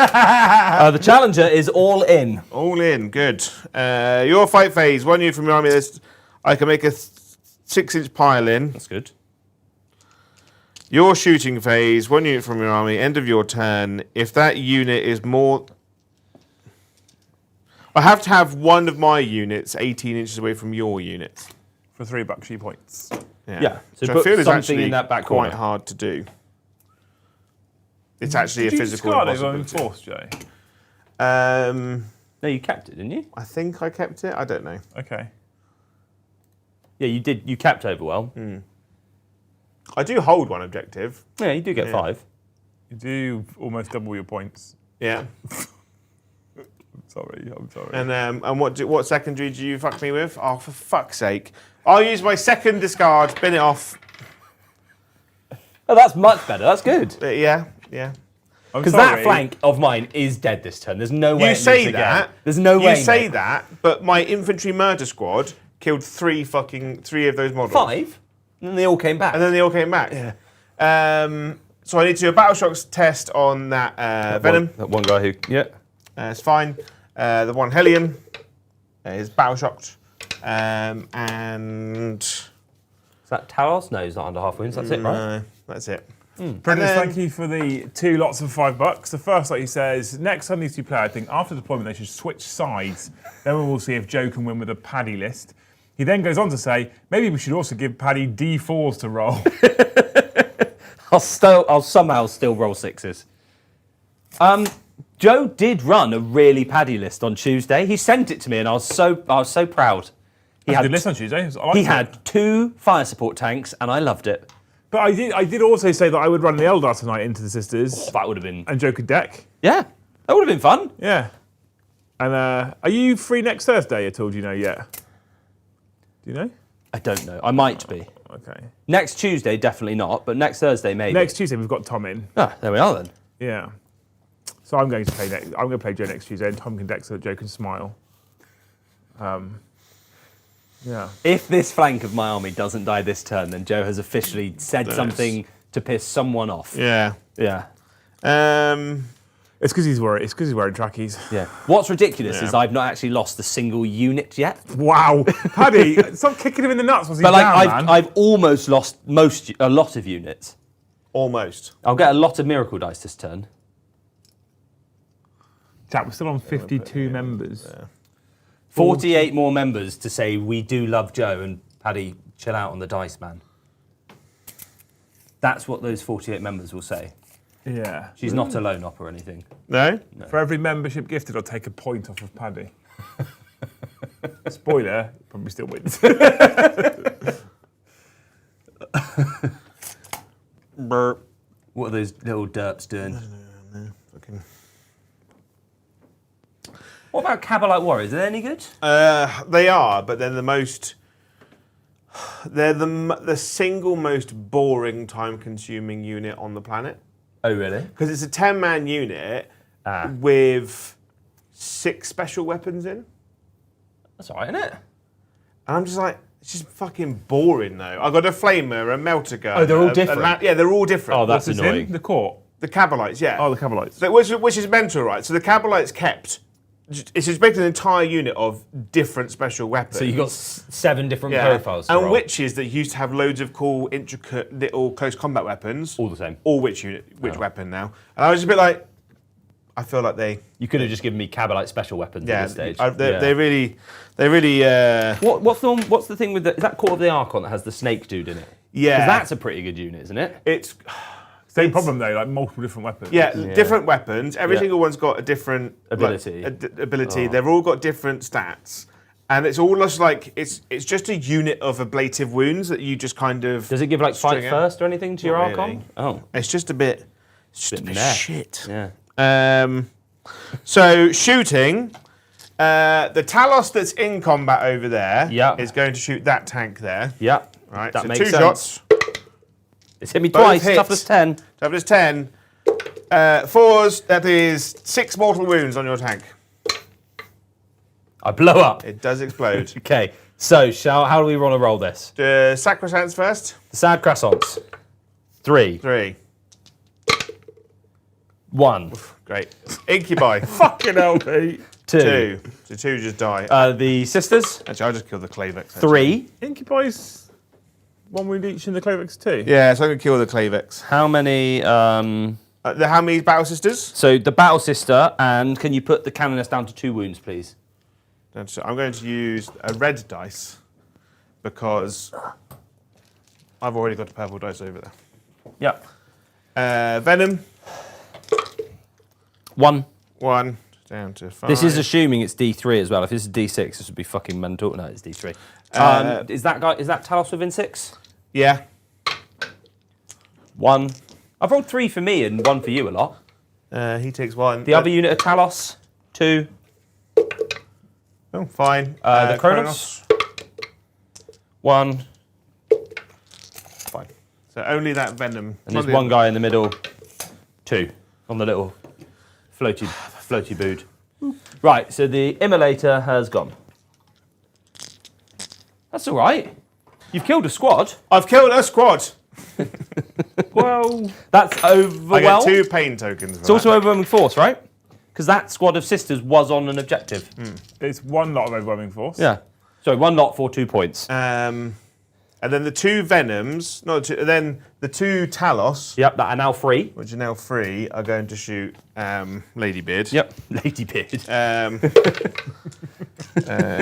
The challenger is all in. All in, good. Your fight phase, 1 unit from your army. I can make a 6-inch pile in. That's good. Your shooting phase, 1 unit from your army. End of your turn. If that unit is more... I have to have one of my units 18 inches away from your unit. For $3 points. Yeah. So Which put I feel is something actually in that back quite corner. hard to do. It's actually a physical Did you discard it impossibility. on force, Jay? No, you kept it, didn't you? I think I kept it. I don't know. Okay. Yeah, you did. You kept Overwhelm. I do hold 1 objective. Yeah, you do get 5. You do almost double your points. Yeah. I'm sorry. And what secondary do you fuck me with? Oh, for fuck's sake! I'll use my second discard. Bin it off. Oh, that's much better. That's good. Yeah. Because that flank of mine is dead this turn. There's no way. You say again. that. There's no way. You say that, but my infantry murder squad killed 3 of those models. 5? And they all came back. And then they all came back. Yeah. So I need to do a battle shocks test on that Venom. That one guy who, yeah. It's fine. The one Hellion is battle shocked. And... Is that Talos? No, he's not under half wounds. That's it, right? No, that's it. Brendan, thank you for the 2 lots of $5. The first lot, he says, next time these two play, I think after deployment they should switch sides. Then we will see if Joe can win with a Paddy list. He then goes on to say, maybe we should also give Paddy D4s to roll. I'll somehow still roll 6s. Joe did run a really Paddy list on Tuesday. He sent it to me, and I was so proud. He had a good list on Tuesday. He had 2 fire support tanks, and I loved it. But I did also say that I would run the Eldar tonight into the Sisters. That would have been... And Joe could deck. Yeah, that would have been fun. Yeah. And are you free next Thursday at all? Do you know yet? Do you know? I don't know. I might be. Okay. Next Tuesday, definitely not, but next Thursday, maybe. Next Tuesday, we've got Tom in. Ah, there we are then. Yeah. So I'm going to play I'm going to play Joe next Tuesday, and Tom can deck so that Joe can smile. Yeah. If this flank of my army doesn't die this turn, then Joe has officially said something to piss someone off. Yeah. Yeah. It's because he's wearing trackies. Yeah. What's ridiculous is I've not actually lost a single unit yet. Wow, Paddy, stop kicking him in the nuts. Was he But like down, man? I've almost lost a lot of units. Almost. I'll get a lot of miracle dice this turn. Chat, we're still on 52 members. 48 more members to say we do love Joe, and Paddy, chill out on the dice, man. That's what those 48 members will say. Yeah. She's not alone up or anything. No? For every membership gifted, I'll take a point off of Paddy. Spoiler, probably still wins. Burp. What are those little derps doing? Fucking... What about Cabalite Warriors? Are they any good? They are, but they're the most... They're the single most boring, time-consuming unit on the planet. Oh, really? Because it's a 10-man unit with 6 special weapons in. That's all right, isn't it? And I'm just like, it's just fucking boring, though. I've got a flamer, a melter gun. Oh, they're all different? Yeah, they're all different. Oh, that's What's annoying. in? The court. The Cabalites, yeah. Oh, the Cabalites. So, which is mental, right? So the Cabalites kept... It's just basically an entire unit of different special weapons. So you've got 7 different profiles to And roll. witches that used to have loads of cool, intricate, little close combat weapons. All the same. All which weapon now. And I was just a bit like, I feel like they... You could have just given me Cabalite special weapons at this stage. They really... What's the thing with the... Is that Court of the Archon that has the snake dude in it? Yeah. Because that's a pretty good unit, isn't it? It's... Same problem though, like multiple different weapons. Yeah, different weapons. Every single one's got a different ability. Ability. They've all got different stats, and it's almost like it's just a unit of ablative wounds that you just kind of. Does it give like fight string out. first or anything to your Not Archon? really. Oh, It's just a bit. It's just a bit meh. shit. yeah. So shooting, the Talos that's in combat over there is going to shoot that tank there. Yeah. Right. That so makes 2 sense. shots. It's hit me Both twice. hits. Toughness 10. Toughness 10. 4s. That is 6 mortal wounds on your tank. I blow up. It does explode. Okay. So how do we want to roll this? Sacrosancts first. The Sad Croissants. 3. 3. 1. Great. Incubi. Fucking hell, Pete. 2. 2. So 2 just die. The Sisters. Actually, I'll just kill the Clavex. 3. Incubi's 1 wound each in the Clavix too. Yeah, so I'm going to kill the Clavex. How many... How many Battle Sisters? So the Battle Sister, and can you put the Canoness down to 2 wounds, please? So I'm going to use a red dice because I've already got a purple dice over there. Yep. Venom. 1. 1. Down to 5. This is assuming it's D3 as well. If this is D6, this would be fucking mental. No, it's D3. Is that Talos within 6? Yeah. 1. I've rolled 3 for me and 1 for you a lot. He takes 1. The other unit of Talos, 2. Oh, fine. The Kronos. 1. Fine. So only that Venom. And there's one guy in the middle, 2, on the little floaty boot. Right, so the Immolator has gone. That's all right. You've killed a squad. I've killed a squad. Well, That's I overwhelming. get 2 pain tokens. For It's also overwhelming force, right? Because that squad of sisters was on an objective. it's one lot of overwhelming force. Yeah. So 1 lot for 2 points. And then the 2 venoms, then the 2 talos, Yep, that are now free. which are now free, are going to shoot Ladybeard. Yep, Ladybeard.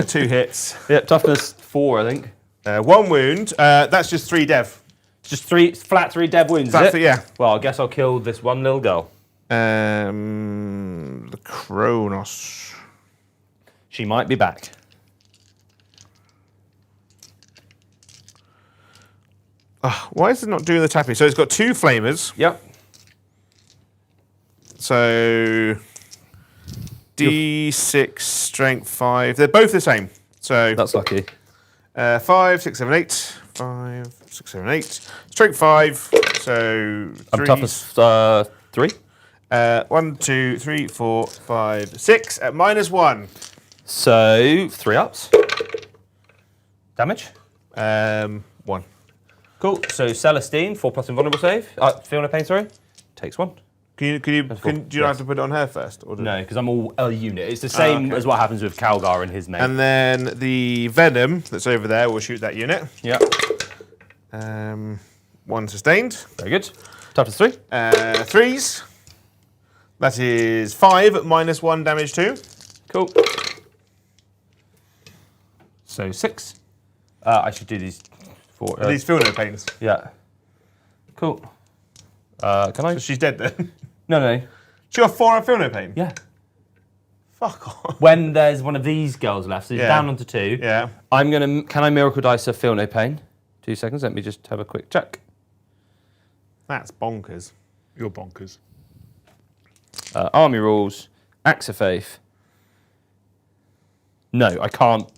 2 hits, Yep, toughness 4, I think. 1 wound. That's just 3 dev. Just 3 flat 3 dev wounds. Flat is it? three, yeah. Well, I guess I'll kill this one little girl. The Kronos. She might be back. Why is it not doing the tapping? So it's got 2 flamers. Yep. So D6, strength 5. They're both the same. So That's lucky. 5, 6, 7, 8. 5, 6, 7, 8. Strength 5. So I'm toughness 3. 1, 2, 3, 4, 5, 6 at -1. So 3 ups. Damage. 1. Cool. So Celestine, 4+ invulnerable save. Feel no pain, sorry. Takes 1. Do you Yes. have to put it on her first? Or No, because I'm all a unit. It's the same okay. as what happens with Calgar and his mate. And then the venom that's over there will shoot that unit. Yeah. 1 sustained. Very good. Toughness 3. 3s. That is 5 at -1 damage 2. Cool. So 6. I should do these 4. These feel no pains. Yeah. Cool. Can I? She's dead then. No. She got 4 and feel no pain. Yeah. Fuck off. When there's one of these girls left, so it's Yeah. down onto 2. Yeah. Can I miracle dice her feel no pain? 2 seconds. Let me just have a quick check. That's bonkers. You're bonkers. Army rules. Acts of faith. No, I can't.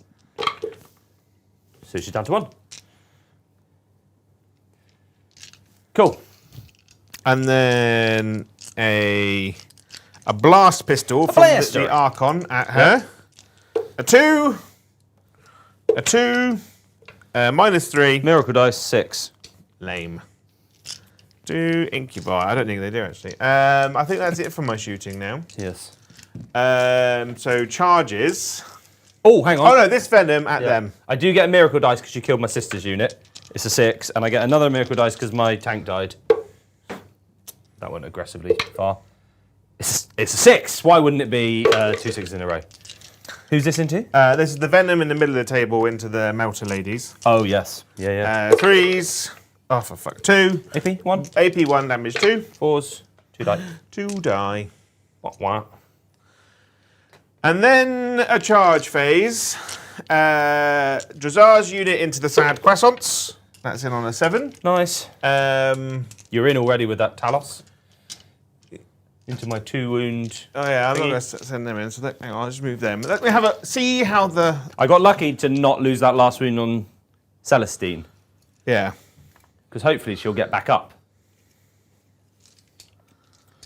So she's down to 1. Cool. And then a blast pistol from blaster. the Archon at her. A 2. A 2. -3. Miracle dice 6. Lame. Do incubi. I don't think they do actually. I think that's it for my shooting now. Yes. So charges. Oh, hang on. Oh no, this venom at Yeah. them. I do get a miracle dice because you killed my sister's unit. It's a 6, and I get another miracle dice because my tank died. That went aggressively far. It's a 6. Why wouldn't it be 2 6s in a row? Who's this into? This is the venom in the middle of the table into the melter ladies. Oh, yes. Yeah. 3s. Oh, for fuck. 2. AP 1. AP 1 damage 2. 4s. 2 die. 2 die. Wah. And then a charge phase. Drazar's unit into the sad croissants. That's in on a 7. Nice. Oh You're in already with that Talos. Into my 2 wound. yeah, I'm not Thingy. going to send them in. So hang on, I'll just move them. Let me have a see how the I got lucky to not lose that last wound on Celestine. yeah. Because hopefully she'll get back up.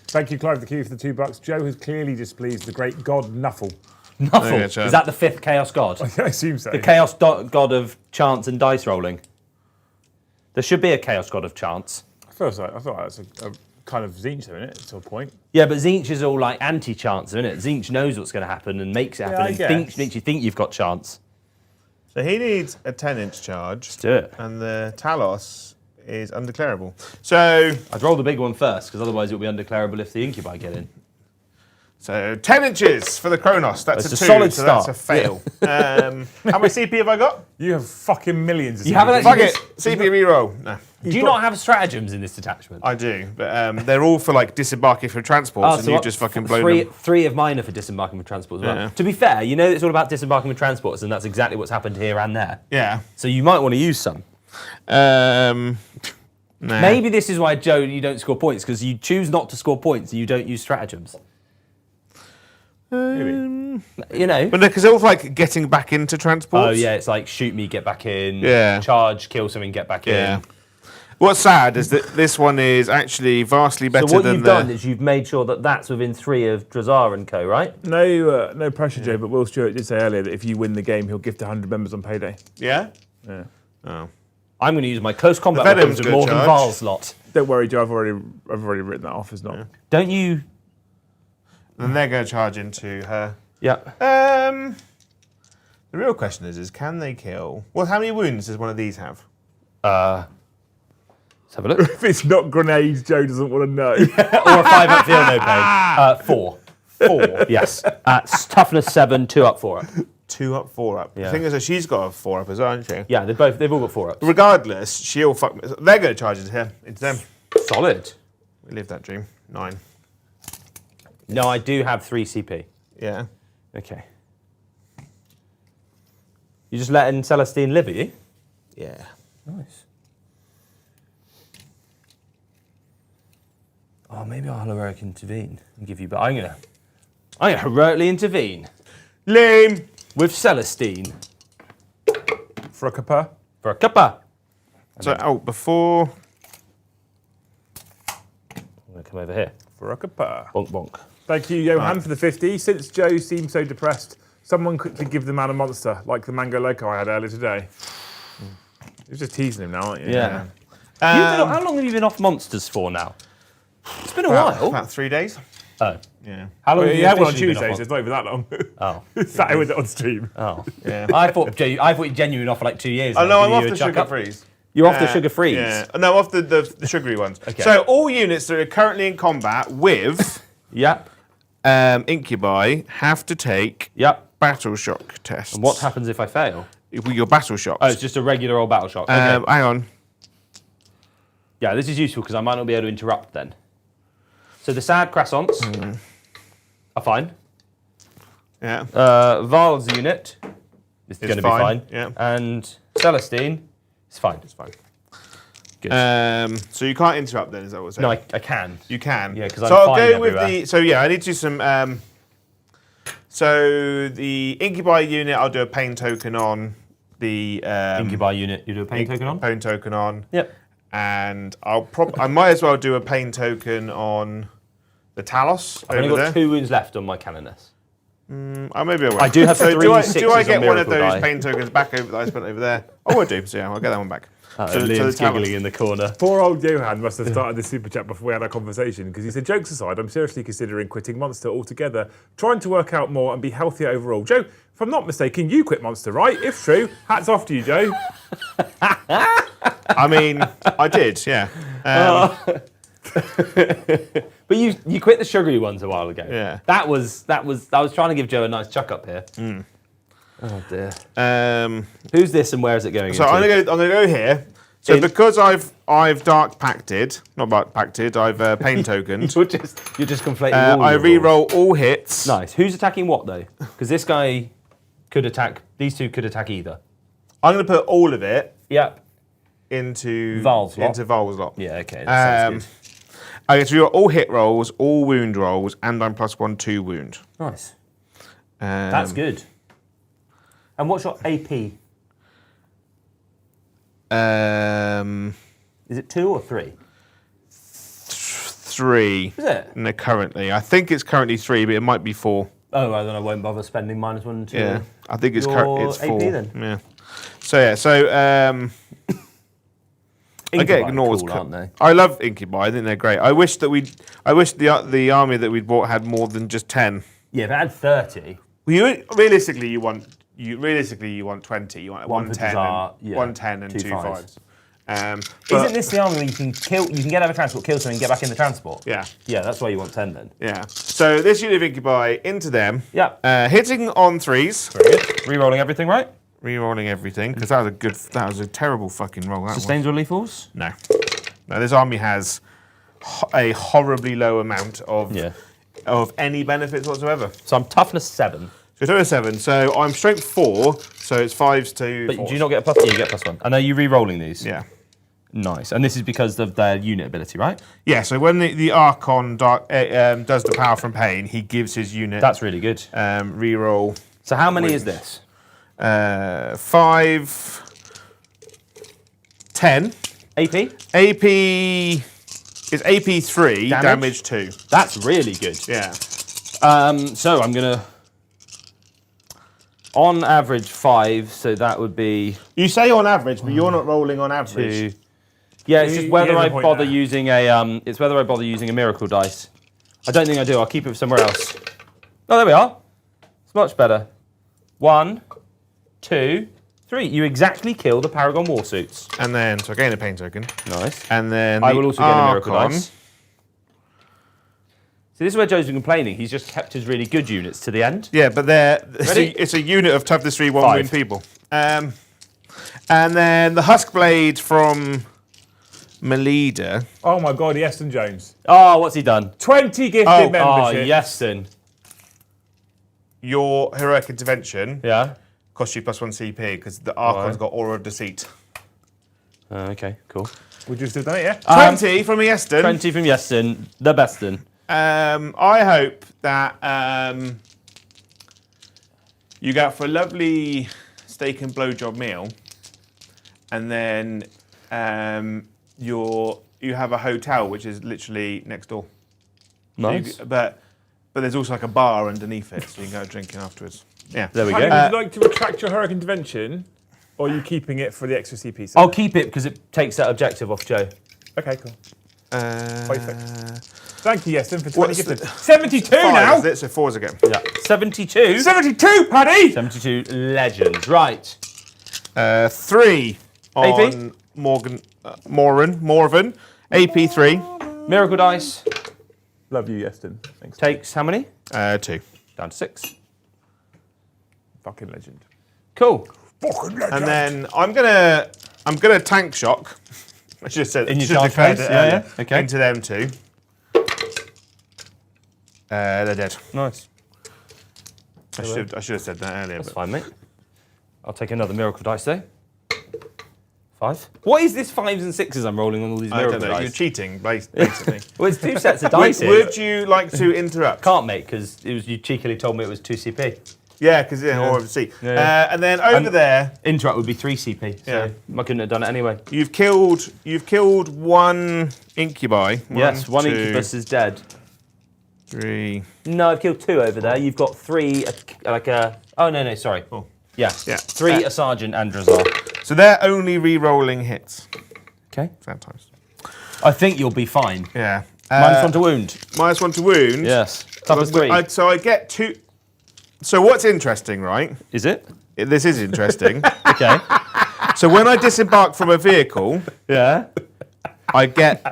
Thank you, Clive the Q, for the $2. Joe has clearly displeased the great god Nuffle. Nuffle. Okay, Chad. Is that the 5th Chaos God? I assume so. The Chaos God of chance and dice rolling. There should be a Chaos God of chance. I thought that's a kind of Zinch, though, isn't it, to a point? Yeah, but Zinch is all like anti-chance, isn't it? Zinch knows what's going to happen and makes it happen I and guess. makes you think you've got chance. So he needs a 10-inch charge. Let's do it. And the Talos is undeclarable. So I'd roll the big one first, because otherwise it'll be undeclarable if the Incubi get in. 10 inches for the Kronos. That's It's a a 2, solid so start. that's a fail. How much CP have I got? You have fucking millions of You haven't Fuck actually- it. CP reroll. No. Do you not have stratagems in this detachment? I do, but they're all for like disembarking from transports, and so you what- just fucking blown them. Three of mine are for disembarking with transports as well. Yeah. To be fair, you know it's all about disembarking with transports, and that's exactly what's happened here and there. Yeah. So you might want to use some. Nah. Maybe this is why, Joe, you don't score points, because you choose not to score points and you don't use stratagems. You know. But no, because they're all like getting back into transports. Oh yeah, it's like shoot me, get back in. Yeah. Charge, kill something, get back Yeah. in. What's sad is that this one is actually vastly better So what than you've done is you've made sure that that's within 3 of Drazar and co, right? No pressure, Joe, but Will Stewart did say earlier that if you win the game, he'll gift 100 members on payday. Yeah? Yeah. Oh. I'm going to use my close combat The weapons Venom's with more good than charge. Val's lot. Don't worry, Joe. I've already written that off as not. Don't you? Then they're going to charge into her. Yeah. The real question is can they kill? Well, how many wounds does one of these have? Let's have a look. If it's not grenades, Joe doesn't want to know. Or a 5 up feel no pain. 4. 4. Yes. Toughness 7, 2 up, 4 up. 2 up, 4 up. Yeah. The thing is that she's got a 4 up as well, hasn't she? Yeah, they've all got 4 ups. Regardless, she'll fuck me. They're going to charge into him. Into them. Solid. We live that dream. 9. No, I do have 3 CP. Yeah. Okay. You just letting Celestine live, are you? Yeah. Nice. Oh, maybe I'll heroic intervene and give you. But I'm gonna heroically intervene Lame. with Celestine For a cuppa. for a cuppa. So, before. I'm gonna come over here. For a cuppa. Bonk bonk. Thank you, Johan, for the 50. Since Joe seems so depressed, someone quickly give the man a monster, like the mango loco I had earlier today. You're just teasing him now, aren't you? Yeah. How long have you been off monsters for now? It's been a while. About 3 days. Oh. Yeah. How long Well, have you you had one on officially been Tuesday, off so it's not even that long. Oh. Sat here with it on stream. Oh. Yeah. I thought you genuine off for like 2 years. Oh, no, I'm Giving off you a the chuck sugar up. freeze. You're off the sugar freeze? Yeah. No, off the sugary ones. Okay. So, all units that are currently in combat with Yep. Incubi have to take Yep. battle shock tests. And what happens if I fail? With your battle shocks. Oh, it's just a regular old battle shock. Okay. Hang on. Yeah, this is useful because I might not be able to interrupt then. So the sad croissants are fine. Yeah. Val's unit is going to be fine. Yeah. And Celestine is fine. It's fine. Good. So you can't interrupt then, is that what we're saying? No, I can. You can. Yeah, 'cause so I'm I'll fine go with everywhere. the. So yeah, I need to do some. So the Incubi unit, I'll do a pain token on. The Incubi unit, you do a pain token on? Pain token on. Yep. And I might as well do a pain token on the Talos I've only over got there. 2 wounds left on my canoness. Maybe I will. I do have so 3 do I sixes get on one of miracle those die. pain tokens back over that I spent over there? Oh, I do. So yeah, I'll get that one back. Liam's the Talos. giggling in the corner. Poor old Johan must have started the super chat before we had our conversation because he said, jokes aside, I'm seriously considering quitting Monster altogether, trying to work out more and be healthier overall. Joe, if I'm not mistaken, you quit Monster, right? If true, hats off to you, Joe. I mean, I did, yeah. But you quit the sugary ones a while ago. Yeah. That was I was trying to give Joe a nice chuck up here. Oh dear. Who's this and where is it going? So into? I'm gonna go here. So because I've dark pacted, not dark pacted, I've pain tokened. You're just conflating all I your rules. re-roll all hits. Nice. Who's attacking what though? Because this guy could attack. These two could attack either. I'm gonna put all of it Yep. into Val's lot. Into Val's lot. Yeah. Okay. That sounds good. Okay, so you've got all hit rolls, all wound rolls, and I'm +1/2 wound. Nice. That's good. And what's your AP? Is it 2 or 3? 3. Is it? No, currently. I think it's currently 3, but it might be 4. Oh, well, then I won't bother spending -1 and 2. Yeah, I think it's Your it's AP 4. then? Yeah. So I get ignored. Cool, aren't they? I love Incubi. I think they're great. I wish the army that we'd bought had more than just 10. Yeah, if it had 30. Well, realistically, you want 20. You want One for 110 Desire, and yeah, 110 and 2 2 fives. 5s. Isn't this the army where you can get out of a transport, kill something, and get back in the transport? Yeah. Yeah, that's why you want 10 then. Yeah. So this unit of Incubi into them. Yeah. Hitting on 3s. Very good. Re-rolling everything, right? Re-rolling everything because that was a terrible fucking roll. That Sustains or lethals? No. No, this army has a horribly low amount of any benefits whatsoever. So I'm toughness 7. So total 7. So I'm strength 4. So it's 5s to. But 4s. do you not get a plus? Yeah, you get +1. And are you re-rolling these? Yeah. Nice. And this is because of their unit ability, right? Yeah. So when the Archon does the power from pain, he gives his unit. That's really good. Reroll. So how many is this? 5, 10. AP? AP is AP 3, damage 2. That's really good. Yeah. So I'm gonna. On average, 5. So that would be You say on average, but you're not rolling on average. 2. Yeah, it's just whether Here's the I point bother there. using a. It's whether I bother using a miracle dice. I don't think I do. I'll keep it somewhere else. Oh, there we are. It's much better. 1, 2, 3. You exactly kill the Paragon Warsuits. And then, so I gain a pain token. Nice. And then I the will also get a miracle Archon. dice. So this is where Joe's been complaining. He's just kept his really good units to the end. Yeah, but Ready? it's a unit of toughness 3, 1 5. wound people. And then the Husk Blade from Melida. Oh my God, Yeston Jones. Oh, what's he done? 20 gifted Oh, membership. yes, then. Your heroic intervention Yeah. costs you +1 CP because the Archon's got Aura of Deceit. Okay, cool. We just have done it, yeah? 20 from Easton. 20 from Yeston, the Beston. I hope that you go out for a lovely steak and blowjob meal, and then you have a hotel which is literally next door. Nice. But there's also like a bar underneath it, so you can go drinking afterwards. Yeah. There we Paddy, go. would you like to retract your heroic intervention, or are you keeping it for the extra CP? set? I'll keep it because it takes that objective off Joe. Okay, cool. Perfect. Thank you, Yeston, for 20 What's gifted. the- 72 now! Is it? So 4s again. Yeah. 72. 72, Paddy! 72 legends. Right. 3 on AP? Morven. AP 3. Miracle dice Love you, Yeston. Thanks. takes how many? 2. Down to 6. Fucking legend. Cool. Fucking legend. And then I'm gonna tank shock. I should have said In your should have charge declared phase? it Yeah, earlier. yeah. Okay. Into them 2. They're dead. Nice. I should have said that earlier. That's But fine, mate. I'll take another miracle dice though. 5. What is this 5s and 6s I'm rolling on all these I miracle don't know. dice? You're cheating, basically. Well, it's 2 sets of dice here. Would you like to interrupt? Can't, mate, because you cheekily told me it was 2 CP. Yeah, because or of C. Yeah. And then over there, Interrupt would be 3 CP. So Yeah. I couldn't have done it anyway. you've killed 1 incubi. Yes, 1 2, incubus is dead. 3. No, I've killed 2 over there. You've got 3, oh, no, sorry. Oh. Yeah, Yeah. 3 a sergeant and Drazar. So they're only re-rolling hits. Okay. Sometimes. I think you'll be fine. Yeah. -1 to wound. -1 to wound. Yes. Toughest 3. So I get 2. So what's interesting, right? Is it? This is interesting. Okay. So when I disembark from a vehicle, Yeah. I get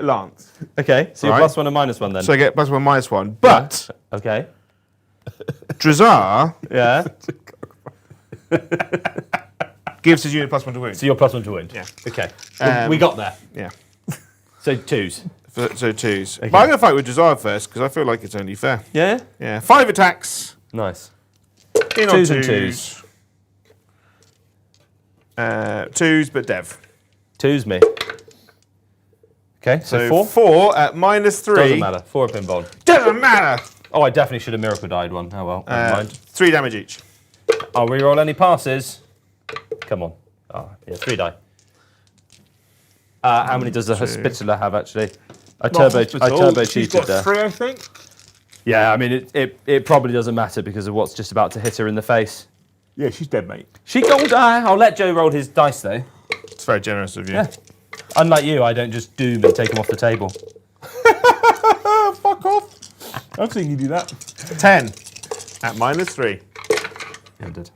lance. Okay. So you're Right. +1 and -1 then. So I get +1, -1. But Okay. Drazar Yeah. gives his unit +1 to wound. So you're +1 to wound. Yeah. Okay. Um, we got there. Yeah. So 2s. So 2s. But I'm going to fight with Drazar first because I feel like it's only fair. Yeah. Yeah. 5 attacks. Nice. In on 2s and 2s. 2s, but dev. 2s me. Okay. So So 4. 4 at -3. Doesn't matter. 4 a pinball. Doesn't matter. Oh, I definitely should have miracle died one. Oh well. Never mind. 3 damage each. I'll reroll any passes. Come on. Oh, yeah, 3 die. How many does the Hospitaller have actually? I turbo She's cheated got there. 3, I think. Yeah, I mean it probably doesn't matter because of what's just about to hit her in the face. Yeah, she's dead, mate. She gold die. I'll let Joe roll his dice though. It's very generous of you. Yeah. Unlike you, I don't just doom and take them off the table. Fuck off. I've seen you do that. 10 at -3. Yeah, I did.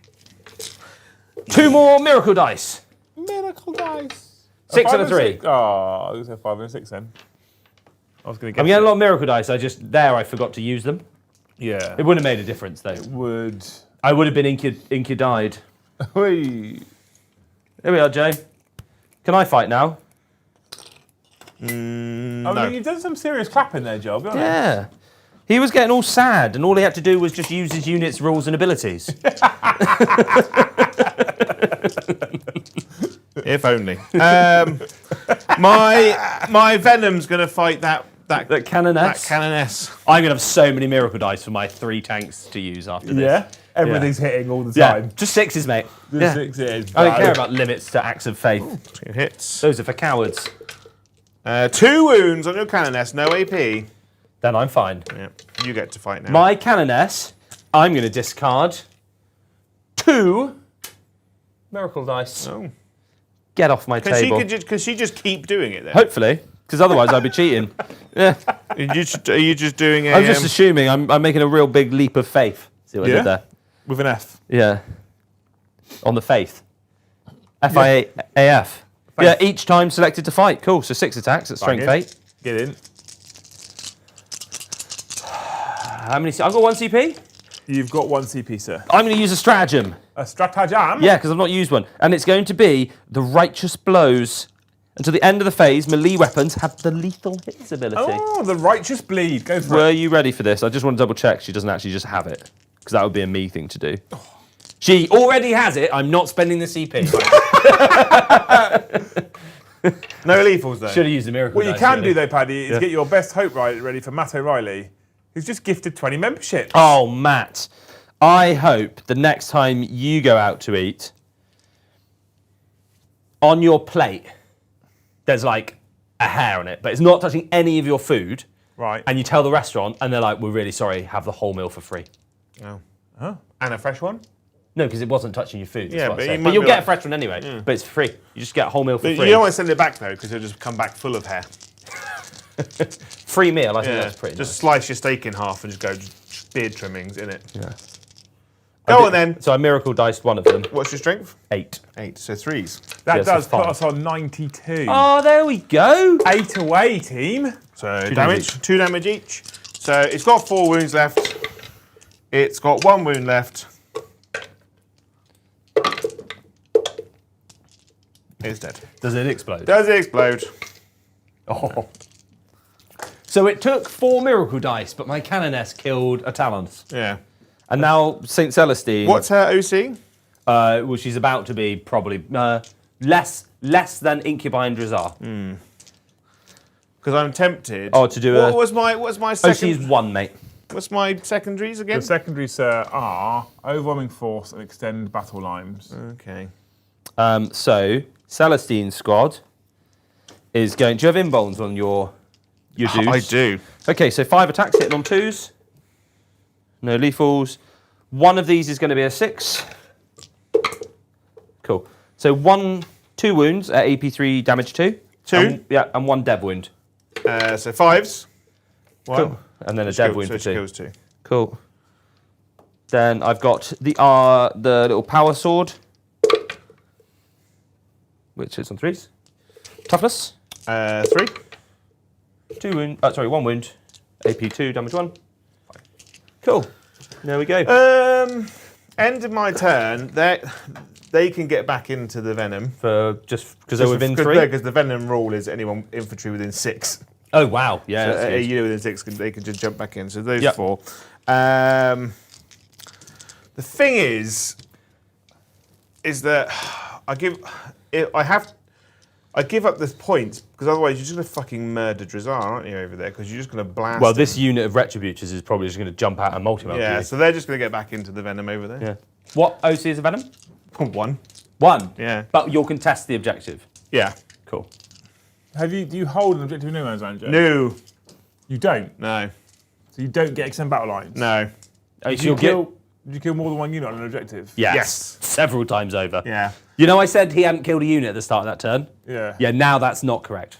2 more miracle dice. Miracle dice. 6 and a 3. Oh, I was going to say 5 and a 6 then. I was going to get. I'm getting a lot of miracle dice. I forgot to use them. Yeah. It wouldn't have made a difference though. Would. I would have been Inky died. Whee. Here we are, Joe. Can I fight now? I No. mean, you've done some serious clapping there, Joe. Be honest. Yeah. He was getting all sad, and all he had to do was just use his unit's rules and abilities. If only. My Venom's going to fight that That Canoness. Canoness. I'm going to have so many miracle dice for my 3 tanks to use after this. Yeah. Everything's hitting all the Yeah. time. Just 6s, mate. The Yeah. 6 is. I don't bad. care about limits to acts of faith. 2 hits. Those are for cowards. 2 wounds on your Canoness, no AP. Then I'm fine. Yeah. You get to fight now. My Canoness, I'm going to discard 2 miracle dice. Oh. Get off my table. Can she just keep doing it then? Hopefully, because otherwise I'd be cheating. Yeah. Are you just doing a... I'm just assuming I'm making a real big leap of faith. See what I did there? With an F. Yeah. On the faith. F-I-A-F. Yeah, each time selected to fight. Cool, so 6 attacks at strength 8. Get in. How many? I've got 1 CP. You've got 1 CP, sir. I'm going to use a stratagem. A stratagem? Yeah, because I've not used one. And it's going to be the righteous blows. Until the end of the phase, melee weapons have the lethal hits ability. Oh, the righteous bleed. Go for Were it. you ready for this? I just want to double check she doesn't actually just have it. Because that would be a me thing to do. She already has it. I'm not spending the CP. No lethals though. Should have used the miracle What you dice, can really. do, though, Paddy, is get your best hope ready for Matt O'Reilly, who's just gifted 20 memberships. Oh, Matt. I hope the next time you go out to eat, on your plate, there's like a hair on it, but it's not touching any of your food. Right. And you tell the restaurant, and they're like, we're really sorry, have the whole meal for free. Oh. Huh? And a fresh one? No, because it wasn't touching your food. Yeah, But might you'll be get like- a fresh one anyway. But it's free. You just get a whole meal for But free. you don't want to send it back though, because it'll just come back full of hair. Free meal, I think Yeah. that's pretty Just nice. slice your steak in half and just go beard trimmings in it. Yeah. Go on then. So I miracle diced one of them. What's your strength? 8. 8, so 3s. That Yes, does that's fine. put us on 92. Oh, there we go. 8 away, team. So damage damage, 2 damage each. So it's got 4 wounds left. It's got 1 wound left. It's dead. Does it explode? Does it explode? Oh. So it took 4 miracle dice, but my canoness killed a Talons. Yeah. And now St. Celestine. What's her OC? Well, she's about to be probably less than Incubi and Drazar. Because I'm tempted. Oh, to do what was my Oh, second? she's 1, mate. What's my secondaries again? The secondaries, sir, are overwhelming force and extend battle lines. Okay. So Celestine's squad is going. Do you have inbones on your dudes? I do. Okay, so 5 attacks hitting on 2s. No lethals. One of these is going to be a 6. Cool. So 2 wounds at AP3 damage 2. 2? Yeah, and 1 dev wound. So 5s. 1. Cool. And then a dev wound so for she 2. kills 2. Cool. Then I've got the little power sword, which is on 3s. Toughness. 3. 2 wound. Sorry, 1 wound. AP2 damage 1. Cool. There we go. End of my turn. They can get back into the venom. For just because they're within 3. Because the venom rule is anyone infantry within 6. Oh wow! Yeah. So that's good. you within 6, they can just jump back in. So those Yep. 4. The thing is that I give up this point because otherwise you're just gonna fucking murder Drazar, aren't you, over there? Because you're just gonna blast. Well, him. this unit of Retributors is probably just going to jump out and multi-mount. Yeah, you. so they're just gonna get back into the venom over there. Yeah. What OC is a venom? 1. 1. Yeah. But you'll contest the objective. Yeah. Cool. Do you hold an objective in no man's land, Joe? No. You don't? No. So you don't get extend battle lines? No. Did you kill more than 1 unit on an objective? Yes. Yes. Several times over. Yeah. You know, I said he hadn't killed a unit at the start of that turn. Yeah. Yeah. Now that's not correct.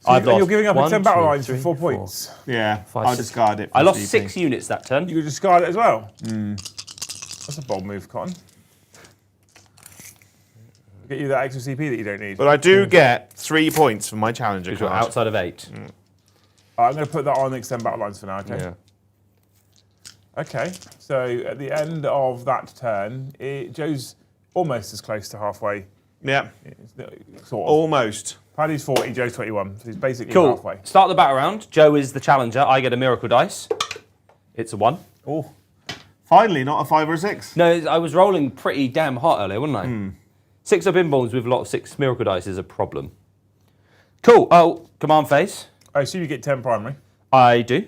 So you're giving up 1, extend battle 2, lines for 3, 4 4. points. Yeah. 5, I'll 6. discard it. For I lost CP. 6 units that turn. You could discard it as well. That's a bold move, Cotton. Get you that extra CP that you don't need. But I do get 3 points for my challenger Because you're card. outside of 8. I'm going to put that on the extend battle lines for now, okay? Yeah. Okay, so at the end of that turn, Joe's almost as close to halfway. Yeah. Sort of. Almost. Paddy's 40, Joe's 21, so he's basically Cool. halfway. Start the battle round. Joe is the challenger. I get a miracle dice. It's a 1. Oh. Finally, not a 5 or a 6. No, I was rolling pretty damn hot earlier, wasn't I? 6 up inbones with a lot of 6 miracle dice is a problem. Cool. Oh, command phase. I assume you get 10 primary. I do.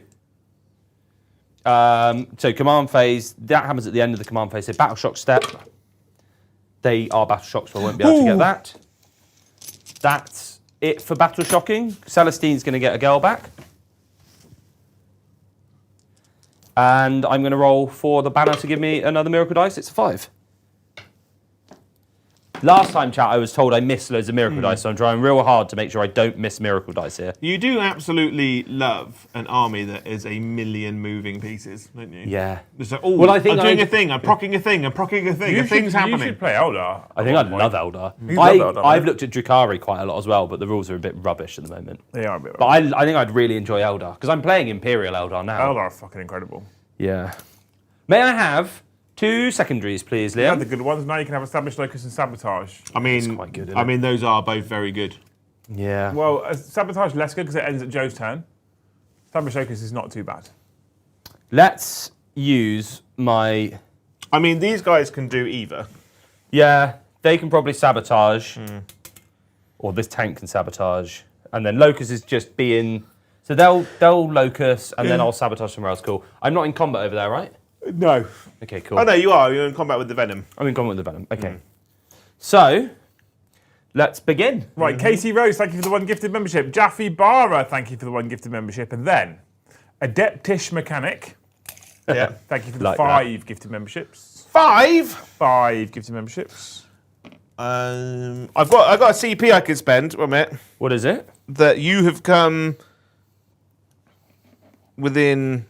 So command phase, that happens at the end of the command phase. So battle shock step. They are battle shocks, so I won't be able to get that. That's it for battle shocking. Celestine's going to get a girl back. And I'm going to roll for the banner to give me another miracle dice. It's a 5. Last time, chat, I was told I missed loads of miracle dice, so I'm trying real hard to make sure I don't miss miracle dice here. You do absolutely love an army that is a million moving pieces, don't you? Yeah. It's like, oh, Well, I think I'm doing a thing, I'm procking a thing, I'm procking a thing, a thing's happening. You should play Eldar. I think I'd love Eldar. You love Eldar, I've man. looked at Drukhari quite a lot as well, but the rules are a bit rubbish at the moment. They are a bit But I think I'd really enjoy Eldar, because I'm playing Imperial Eldar now. Eldar are fucking incredible. Yeah. May I have 2 secondaries, please, You had Liam? the good ones, now you can have Established Locus and Sabotage. I mean, quite good, isn't I mean, those are both very good. Yeah. Well, Sabotage less good because it ends at Joe's turn. Established Locus is not too bad. Let's use my... I mean, these guys can do either. Yeah, they can probably sabotage. Or this tank can sabotage. And then Locus is just being... So they'll Locus, and then I'll sabotage somewhere else. Cool. I'm not in combat over there, right? No. Okay, cool. Oh no, you are. You're in combat with the Venom. I'm in combat with the Venom. Okay. So, let's begin. Right, Casey Rose, thank you for the 1 gifted membership. Jaffe Barra, thank you for the 1 gifted membership. And then, Adeptish Mechanic, Yeah. thank you for the Like 5 gifted memberships. 5. 5 gifted memberships. I've got a CP I could spend. 1 minute. What is it? That you have come within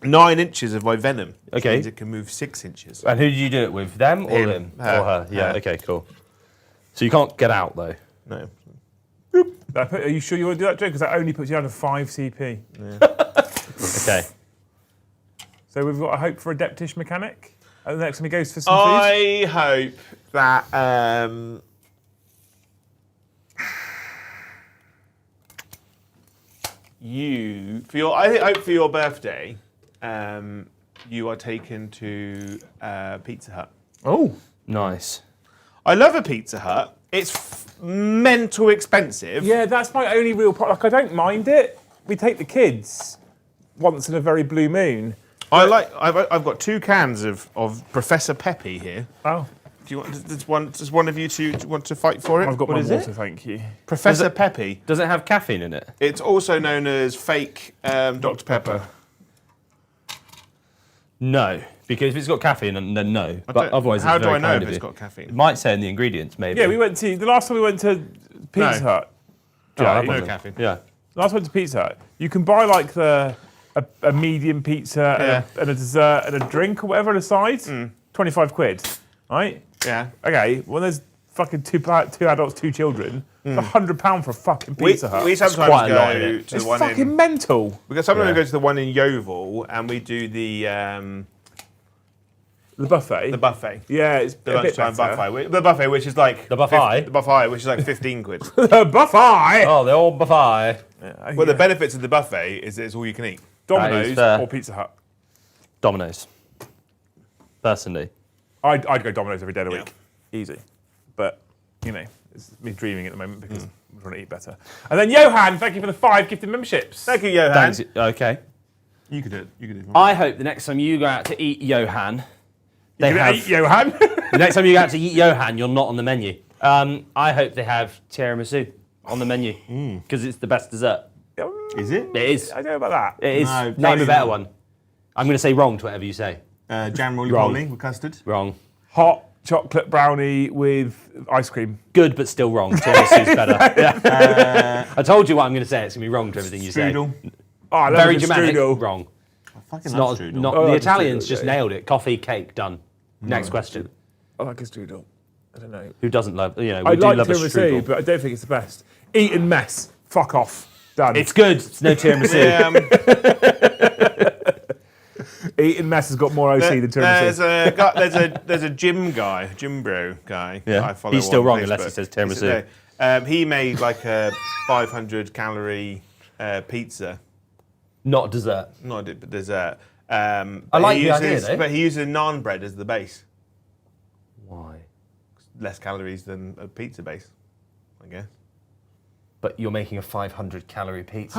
9 inches of my Venom. Which Okay. means it can move 6 inches. And who did you do it with? Them or Him. him? Her. Or her? Yeah, Her. okay, cool. So you can't get out, though. No. Are you sure you want to do that, Joe? Because that only puts you down to 5 CP. Okay. So we've got a hope for Adeptish Mechanic. And the next time he goes for some food. I hope that I hope for your birthday, you are taken to Pizza Hut. Oh. Nice. I love a Pizza Hut. It's mental expensive. Yeah, that's my only real problem. Like, I don't mind it. We take the kids once in a very blue moon. I've got 2 cans of Professor Peppy here. Oh. Do you want? Does one of you two want to fight for it? I've got What my is water, it? thank you. Professor Peppy. Does it have caffeine in it? It's also known as fake Dr Pepper. No. Because if it's got caffeine, then no. But otherwise, how it's do very I know kind if of it's you. got caffeine? It might say in the ingredients, maybe. Yeah, the last time we went to Pizza No. Hut. Oh, that No wasn't- caffeine. Yeah. Last time we went to Pizza Hut. You can buy like a medium pizza and a dessert and a drink or whatever on the side. 25 quid, right? Yeah. Okay, well there's fucking two adults, 2 children. It's £100 for a fucking Pizza Hut. We sometimes quite a lot, go isn't it? to it's the one fucking in. mental. Because sometimes Yeah. we go to the one in Yeovil and we do the The buffet. buffet. Yeah, it's The a bit lunchtime better. buffet. The buffet, which is like The buffet? The buffet, which is like 15 quid. The buffet. Oh, the old buffet. Well, the benefits of the buffet is that it's all you can eat. Domino's fair. or Pizza Hut. Domino's. Personally. I'd go Domino's every day of the week. Easy. But, you know, it's me dreaming at the moment because I'm trying to eat better. And then Johan, thank you for the 5 gifted memberships. Thank you, Johan. Thanks. Okay. You could do it. You could do it. I hope the next time you go out to eat Johan, they You gonna have... eat Johan? The next time you go out to eat Johan, you're not on the menu. I hope they have tiramisu on the menu because it's the best dessert. Is it? It is. I don't know about that. It is. No, Name a probably better not. one. I'm going to say wrong to whatever you say. Jam roly Wrong. poly with custard. Wrong. Hot chocolate brownie with ice cream. Good, but still wrong. Tiramisu's better. Yeah. I told you what I'm going to say. It's going to be wrong to everything you say. Strudel. Oh, I love Very a Germanic. strudel. Wrong. I fucking It's love not. strudel. Not Oh, I the like the Italians strudel, just yeah. nailed it. Coffee, cake, done. Next question. I like a strudel. I don't know. Who doesn't love? You know, I we do like love a tiramisu, strudel. but I don't think it's the best. Eat and mess. Fuck off. Done. It's good. It's no tiramisu. Eat and mess has got more OC than tiramisu. There's a gym bro guy. Yeah. that I follow He's still on wrong unless he Facebook. says tiramisu. He said, he made like a 500 calorie pizza. Not dessert. Not a but dessert. I like the idea, though. But he uses naan bread as the base. Why? Less calories than a pizza base, I guess. But you're making a 500 calorie pizza.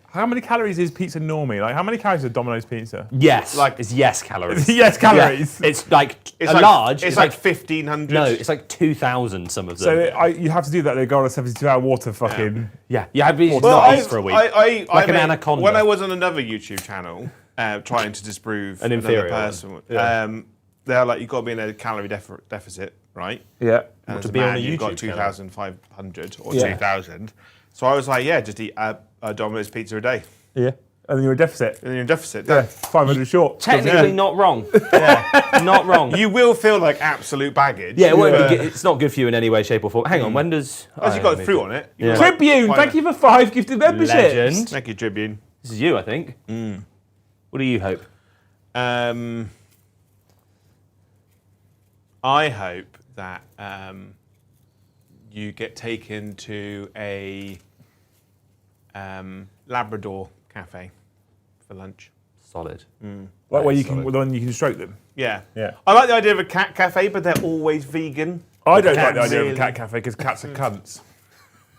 How many calories is pizza normally? Like, how many calories is Domino's pizza? Yes. Like- It's yes calories. Yes, calories. Yeah. It's like It's a like, large. It's like 1,500. no, it's like 2,000. Some of them. So you have to do that. They go on a 72-hour water fucking. yeah, you have to Well, not eat for a week. I Like an made- anaconda. When I was on another YouTube channel, trying to disprove An another inferior person. one. Yeah. They're like, you've got to be in a calorie deficit, right? Yeah. And to as a be on man, a you've got YouTube channel. 2,500 or Yeah. 2,000. So I was like, yeah, just eat a Domino's pizza a day. Yeah. And then you're a deficit. And you're in deficit. Yeah. 500 short. Technically not wrong. Not wrong. You will feel like absolute baggage. Yeah, it won't but- be good. It's not good for you in any way, shape, or form. Hang on, when does? As you got fruit on it. Yeah. Tribune, Why thank not? you for 5 gifted memberships. Legend. Thank you, Tribune. This is you, I think. What do you hope? I hope that you get taken to a Labrador cafe for lunch. Solid. Like where you can, when you can stroke them. Yeah. Yeah. I like the idea of a cat cafe, but they're always vegan. I don't like Cats the idea of a really- cat cafe because cats are cunts.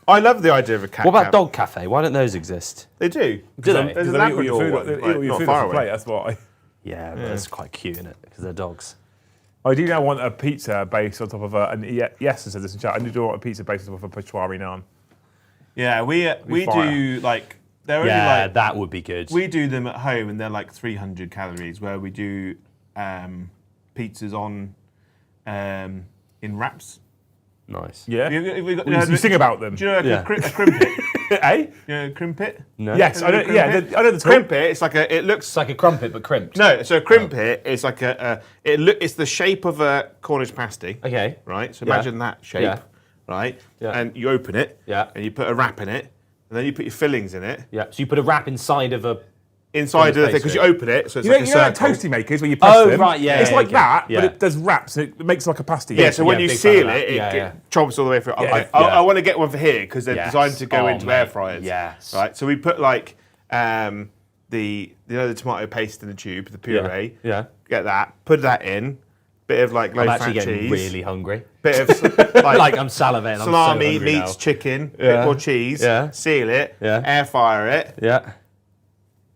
I love the idea of a cat What about cafe. dog cafe? Why don't those exist? They do. Do they? There's a They eat all your Labrador food, one, they eat like, all your not food far off the away. plate, that's why. Yeah, but that's quite cute, isn't it? Because they're dogs. I do now want a pizza based on top of yes, I said this in chat. I do want a pizza based on top of a pachwari naan. Yeah, we fire. do like they're only Yeah, like that would be good. we do them at home and they're like 300 calories. Where we do pizzas on in wraps. Nice. Yeah. We got, You sing about them. Do you know like Yeah. a crimpet? Eh? You know a crimpet? No. Yes, I know. Yeah, I know the talk. Crimpet. It's like it looks It's like a crumpet, but crimped. no. So a crimpet is like it's the shape of a Cornish pasty. Okay. Right. So Yeah. imagine that shape. Yeah. Right. Yeah. And you open it. Yeah. And you put a wrap in it, and then you put your fillings in it Yeah. So you put a wrap inside of a. inside of the thing pastry. because you open it, so it's You know, like a you know like circle. toasty makers where you press Oh, them? right, yeah, It's yeah, like okay. that, Yeah. but it does wraps and it makes like a pasty. Yeah, so when Yeah, you big fan of seal that. it, Yeah, it yeah. chomps all the way through. Yeah. I want to get one for here because they're Yes. designed to go Oh, into air mate. fryers. Yes. Right. So we put like the tomato paste in the tube, the puree. Yeah. Get that. Put that in. Bit of like I'm low actually fat getting cheese. really hungry. Bit of Like I'm salivating. I'm so salami, hungry meats, now. chicken, Yeah. bit more cheese. Yeah. Seal it. Yeah. Air fryer it. Yeah.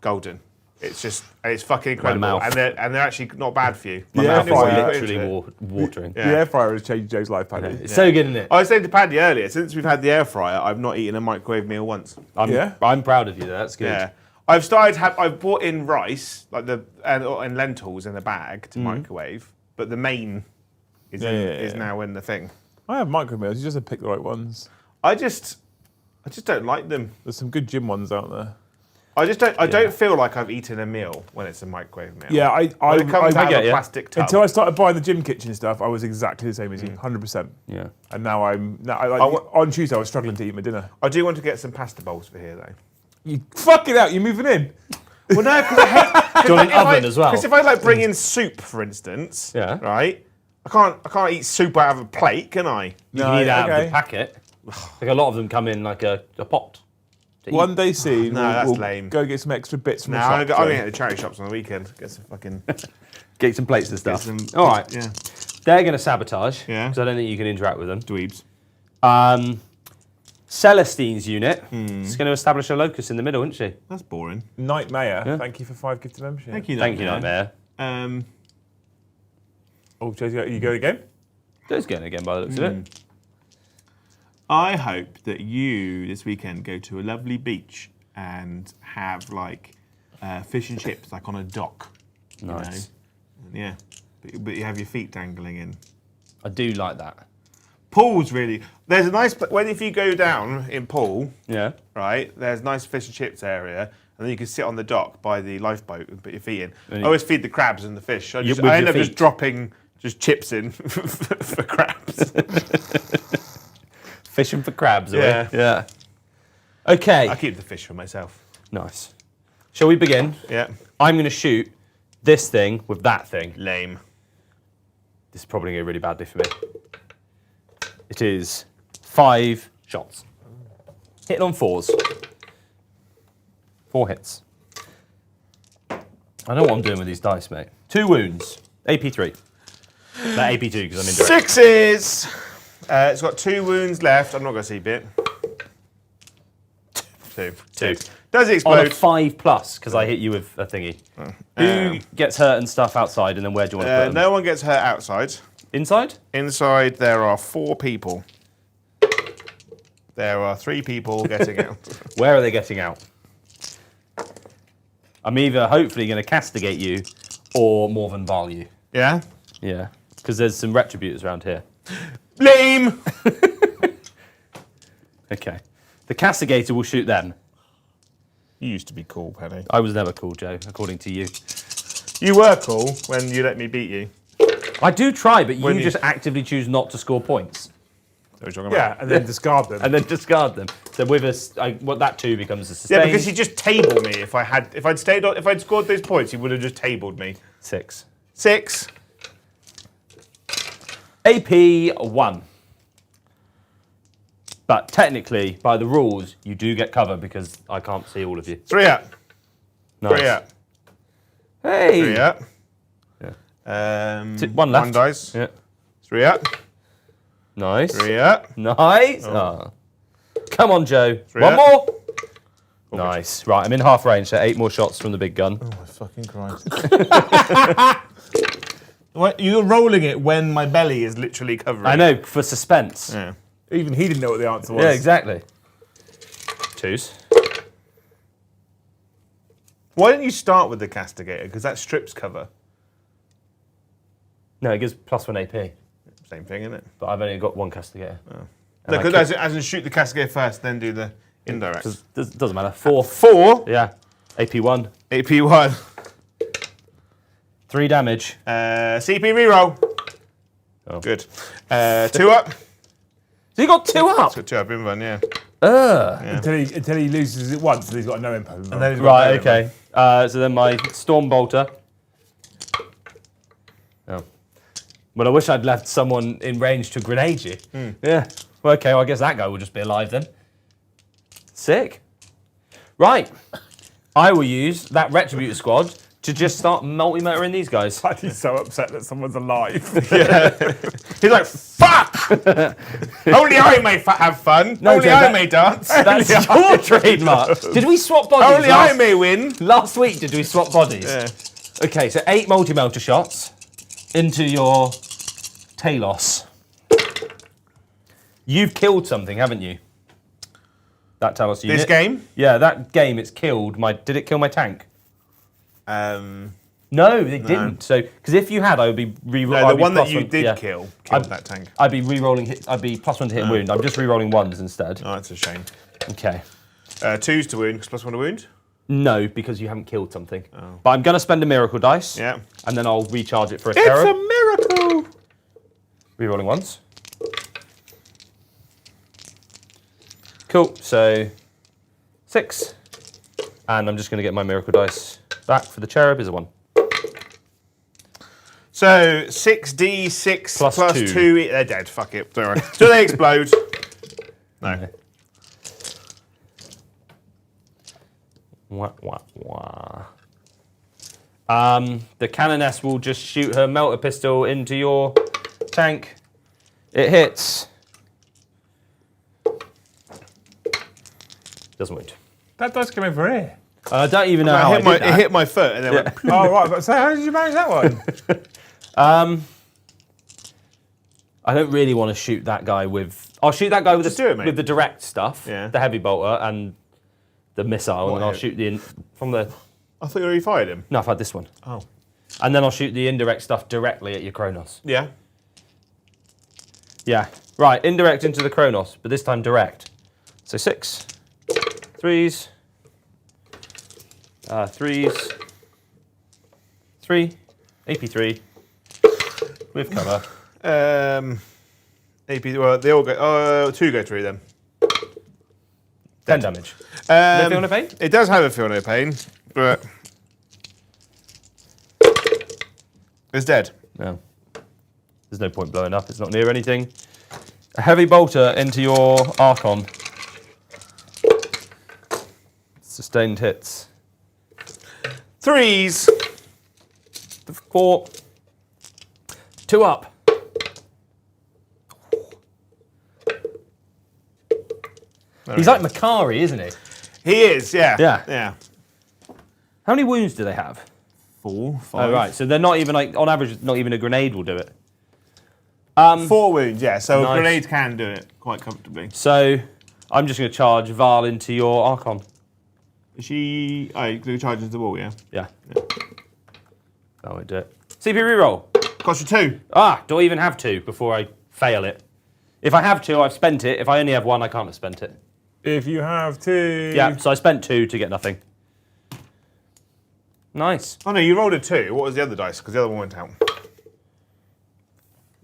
Golden. It's fucking incredible, mouth. and they're actually not bad for you. My You mouth don't know what is you put literally into it. watering. Yeah. The air fryer has changed Joe's life, Paddy. It's so good, isn't it? I was saying to Paddy earlier, since we've had the air fryer, I've not eaten a microwave meal once. I'm proud of you. That's good. Yeah, I've bought in rice, like and lentils in a bag to microwave, but the main is is now in the thing. I have micro meals, you just have to pick the right ones. I just don't like them. There's some good gym ones out there. I don't feel like I've eaten a meal when it's a microwave meal. Yeah, When it comes out get of a you. plastic tub. until I started buying the gym kitchen stuff, I was exactly the same as you, 100%. Yeah. And now on Tuesday I was struggling to eat my dinner. I do want to get some pasta bowls for here though. You fuck it out, you're moving in. Well, no, because I hate. Do you want an oven as well? Because if I like bring in soup, for instance, Yeah. right, I can't eat soup out of a plate, can I? You can eat out of okay. the packet. Like a lot of them come in like a pot. to eat. One day soon, No, that's we'll lame. go get some extra bits from No, the I'm shop. going to hit the charity shops on the weekend. Get some fucking. Get some plates and stuff. some- All right. Yeah. They're going to sabotage. Yeah. Because I don't think you can interact with them. Dweebs. Celestine's unit is going to establish a locus in the middle, isn't she? That's boring. Nightmare, thank you for 5 gifted membership. Thank you, Thank you, Nightmare. Oh, Joe's you go again? Joe's going again by the looks of it. I hope that you this weekend go to a lovely beach and have like fish and chips, like on a dock. Nice. You know? Yeah, but you have your feet dangling in. I do like that. Pool's really. There's a nice. If you go down in Pool, Yeah. right, there's a nice fish and chips area, and then you can sit on the dock by the lifeboat and put your feet in. And I always feed the crabs and the fish. I with end your up just feet? dropping just chips in for crabs. Fishing for crabs, are we? Yeah. Yeah. Okay. I keep the fish for myself. Nice. Shall we begin? Yeah. I'm going to shoot this thing with that thing. Lame. This is probably going to be really badly for me. It is 5 shots. Hitting on 4s. 4 hits. I know what I'm doing with these dice, mate. 2 wounds. AP3. That AP2 because I'm indirect. 6s. It's got 2 wounds left. I'm not going to see bit. 2. Does it On a explode? 5+ because I hit you with a thingy. Who gets hurt and stuff outside, and then where do you want to put them? No one gets hurt outside. Inside? Inside, there are 4 people. There are 3 people getting out. Where are they getting out? I'm either hopefully going to castigate you or more than value. Yeah? Yeah, because there's some retributors around here. Lame! Okay. The castigator will shoot them. You used to be cool, Penny. I was never cool, Joe, according to you. You were cool when you let me beat you. I do try, but When you you- just actively choose not to score points. What are you talking Yeah, about? and then discard them. And then discard them. So with us, that 2 becomes a sustain. Yeah, because he just tabled me. If I'd scored those points, he would have just tabled me. 6. 6. AP 1. But technically, by the rules, you do get cover because I can't see all of you. 3 up. Nice. 3 up. Hey! 3 up. Yeah. One left. 1 dice. Yeah. 3 up. Nice. 3 up. Nice. Oh. Come on, Joe. 3 One up. more. Nice. Right, I'm in half range, so 8 more shots from the big gun. Oh my fucking Christ. What? You're rolling it when my belly is literally covering. I know, for suspense. Yeah. Even he didn't know what the answer was. Yeah, exactly. 2s. Why didn't you start with the castigator? Because that strips cover. No, it gives +1 AP. Same thing, isn't it? But I've only got 1 castigator. And No, I because as in shoot the castigator first, then do the indirect. doesn't matter. 4. 4. Yeah. AP1. AP1. 3 damage. CP reroll. Oh. Good. 2 up. So you got 2 up. So 2 up in one, yeah. Until he loses it once, and he's got no impact. And then he's got Right, no okay. So then my Storm Bolter. Oh. Well, I wish I'd left someone in range to grenade you. Yeah. Well, okay, well, I guess that guy will just be alive then. Sick. Right. I will use that Retributor squad to just start multi-motoring these guys. He's so upset that someone's alive. He's like, fuck! Only I may have fun. No, Only Joe, I that- may dance. That's your trademark. Did we swap bodies? Only I may win. Last week, did we swap bodies? Yeah. Okay, so 8 multi-motor shots into your Talos. You've killed something, haven't you? That Talos unit. This game? Yeah, that game. It's killed my. Did it kill my tank? No, it didn't. So, because if you had, I would be re-rolling. No, the one that you did kill killed that tank. I'd be re-rolling. I'd be +1 to hit and wound. I'm just re-rolling 1s instead. Oh, that's a shame. Okay. 2s to wound, because +1 to wound. No, because you haven't killed something. But I'm going to spend a miracle dice. Yeah. And then I'll recharge it for a It's terror. a miracle! Re-rolling 1s. Cool. So 6, and I'm just going to get my miracle dice back for the cherub is a 1. So 6d6 Plus plus 2. 2. They're dead. Fuck it. Don't worry. Do they explode? No. Wah, wah, wah. The Canoness will just shoot her melter pistol into your tank. It hits. Doesn't wound. That dice came over here. I don't even know how I did It that. hit my foot and then went. Oh, right. But so how did you manage that one? I don't really want to shoot that guy with. I'll shoot that guy with, Just do it, mate. with the direct stuff, Yeah. the heavy bolter and the missile, and then I'll hit? shoot from the. I thought you already fired him. No, I've had this one, Oh. and then I'll shoot the indirect stuff directly at your Kronos. Yeah. Yeah, right, indirect into the Kronos, but this time direct. So 6, 3s, 3s, 3, AP3 with cover. AP. Well, they all go. 2 go through them. 10 damage. No feel no pain? It does have a feel no pain, but it's dead. No. There's no point blowing up. It's not near anything. A heavy bolter into your Archon. Sustained hits. 3s. 4. 2 up. He's like Makari, isn't he? He is. Yeah. Yeah. Yeah. How many wounds do they have? 4, 5. Oh, right. So they're not even like, on average, not even a grenade will do it. 4 wounds. Yeah. So Nice. grenades can do it quite comfortably. So I'm just going to charge Val into your Archon. Is she... Oh, you charge into the wall, yeah? Yeah. That won't do it. CP reroll. Cost you 2. Ah, do I even have 2 before I fail it? If I have 2, I've spent it. If I only have 1, I can't have spent it. If you have 2. Yeah, so I spent 2 to get nothing. Nice. Oh no, you rolled a 2. What was the other dice? Because the other one went out.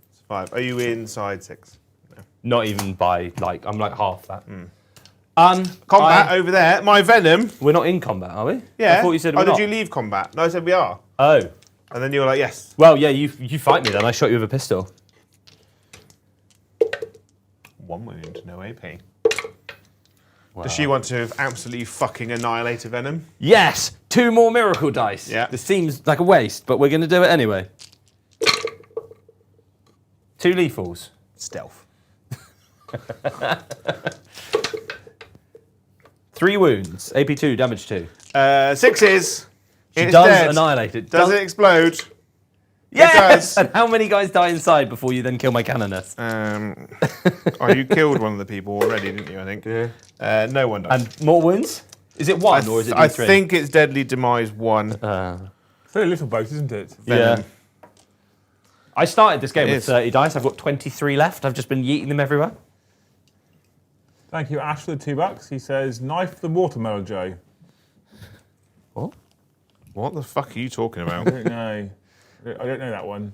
It's 5. Are you inside 6? No. Not even by, like, I'm like half that. Combat over there. My Venom. We're not in combat, are we? Yeah. I thought you said Oh, we're did not. you leave combat? No, I said we are. Oh. And then you were like, yes. Well, yeah, you fight me then. I shot you with a pistol. 1 wound, no AP. Wow. Does she want to have absolutely fucking annihilated Venom? Yes! 2 more miracle dice. Yeah. This seems like a waste, but we're going to do it anyway. 2 lethals. Stealth. 3 wounds. AP 2, damage 2. 6s. She It's does dead. annihilate it. Does it explode? Yes! does. And how many guys die inside before you then kill my canoness? Oh, you killed one of the people already, didn't you, I think? Yeah. No one died. And more wounds? Is it 1 or is it D3? I think it's Deadly Demise 1. It's only a little boat, isn't it? Yeah. I started this game It with is. 30 dice. I've got 23 left. I've just been yeeting them everywhere. Thank you, Ash, for the $2. He says, knife the watermelon, Joe. What the fuck are you talking about? I don't know. I don't know that one.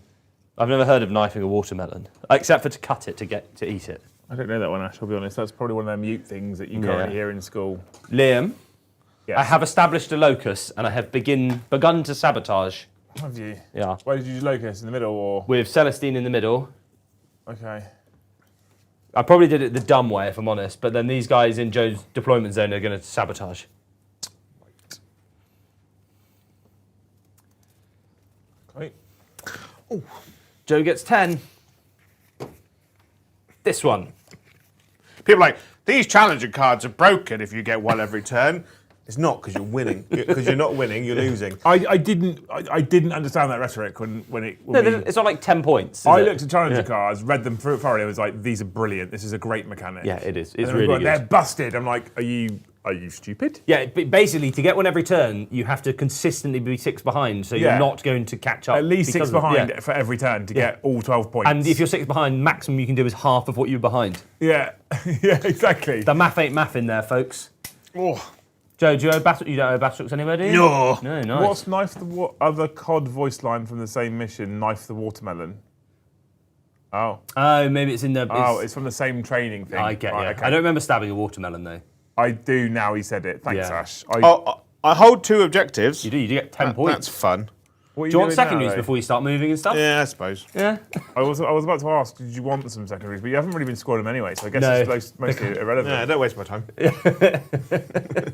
I've never heard of knifing a watermelon, except for to cut it to eat it. I don't know that one, Ash, I'll be honest. That's probably one of them mute things that you currently hear in school. Liam, Yes. I have established a locus and I have begun to sabotage. Have you? Yeah. Where did you use locus? In the middle or? With Celestine in the middle. Okay. I probably did it the dumb way, if I'm honest, but then these guys in Joe's deployment zone are going to sabotage. Okay. Joe gets 10. This one. People are like, these challenger cards are broken if you get 1 every turn. It's not because you're winning. Because you're not winning, you're losing. I didn't understand that rhetoric when No, we... it's not like 10 points. I is it? looked at challenger cards, read them through thoroughly. I was like, "These are brilliant. This is a great mechanic." Yeah, it is. And It's then we've really got, good. they're busted. I'm like, "Are you stupid?" Yeah, but basically, to get 1 every turn, you have to consistently be 6 behind, so you're Yeah. not going to catch up. At least 6 because of- behind yeah. for every turn to get all 12 points. And if you're 6 behind, maximum you can do is half of what you're behind. yeah, yeah, exactly. The math ain't math in there, folks. Oh. Joe, do you owe battle? You don't owe battleshocks anywhere, do you? No. No, nice. What's knife the other COD voice line from the same mission? Knife the watermelon. Oh, Oh, maybe it's in the. it's from the same training thing. I get Right, you. okay. I don't remember stabbing a watermelon though. I do now. He said it. Thanks, Yeah. Ash. I hold 2 objectives. You do. You do get 10 points. That's fun. What are Do you want doing secondaries now, though? before you start moving and stuff? Yeah, I suppose. Yeah. I was about to ask, did you want some secondaries? But you haven't really been scoring them anyway, so I guess No. it's mostly irrelevant. Yeah, don't waste my time.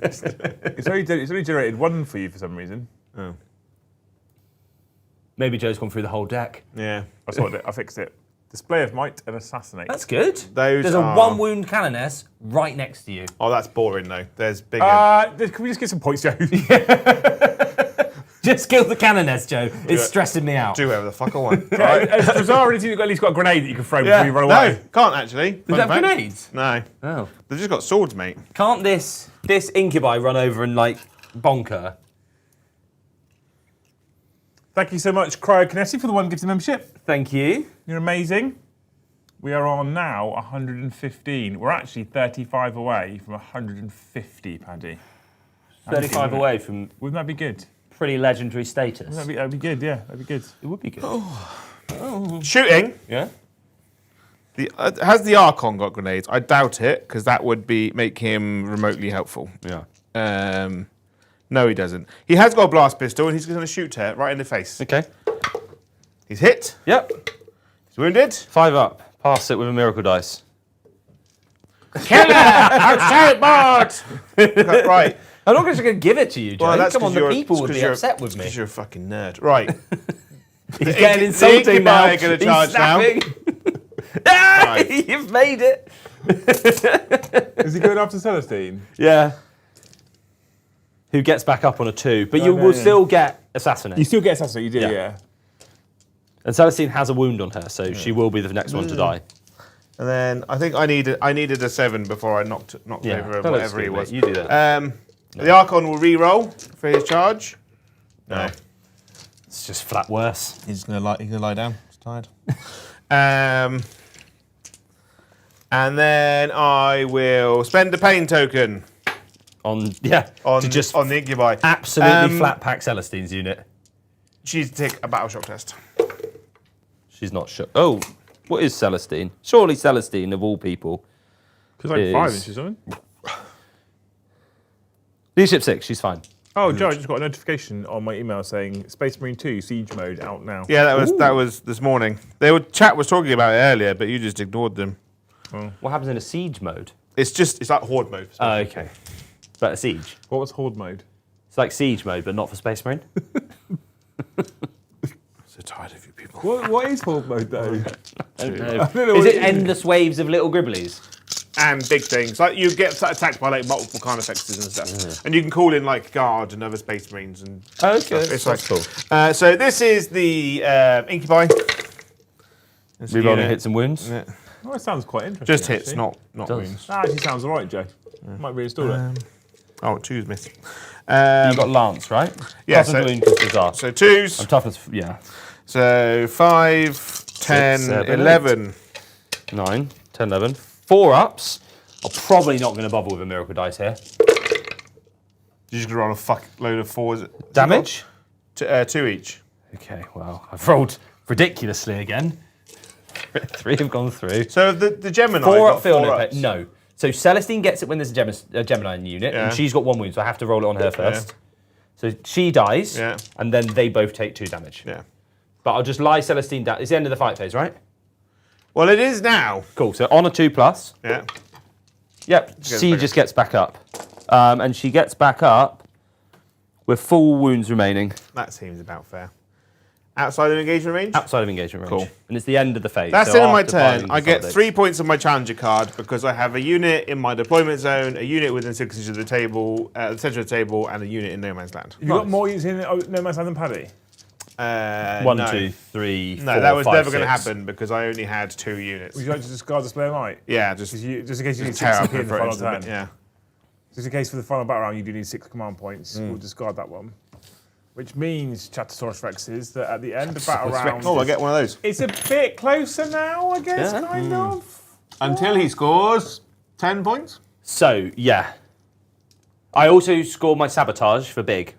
It's only generated 1 for you for some reason. Oh. Maybe Joe's gone through the whole deck. Yeah. I sorted it. I fixed it. Display of might and assassinate. That's good. Those There's are- a 1 wound canoness right next to you. Oh, that's boring though. There's bigger. Can we just get some points, Joe? Just kill the canoness, Joe. It's stressing me out. Do whatever the fuck I want. Has Drazar at least got a grenade that you can throw before you run No, away? can't actually. Does Fun that have fact. grenades? No. Oh. They've just got swords, mate. Can't this incubi run over and like bonker? Thank you so much, Cryokinetic, for the 1 gifted membership. Thank you. You're amazing. We are on now 115. We're actually 35 away from 150, Paddy. 35 away from Wouldn't that be good? pretty legendary status. That'd be good, yeah. That'd be good. It would be good. Shooting. Yeah. Has the Archon got grenades? I doubt it, because that would make him remotely helpful. Yeah. No, he doesn't. He has got a blast pistol, and he's going to shoot her right in the face. Okay. He's hit. Yep. He's wounded. 5 up. Pass it with a miracle dice. Kill her! Outside board! Right. I'm not just going to give it to you, Joe. Well, that's Come on, 'cause the you're- people it's would 'cause be you're- upset with me. Because you're a fucking nerd. Right. He's getting the insulting incubi now. are gonna He's charge now. snapping. Right. You've made it. Is he going after Celestine? Yeah. Who gets back up on a 2, but No, you no, will no. still get assassinate. You still get assassinate, you do, Yeah. yeah. And Celestine has a wound on her, so she will be the next one to die. And then I think I needed a 7 before I knocked Yeah, over that looks whatever he good, was. mate. You do that. The Archon will re-roll for his charge. No. It's just flat worse. He's gonna lie down. He's tired. And then I will spend a pain token On on the Incubi. absolutely flat pack Celestine's unit. She's to take a battle shock test. She's not sure. Oh, what is Celestine? Surely Celestine, of all people. She's like 5 is- inches, something. Leadership 6, she's fine. Oh, Joe, I just got a notification on my email saying Space Marine 2 Siege Mode out now. Yeah, that was this morning. Chat was talking about it earlier, but you just ignored them. What happens in a siege mode? It's like horde mode. Oh, okay. But a siege. What was Horde Mode? It's like siege mode, but not for Space Marine. So tired of you people. What is Horde Mode, though? Is what it it is. endless waves of little gribblies? And big things. Like you get attacked by like multiple Carnifexes and stuff. And you can call in like Guard and other Space Marines and Okay, it's like cool. So this is the Incubi. Rerolling hits and wounds. Yeah. Oh, that sounds quite interesting. Just hits, actually. not Does. wounds. That actually sounds alright, Joe. Might reinstall it. Oh, two's missing. You've got Lance, right? Yeah, Tough and wound is disaster. So twos. I'm tough as, yeah. So 5, 10, 7, 11. 9, 10, 11. 4 ups. I'm probably not going to bother with a miracle dice here. You're just gonna roll a fuck load of 4s. Damage? 2 each. Okay, well, I've rolled ridiculously again. 3 have gone through. So the Gemini 4 got up field 4 no ups. No. So Celestine gets it when there's a Gemini in the unit, Yeah. and she's got 1 wound, so I have to roll it on her first. So she dies, Yeah. and then they both take 2 damage. Yeah. But I'll just lie Celestine down. It's the end of the fight phase, right? Well, it is now. Cool. So on a 2+. Yeah. Yep. She back just gets back up, and she gets back up with full wounds remaining That seems about fair. Outside of engagement range? outside of engagement range. Cool. And it's the end of the phase. That's so it on my after turn. binding I get consolidate. 3 points on my challenger card because I have a unit in my deployment zone, a unit within 6 inches of the table, the centre of the table, and a unit in no man's land. Have you got more units in No Man's Land than Paddy? 1, no. 2, 3, No, 4, that was 5, never going to 6. happen because I only had 2 units. Would you like to discard Display of Might? Yeah, just Just in case you need 6 tear up CP in and the throw it final into the turn. bit. Yeah. Just in case for the final battle round you do need 6 command points, we'll discard that one. Which means, Chattosaurus Rexes, that at the end of battle round, Oh, I get one of those. it's a bit closer now, I guess, Yeah. kind of. Until he scores 10 points. So, yeah. I also score my sabotage for big.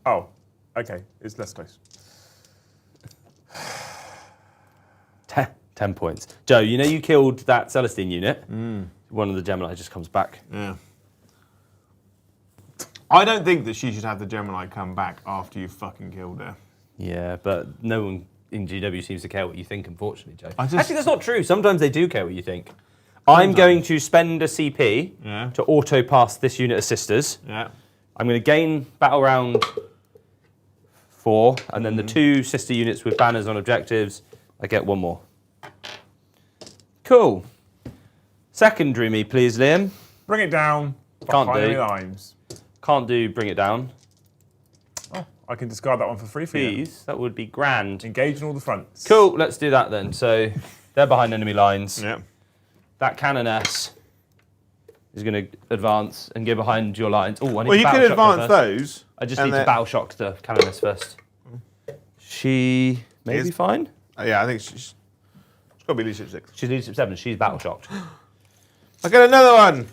Oh, okay, it's less close. 10 points. Joe, you know you killed that Celestine unit? One of the Gemini just comes back. Yeah. I don't think that she should have the Gemini come back after you fucking killed her. Yeah, but no one in GW seems to care what you think, unfortunately, Joe. I just- Actually, that's not true. Sometimes they do care what you think. I'm going to spend a CP Yeah. to auto-pass this unit of sisters. Yeah. I'm going to gain battle round 4, and then the 2 sister units with banners on objectives, I get 1 more. Cool. Secondary me, please, Liam. Bring it down. Can't Behind do. enemy lines. Can't do bring it down. Oh, I can discard that one for free for you. Please, that would be grand. Engage on all the fronts. Cool, let's do that then. So they're behind enemy lines. Yeah. That cannoness is going to advance and get behind your lines. Oh, I need Well, to you battle can shock her advance first. those. I just and need to then- battle shock the cannoness first. She may be Is- fine. Yeah, I think she's got to be leadership 6. She's leadership 7. She's battle shocked. I get another one.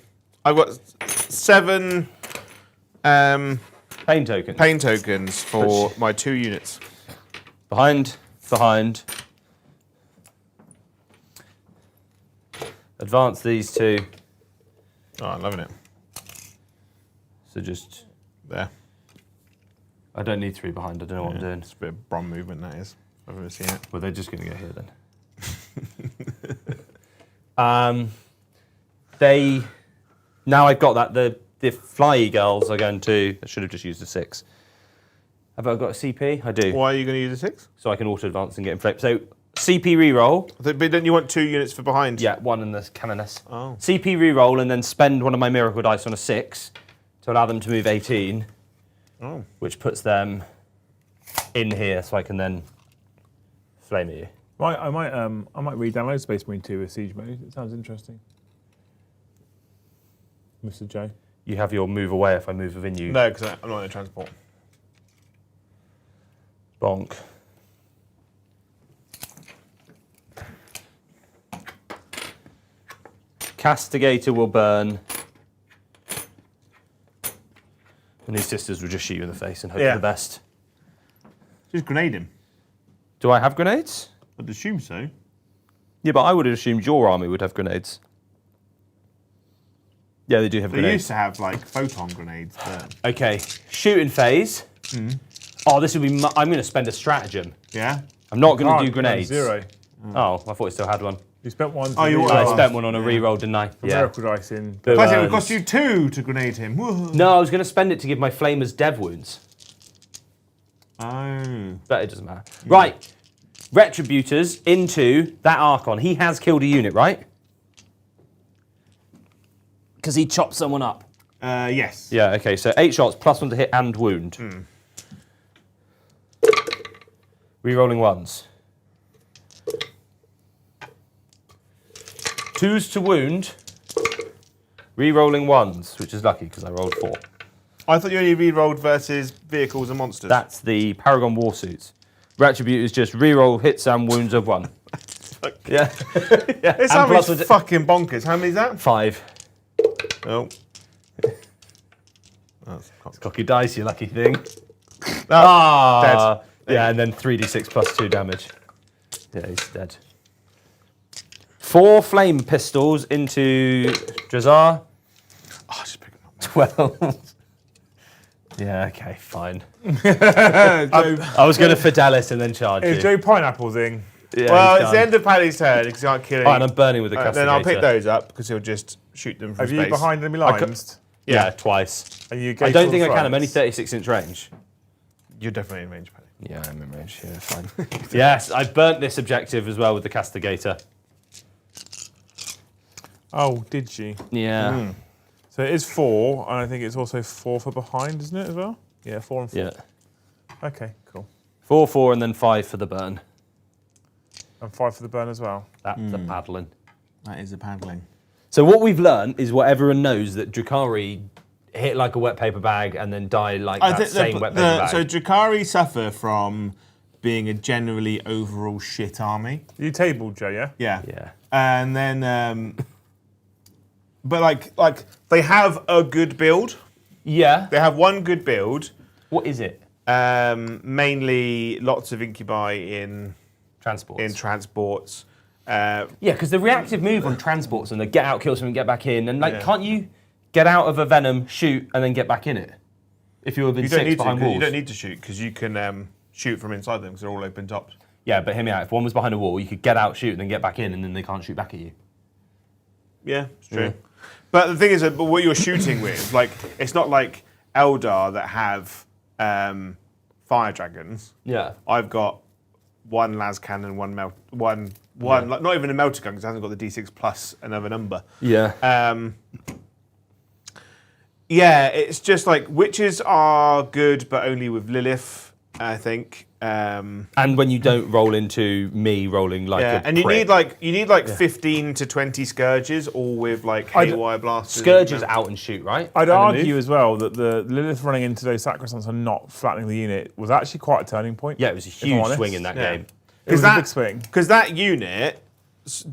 I've got 7 Pain token. pain tokens for my 2 units. Behind. Advance these 2. Oh, I'm loving it. So just, There. I don't need 3 behind. I don't know what I'm doing. It's a bit of Brom movement, that is. I've ever seen it. Well, they're just going to go here then. Now I've got that. The flyy girls are going to. I should have just used a 6. Have I got a CP? I do. Why are you going to use a 6? So I can auto advance and get in frame. So CP reroll. But don't you want 2 units for behind? Yeah, 1 in the cannoness. Oh. CP reroll and then spend one of my miracle dice on a 6 to allow them to move 18, Oh. which puts them in here, so I can then flame at you. Right, I might re-download Space Marine 2 with Siege Mode. It sounds interesting. Mr. J. You have your move away if I move within you. No, because I'm not in a transport. Bonk. Castigator will burn. And these sisters will just shoot you in the face and hope for the best. Just grenade him. Do I have grenades? I'd assume so. Yeah, but I would have assumed your army would have grenades. Yeah, they do have They grenades. used to have like photon grenades. But... Okay, shooting phase. Oh, this would be. I'm going to spend a stratagem. Yeah. I'm not going to do Can't, grenades. 0. Oh, I thought it still had one. You spent one. Oh, you I Oh. spent one on a reroll, didn't I? Miracle dice in. Plus, it would cost you 2 to grenade him. Whoa. No, I was going to spend it to give my flamers dev wounds. Oh. But it doesn't matter. Right. Retributors into that Archon. He has killed a unit, right? Because he chopped someone up. Yes. Yeah, okay. So 8 shots, +1 to hit and wound. Rerolling 1s. 2s to wound. Rerolling 1s, which is lucky because I rolled 4. I thought you only re-rolled versus vehicles and monsters. That's the Paragon Warsuits. Retributors just reroll hits and wounds of 1. Yeah. This And army's plus with fucking bonkers. How many is that? 5. Oh. That's Cocky dice, you lucky thing. dead. Yeah, and then 3d6 +2 damage. Yeah, he's dead. 4 flame pistols into Drazar. Oh, just pick them up. 12. Yeah, okay, fine. I was going to Fidelis and then charge Is you. Joe Pineapple thing? Yeah, Well, he's it's the done. end of Paddy's turn because he can't kill Right, and any. I'm burning with the castigator. Then I'll pick those up because he'll just shoot them from Have space. you behind enemy lines? Yeah, twice. Are you I don't think I can. I'm only 36-inch range. You're definitely in range, Paddy. Yeah, I'm in range. Yeah, fine. Yes, I burnt this objective as well with the castigator. Oh, did you? Yeah. So it is 4, and I think it's also 4 for behind, isn't it, as well? Yeah, 4 and 4. Yeah. Okay, cool. 4, 4, and then 5 for the burn. And 5 for the burn as well. That's the paddling. That is a paddling. So what we've learned is what everyone knows, that Drukhari hit like a wet paper bag and then die like that same wet paper bag. So Drukhari suffer from being a generally overall shit army. You tabled, Joe, yeah? Yeah. Yeah. And then, but like they have a good build. Yeah. They have one good build. What is it? Mainly lots of incubi in Transports. transports. Yeah, because the reactive move on transports and the get out, kill something, get back in, and like, Yeah. can't you get out of a venom, shoot, and then get back in it? If you're within You don't 6 need behind to. walls. You don't need to shoot because you can shoot from inside them because they're all open tops. Yeah, but hear me out. If one was behind a wall, you could get out, shoot, and then get back in, and then they can't shoot back at you. Yeah, it's true. But the thing is, that what you're shooting with, like, it's not like Eldar that have fire dragons. Yeah. I've got one las cannon, one like, not even a melter gun because it hasn't got the D6 plus another number. Yeah. Yeah, it's just like witches are good, but only with Lilith, I think. And when you don't roll into me rolling like a And you prick. need like 15 to 20 scourges, all with like haywire blasters. Scourges out and shoot, right? I'd And a argue move. as well that the Lilith running into those sacrosants and not flattening the unit was actually quite a turning point. Yeah, it was a if I'm huge honest. swing in that game. It was a big swing. Because that unit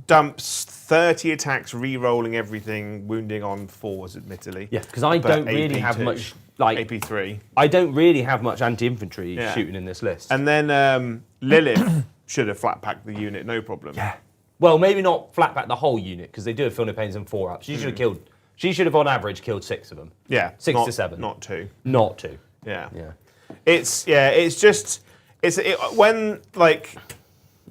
dumps 30 attacks, re-rolling everything, wounding on 4s, admittedly. Yeah, because I But don't really have AP2, much like AP3. I don't really have much anti-infantry Yeah. shooting in this list. And then Lilith should have flat packed the unit, no problem. Yeah. Well, maybe not flat back the whole unit because they do have Filner Pains and 4-ups. She should have killed. She should have on average killed 6 of them. Yeah. 6 not, to 7. Not 2. Not 2. Yeah. Yeah. It's just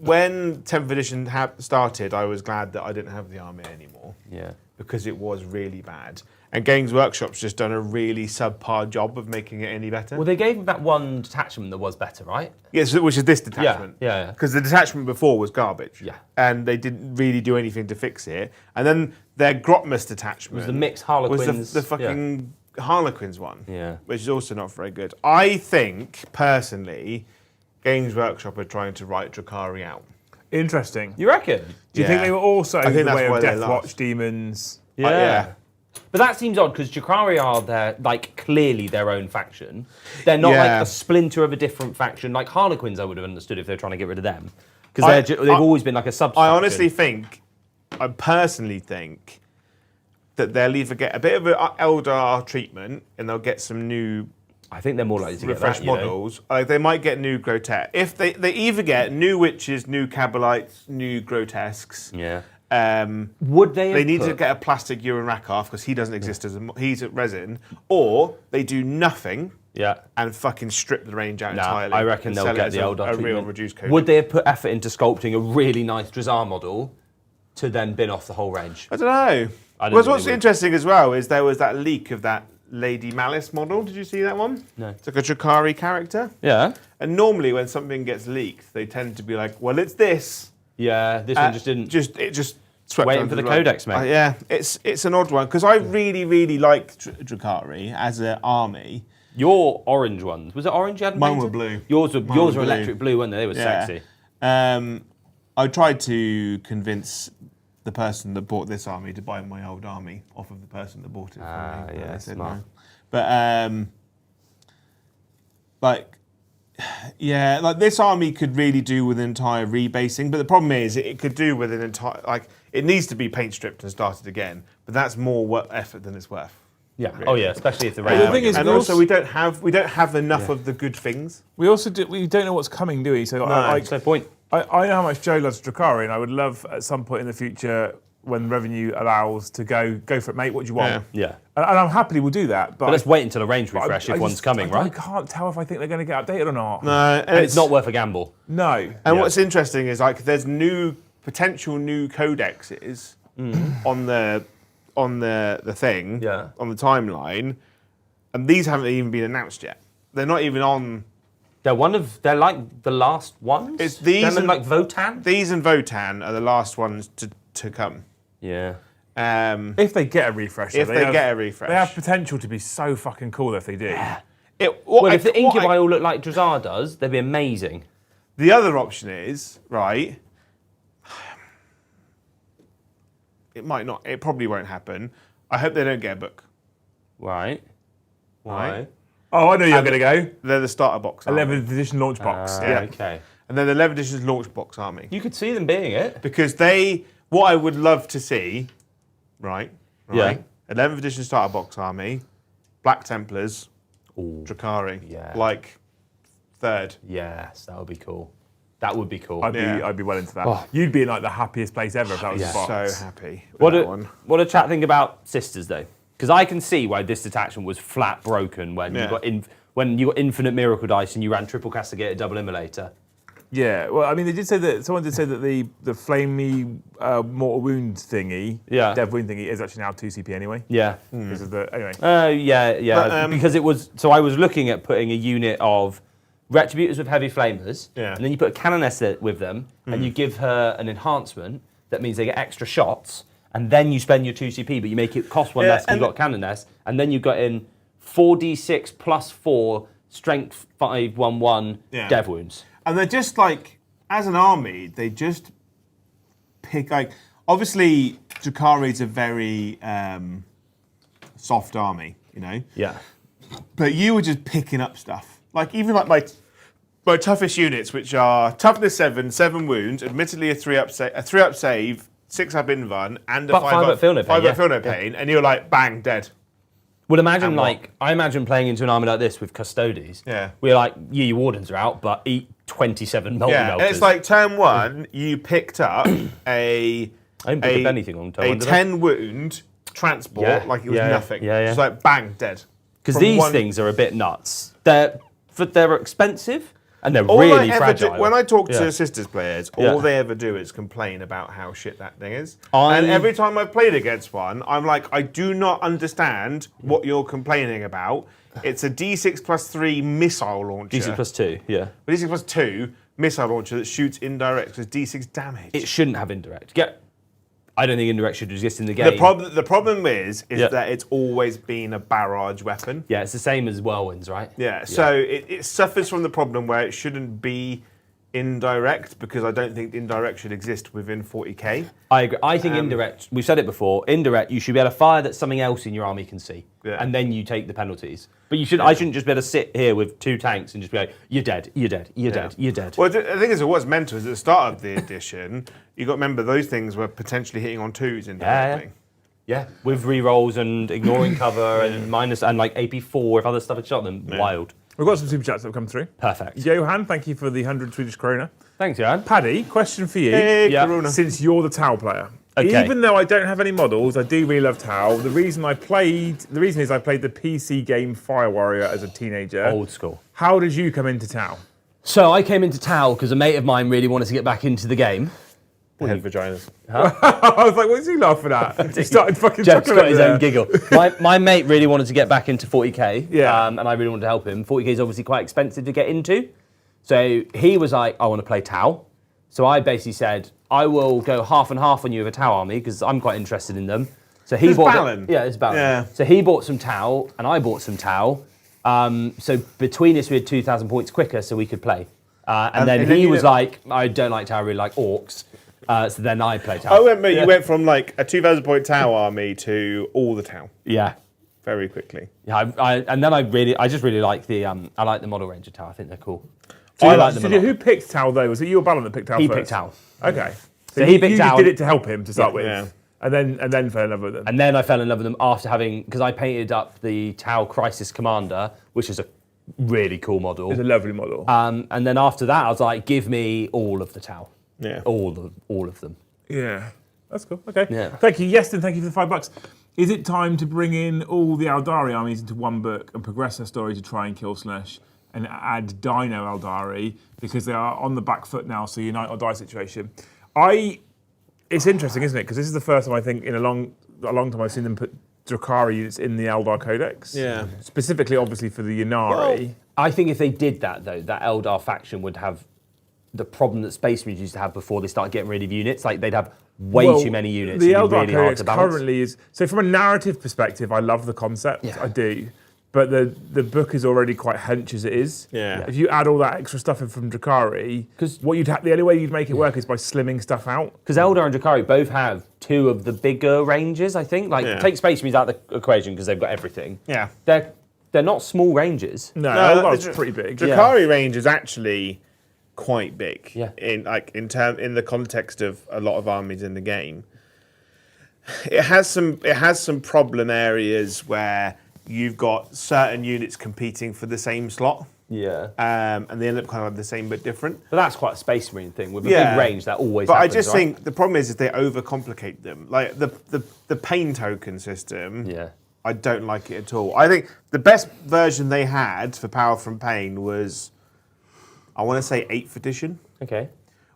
when 10th edition started, I was glad that I didn't have the army anymore. Yeah. Because it was really bad. And Games Workshop's just done a really subpar job of making it any better. Well, they gave him that one detachment that was better, right? Yes, which is this detachment. Yeah. Because the detachment before was garbage. Yeah. And they didn't really do anything to fix it. And then their Grotmus detachment Was the mixed Harlequins. was the fucking Harlequins one. Yeah. Which is also not very good. I think, personally, Games Workshop are trying to write Drukhari out. Interesting. You reckon? Do you think they were also think the that's way why of they Deathwatch lost. demons? Yeah. But that seems odd because Drukhari are clearly their own faction. They're not like a splinter of a different faction. Like Harlequins, I would have understood if they're trying to get rid of them because they've always been like a sub. I honestly think, I personally think that they'll either get a bit of an Eldar treatment and they'll get some new. I think they're more likely to get refresh that, models. Like they might get new grotesque. If they either get new witches, new Cabalites, new grotesques. Yeah. Would they need to get a plastic Euron Rakoff because he doesn't exist as he's at resin, or they do nothing. Yeah. And fucking strip the range out entirely. I reckon they'll get the Eldar a real treatment. reduced code. Would they have put effort into sculpting a really nice Drazar model to then bin off the whole range? I don't know. What's interesting as well is there was that leak of that Lady Malice model. Did you see that one? No. It's like a Drukhari character. Yeah. And normally when something gets leaked, they tend to be like, well, it's this. Yeah, this one just didn't. It just swept Waiting under for the rug. codex, mate. Yeah, it's an odd one because I really like Drukhari as an army. Your orange ones, was it orange you had? Mine were blue. Yours were blue. electric blue, weren't they? They were sexy. I tried to convince the person that bought this army to buy my old army off of the person that bought it from me. Yeah, I said smart. no. But like this army could really do with an entire rebasing. But the problem is it could do with an entire it needs to be paint stripped and started again. But that's more effort than it's worth. Yeah. Really. Oh yeah, especially if the the range. thing is, And also we don't have enough of the good things. We also we don't know what's coming, do we? So That's no point. I know how much Joe loves Drukhari, and I would love at some point in the future, when revenue allows, to go for it, mate. What do you want? Yeah. And I'm happily will do that. But, But let's wait until a range refresh if one's coming, I right? can't tell if I think they're going to get updated or not. No, And it's not worth a gamble. No. And what's interesting is there's potential new codexes on the thing, on the timeline, and these haven't even been announced yet. They're not even on. They're like the last ones. It's these Them and and like Votan. These and Votan are the last ones to come. Yeah. If they get a refresh. If they get a refresh. They have potential to be so fucking cool if they do. Well, if the Incubi all look like Drazar does, they'd be amazing. The other option is, right, it might not, it probably won't happen. I hope they don't get a book. Right. Why? Right. Oh, I know you're going to go. They're the starter box army. 11th edition launch box. Yeah. Okay. And then the 11th edition's launch box army. You could see them being it. Because what I would love to see, right? Yeah. 11th edition starter box army, Black Templars, Drukhari. Yeah. Like third. Yes, that would be cool. That would be cool. I'd be well into that. Oh. You'd be in like the happiest place ever if that was the box. So happy with that one. What a chat think about Sisters though, because I can see why this detachment was flat broken when you got infinite miracle dice and you ran triple castigated double immolator. Yeah, well, I mean, someone did say that the flamey mortal wound thingy, dev wound thingy, is actually now 2 CP anyway. Yeah. Because of the anyway. But, because it was. So I was looking at putting a unit of Retributors with heavy flamers, and then you put a Canoness with them, and you give her an enhancement that means they get extra shots, and then you spend your 2 CP, but you make it cost 1 less because you've got Canoness, and then you've got in 4d6 plus 4 strength 5 1/1 dev wounds. And they're just like, as an army, they just pick, obviously, Drukhari's a very soft army, you know? Yeah. But you were just picking up stuff. Like, even like my toughest units, which are toughness 7, 7 wounds, admittedly a 3-up save, 6-up invuln, and a 5-up feel no pain. 5-up feel no pain, and you're like, bang, dead. Well, imagine I imagine playing into an army like this with Custodes. Yeah. We're like, your wardens are out, but eat 27 multi-melters. Yeah, and it's like turn 1, you picked up I didn't pick up anything on turn 1, did I? 10 wound transport, like it was nothing. Yeah. Just like, bang, dead. Because these things are a bit nuts. They're expensive and they're really fragile. When I talk to Sisters players, all they ever do is complain about how shit that thing is. And every time I've played against one, I'm like, I do not understand what you're complaining about. It's a D6 plus 3 missile launcher. D6 plus 2, yeah. D6 plus 2 missile launcher that shoots indirect with D6 damage. It shouldn't have indirect. I don't think indirect should exist in the game. The problem is that it's always been a barrage weapon. Yeah, it's the same as whirlwinds, right? Yeah, so it suffers from the problem where it shouldn't be indirect because I don't think indirect should exist within 40k. I agree. I think indirect, we've said it before, indirect, you should be able to fire that something else in your army can see. Yeah. And then you take the penalties. But you should. I shouldn't just be able to sit here with 2 tanks and just be like, you're dead, you're dead, you're dead, you're dead. Well, the thing is, what's mental is at the start of the edition, you got to remember those things were potentially hitting on 2s indirectly. Yeah, with re-rolls and ignoring cover and minus and like AP4 if other stuff had shot them. Wild. We've got some super chats that have come through. Perfect. Johan, thank you for the 100 Swedish krona. Thanks, Johan. Paddy, question for you. Hey, Yeah. Corona. Since you're the Tau player, Okay. even though I don't have any models, I do really love Tau. The reason is I played the PC game Fire Warrior as a teenager. Old school. How did you come into Tau? So I came into Tau because a mate of mine really wanted to get back into the game. Head vaginas. I was like, what's he laughing at? He started fucking Jeff's chuckling got at his me own there. giggle. My mate really wanted to get back into 40k, Yeah. and I really wanted to help him. 40k is obviously quite expensive to get into, so he was like, I want to play Tau. So I basically said, I will go half and half on you with a Tau army because I'm quite interested in them. So he It's bought Balin. it's Balin. Yeah. So he bought some Tau, and I bought some Tau. So between us, we had 2,000 points quicker, so we could play. And then he was like, I don't like Tau, I really like orcs. So then I played Tau. I remember you went from like a 2,000 point Tau army to all the Tau Yeah. very quickly. Yeah, and then I just really like the I like the model range of Tau. I think they're cool. So I like them a lot. who picked Tau though? Was it you or Balin that picked Tau He first? picked Tau, Okay. So he you picked just Tau. did it to help him to start with. Yeah. And then fell in love with them. and then I fell in love with them after having because I painted up the Tau Crisis Commander, which is a really cool model. It's a lovely model. And then after that, I was like, give me all of the Tau, Yeah. all of them. Yeah, that's cool. Okay. Yeah. Thank you. Yeston, thank you for the $5. Is it time to bring in all the Eldari armies into one book and progress their story to try and kill Slash and add Dino Eldari because they are on the back foot now, so unite or die situation? It's interesting, isn't it? Because this is the first time I think in a long time I've seen them put Drukhari units in the Eldar Codex. Yeah. Specifically, obviously, for the Ynnari. I think if they did that though, that Eldar faction would have the problem that Space Marines used to have before they started getting rid of units. Like they'd have way too many units. The It'd be Eldar really hard Codex to balance. currently is so from a narrative perspective, I love the concept. Yeah. I do. But the book is already quite hench as it is. Yeah. If you add all that extra stuff in from Drukhari, 'Cause- the only way you'd make it work is by slimming stuff out. Because Eldar and Drukhari both have 2 of the bigger ranges, I think. Like, Yeah. take Space Marines out of the equation because they've got everything. Yeah. They're not small ranges. No, No, Eldar's the pretty big. Drukhari range is actually quite big. Yeah. In the context of a lot of armies in the game. It has some problem areas where you've got certain units competing for the same slot. Yeah. And they end up kind of the same but different. But that's quite a Space Marine thing. With a Yeah. big range, that always But happens, I just right? think the problem is they overcomplicate them. Like the pain token system. Yeah. I don't like it at all. I think the best version they had for Power from Pain was, I want to say 8th edition, Okay.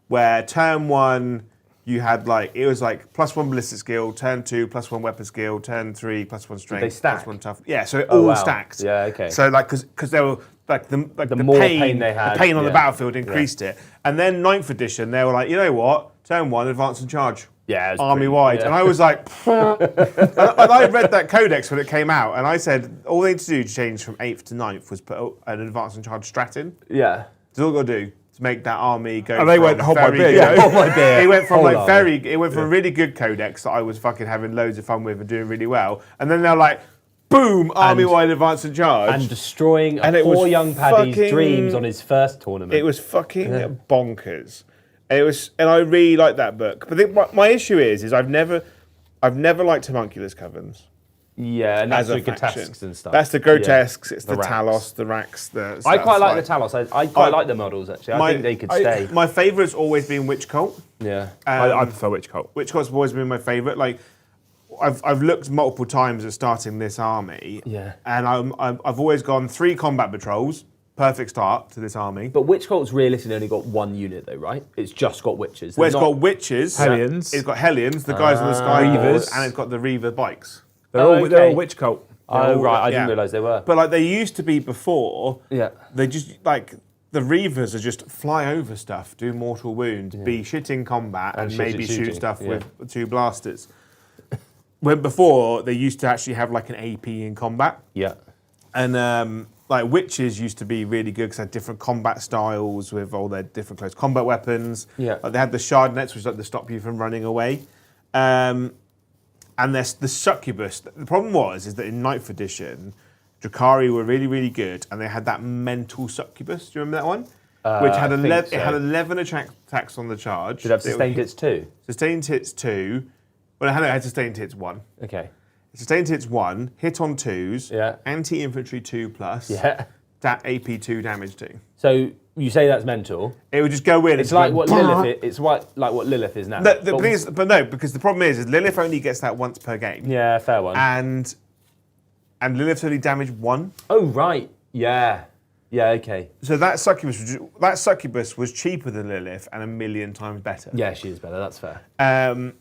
where turn 1 you had it was like +1 ballistic skill, turn 2 +1 weapon skill, turn 3 +1 strength, they stack? +1 tough. Yeah, so it Oh, all wow. stacked. Yeah, okay. So because they were the more pain they had, the pain on the yeah. battlefield increased it. And then 9th edition, they were like, you know what? Turn 1, advance and charge. Yeah, it's Army pretty- wide. yeah. And I was like, and I read that codex when it came out, and I said all they had to do to change from 8th to 9th was put an advance and charge strat in. Yeah. That's all got to do to make that army go. And they from went, hold my very beer, good- yeah. Hold my beer. It went from Hold like on. it went from a really good codex that I was fucking having loads of fun with and doing really well, and then they're like, boom, army wide advance and charge. And destroying And a it was poor young Paddy's fucking- dreams on his first tournament. It was fucking bonkers. And I really like that book. But my issue is I've never liked homunculus covens. Yeah, and that's As a the faction. grotesques and stuff. That's the grotesques. It's The the racks. Talos, the Racks. I quite like the Talos. I quite like the models, actually. I think they could stay. My favourite's always been Witch Cult. Yeah. I prefer Witch Cult. Witch Cult's always been my favourite. Like, I've looked multiple times at starting this army. Yeah. And I've always gone 3 combat patrols. Perfect start to this army. But Witch Cult's realistically only got 1 unit, though, right? It's just got witches. Where it's They're got not- witches. Hellions. It's got Hellions, the guys on the sky Reavers. and it's got the Reaver bikes. They're okay. all Witch Cult. Oh, right. I didn't yeah. realise they were. But like they used to be before. Yeah. They just like the Reavers are just fly over stuff, do mortal wounds, be shit in combat, and shit maybe at shoot shooting, stuff yeah. with 2 blasters. When before they used to actually have like an AP in combat, Yeah. and like witches used to be really good because they had different combat styles with all their different close combat weapons. Yeah. Like they had the shard nets, which is like to stop you from running away. And there's the succubus. The problem is that in 9th edition, Drukhari were really, really good, and they had that mental succubus. Do you remember that one? Which had it had 11 attacks on the charge. Did it have sustained hits 2? Sustained hits 2. Well, it had sustained hits 1. Okay. Sustained hits 1, hit on 2s, Yeah. anti-infantry 2+, Yeah. that AP 2 damage 2. So you say that's mental. It would just go in. It's like what Lilith. It's like what Lilith is now. But no, because the problem is Lilith only gets that once per game. Yeah, fair one. And Lilith's only damage 1. Oh right. Yeah. Yeah. Okay. So that succubus was cheaper than Lilith and 1,000,000 times better. Yeah, she is better. That's fair. And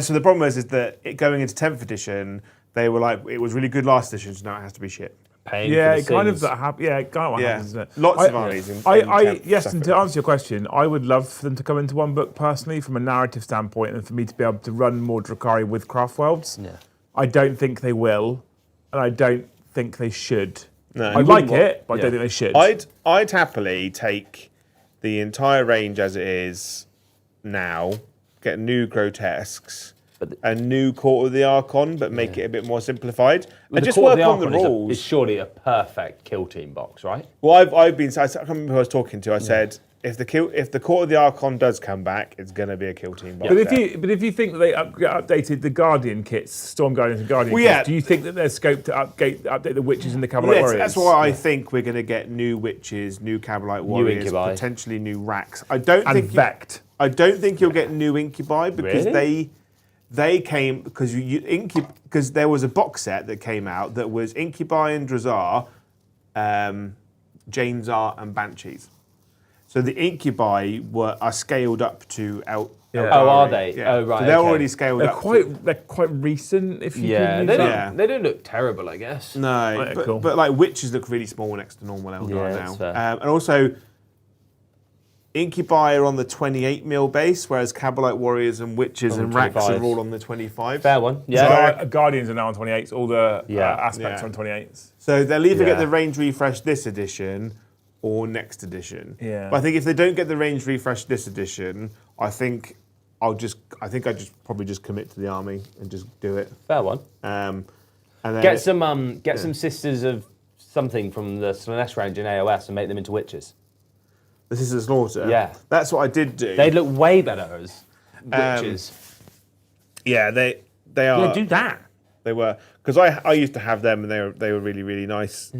so the problem is that going into 10th edition, they were like, it was really good last edition, so now it has to be shit. Paying Yeah, for it the kind of sins. happens. Yeah, it kind of happens, isn't it? Lots of armies. Yes, and to answer your question, I would love for them to come into one book personally, from a narrative standpoint, and for me to be able to run more Drukhari with Craftworlds. Yeah. I don't think they will, and I don't think they should. No. I like it, but I don't think they should. I'd happily take the entire range as it is now, get new grotesques, a new Court of the Archon, but make it a bit more simplified, and just work on the rules. It's surely a perfect kill team box, right? Well, I can't remember who I was talking to. I said if the Court of the Archon does come back, it's going to be a kill team box. But if you think that they updated the Guardian kits, Storm Guardians and Guardian kits, do you think that there's scope to update the witches and the Cabalite Warriors? That's why I think we're going to get new witches, new Cabalite Warriors, Incubi. potentially new racks. I don't Vect. think you'll get new Incubi because they came because there was a box set that came out that was Incubi and Drazar, Janezar and Banshees. So the Incubi are scaled up to Oh, are they? Yeah. Oh, right. So they're okay. already scaled up. They're quite recent. If you Yeah, can they use don't, that. they don't look terrible, I guess. No, Yeah, cool. but like witches look really small next to normal Eldar Yeah, now. that's fair. And also, Incubi are on the 28 mil base, whereas Cabalite Warriors and Witches and Racks 25. are all on the 25. Fair one. Yeah. Guardians are now on 28s. All the aspects Yeah. are on 28s. So they'll either get Yeah. the range refresh this edition or next edition. Yeah. But I think if they don't get the range refresh this edition, I think I just probably just commit to the army and just do it. Fair one. And then Get some sisters of something from the Slanesh range in AOS and make them into witches. This is a slaughter. Yeah. That's what I did do. They'd look way better as witches. Yeah, they are. Yeah, do that. They were, because I used to have them and they were really, really nice.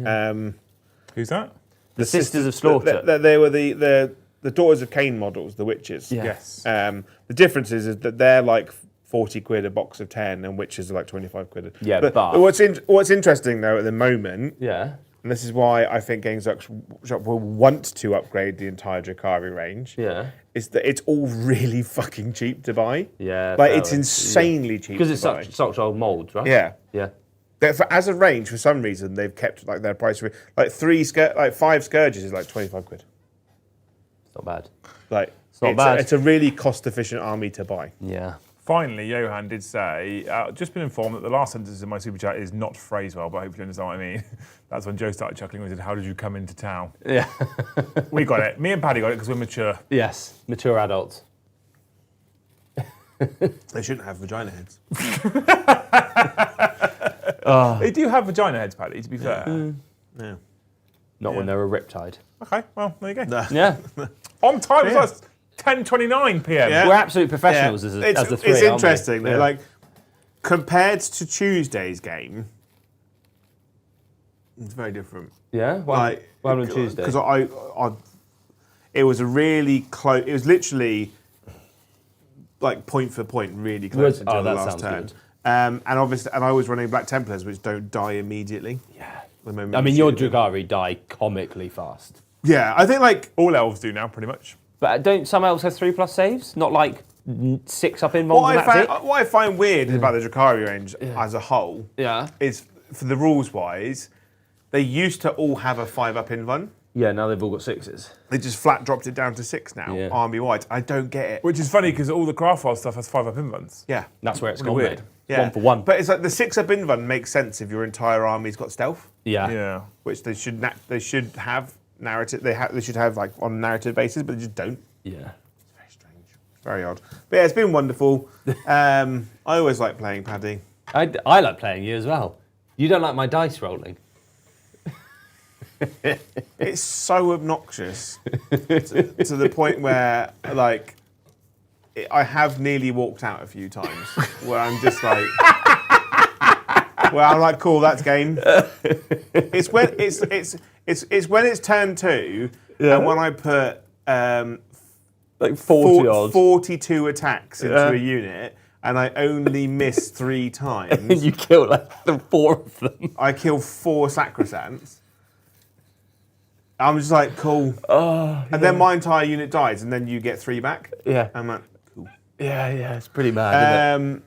Who's that? The Sisters of Slaughter. They were the Daughters of Cain models, the witches. Yeah. Yes. The difference is that they're like 40 quid a box of 10 and witches are like 25 quid. Yeah, but but- what's interesting though at the moment, Yeah. and this is why I think Games Workshop will want to upgrade the entire Drukhari range, Yeah. is that it's all really fucking cheap to buy. Yeah. Like fair it's one. insanely cheap Because it's to buy. such old molds, right? Yeah. Yeah. As a range, for some reason, they've kept like their price. Like 5 Scourges is like 25 quid. It's not bad. Like not bad. It's a really cost-efficient army to buy. Yeah. Finally, Johan did say, just been informed that the last sentence in my super chat is not phrased well, but I hope you understand what I mean. That's when Joe started chuckling and said, "How did you come into town?" Yeah. We got it. Me and Paddy got it because we're mature. Yes. Mature adults. They shouldn't have vagina heads. They do have vagina heads, Paddy, to be fair. Yeah. Not when they're a riptide. Okay, well, there you go. No. Yeah. On time, so it's 10:29 p.m. Yeah. We're absolute professionals as the three. It's aren't we? interesting. Yeah. Like compared to Tuesday's game, it's very different. Yeah. Well, on Tuesday. Because it was a really close. It was literally like point for point, really close until the that last sounds turn. good. And obviously, I was running Black Templars, which don't die immediately. Yeah. The moment I you mean, shoot your them. Drukhari die comically fast. Yeah, I think like All elves do now, pretty much. But don't some elves have 3+ saves? Not like 6 up in ones and that's it? what I find weird about the Drukhari range as a whole Yeah. is, for the rules wise, they used to all have a 5 up in one. Yeah, now they've all got 6s. They just flat dropped it down to 6 now, Yeah. army-wide. I don't get it. Which is funny because all the craft file stuff has 5-up invulns. Yeah. That's where it's Really gone, weird. mate. Yeah. 1 for 1. But it's like the 6-up invuln makes sense if your entire army's got stealth, yeah. Yeah. which they should have narrative. They should have like on a narrative basis, but they just don't. Yeah. Very strange. Very odd. But yeah, it's been wonderful. I always like playing Paddy. I like playing you as well. You don't like my dice rolling. It's so obnoxious to the point where, like, I have nearly walked out a few times where I'm just like, cool, that's game. It's when it's when it's turn 2, and when I put Like 40 odd. 42 attacks into a unit, and I only miss 3 times. And you kill like the 4 of them. I kill 4 sacrosants. I'm just like, cool. And then my entire unit dies, and then you get 3 back. Yeah. I'm like, cool. Yeah, it's pretty mad, isn't it?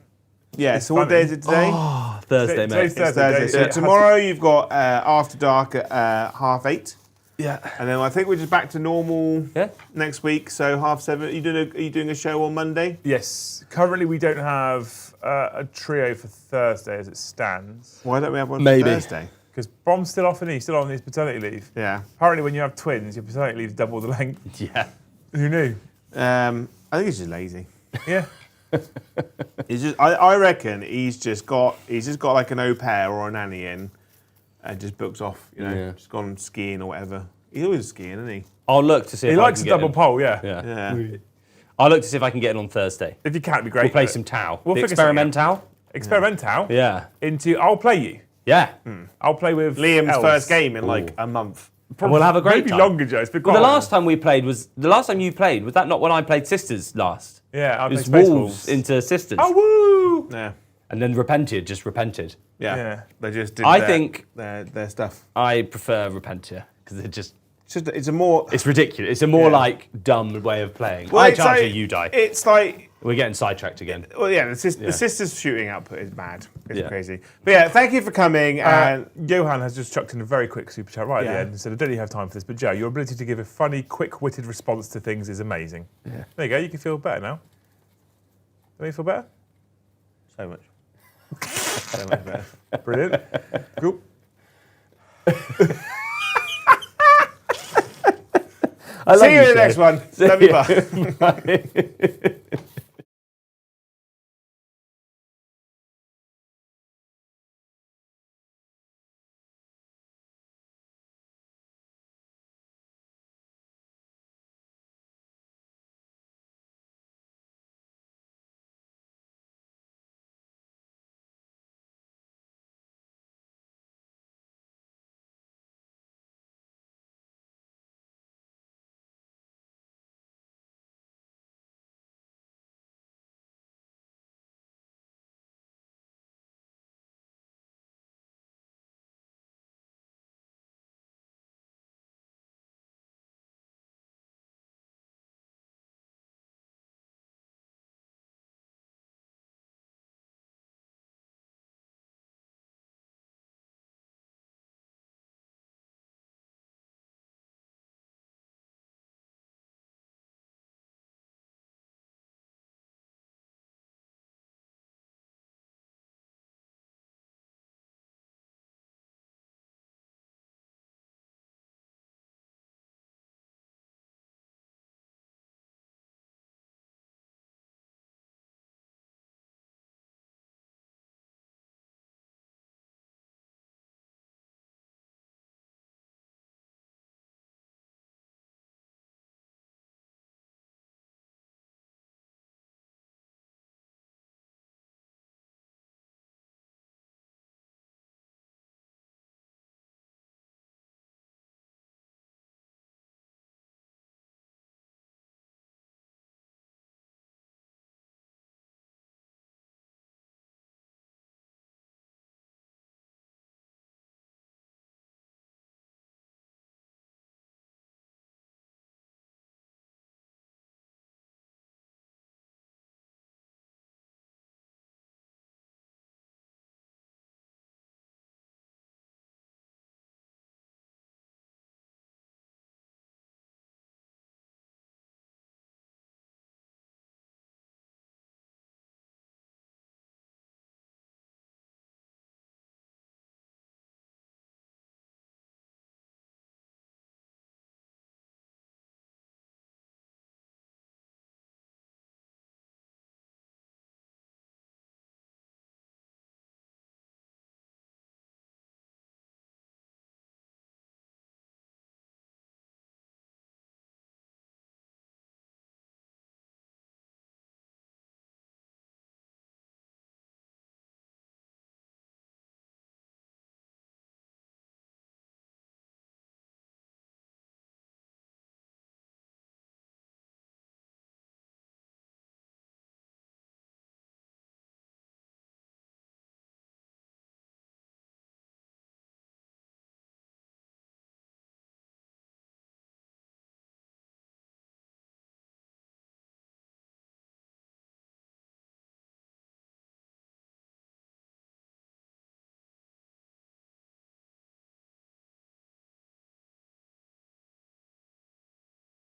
Yeah, so what day is it today? Oh, Thursday, mate. Today's It's Thursday. Thursday. So Yeah. tomorrow you've got After Dark at 8:30. Yeah. And then I think we're just back to normal Yeah. next week, so 7:30. Are you doing a show on Monday? Yes. Currently, we don't have a trio for Thursday as it stands. Why don't we have one Maybe. for Thursday? Because Brom's still off, and he's still on his paternity leave. Yeah. Apparently, when you have twins, your paternity leave is double the length. Yeah. Who knew? I think he's just lazy. Yeah. He's just. I reckon he's just got like an au pair or a nanny in, and just books off. You know, Yeah. just gone skiing or whatever. He's always skiing, isn't he? I'll look to see He if I likes can a get double in. pole, yeah. Yeah. Yeah. I'll look to see if I can get in on Thursday. If you can, it'd be great. We'll play some Tau. We'll the figure something out. experimental. Experimental. Yeah. Into I'll play you. Yeah. I'll play with Liam's elves. first game in like a month. And we'll have a great Maybe time. longer, Joe. It's been Well, quite the a while. last time you played, was that not when I played Sisters last? Yeah, I It played was Space Wolves Wolves. into Sisters. Oh, woo! Yeah. And then just repented. Yeah. Yeah. They just did I think their stuff. I prefer Repentia because It's a more. it's ridiculous. It's a more Yeah. like dumb way of playing. Well, I it's charge you, like- you die. It's like. We're getting sidetracked again. Well, yeah, the sisters shooting output is mad. It's Yeah. crazy. But yeah, thank you for coming. And Johan has just chucked in a very quick super chat right at Yeah. the end and said, I don't really have time for this, but Joe, your ability to give a funny, quick-witted response to things is amazing. Yeah. There you go, you can feel better now. Don't you feel better? so much. So much better. Brilliant. Cool. I love See you in the Joe. next one. Love you, bye. Bye.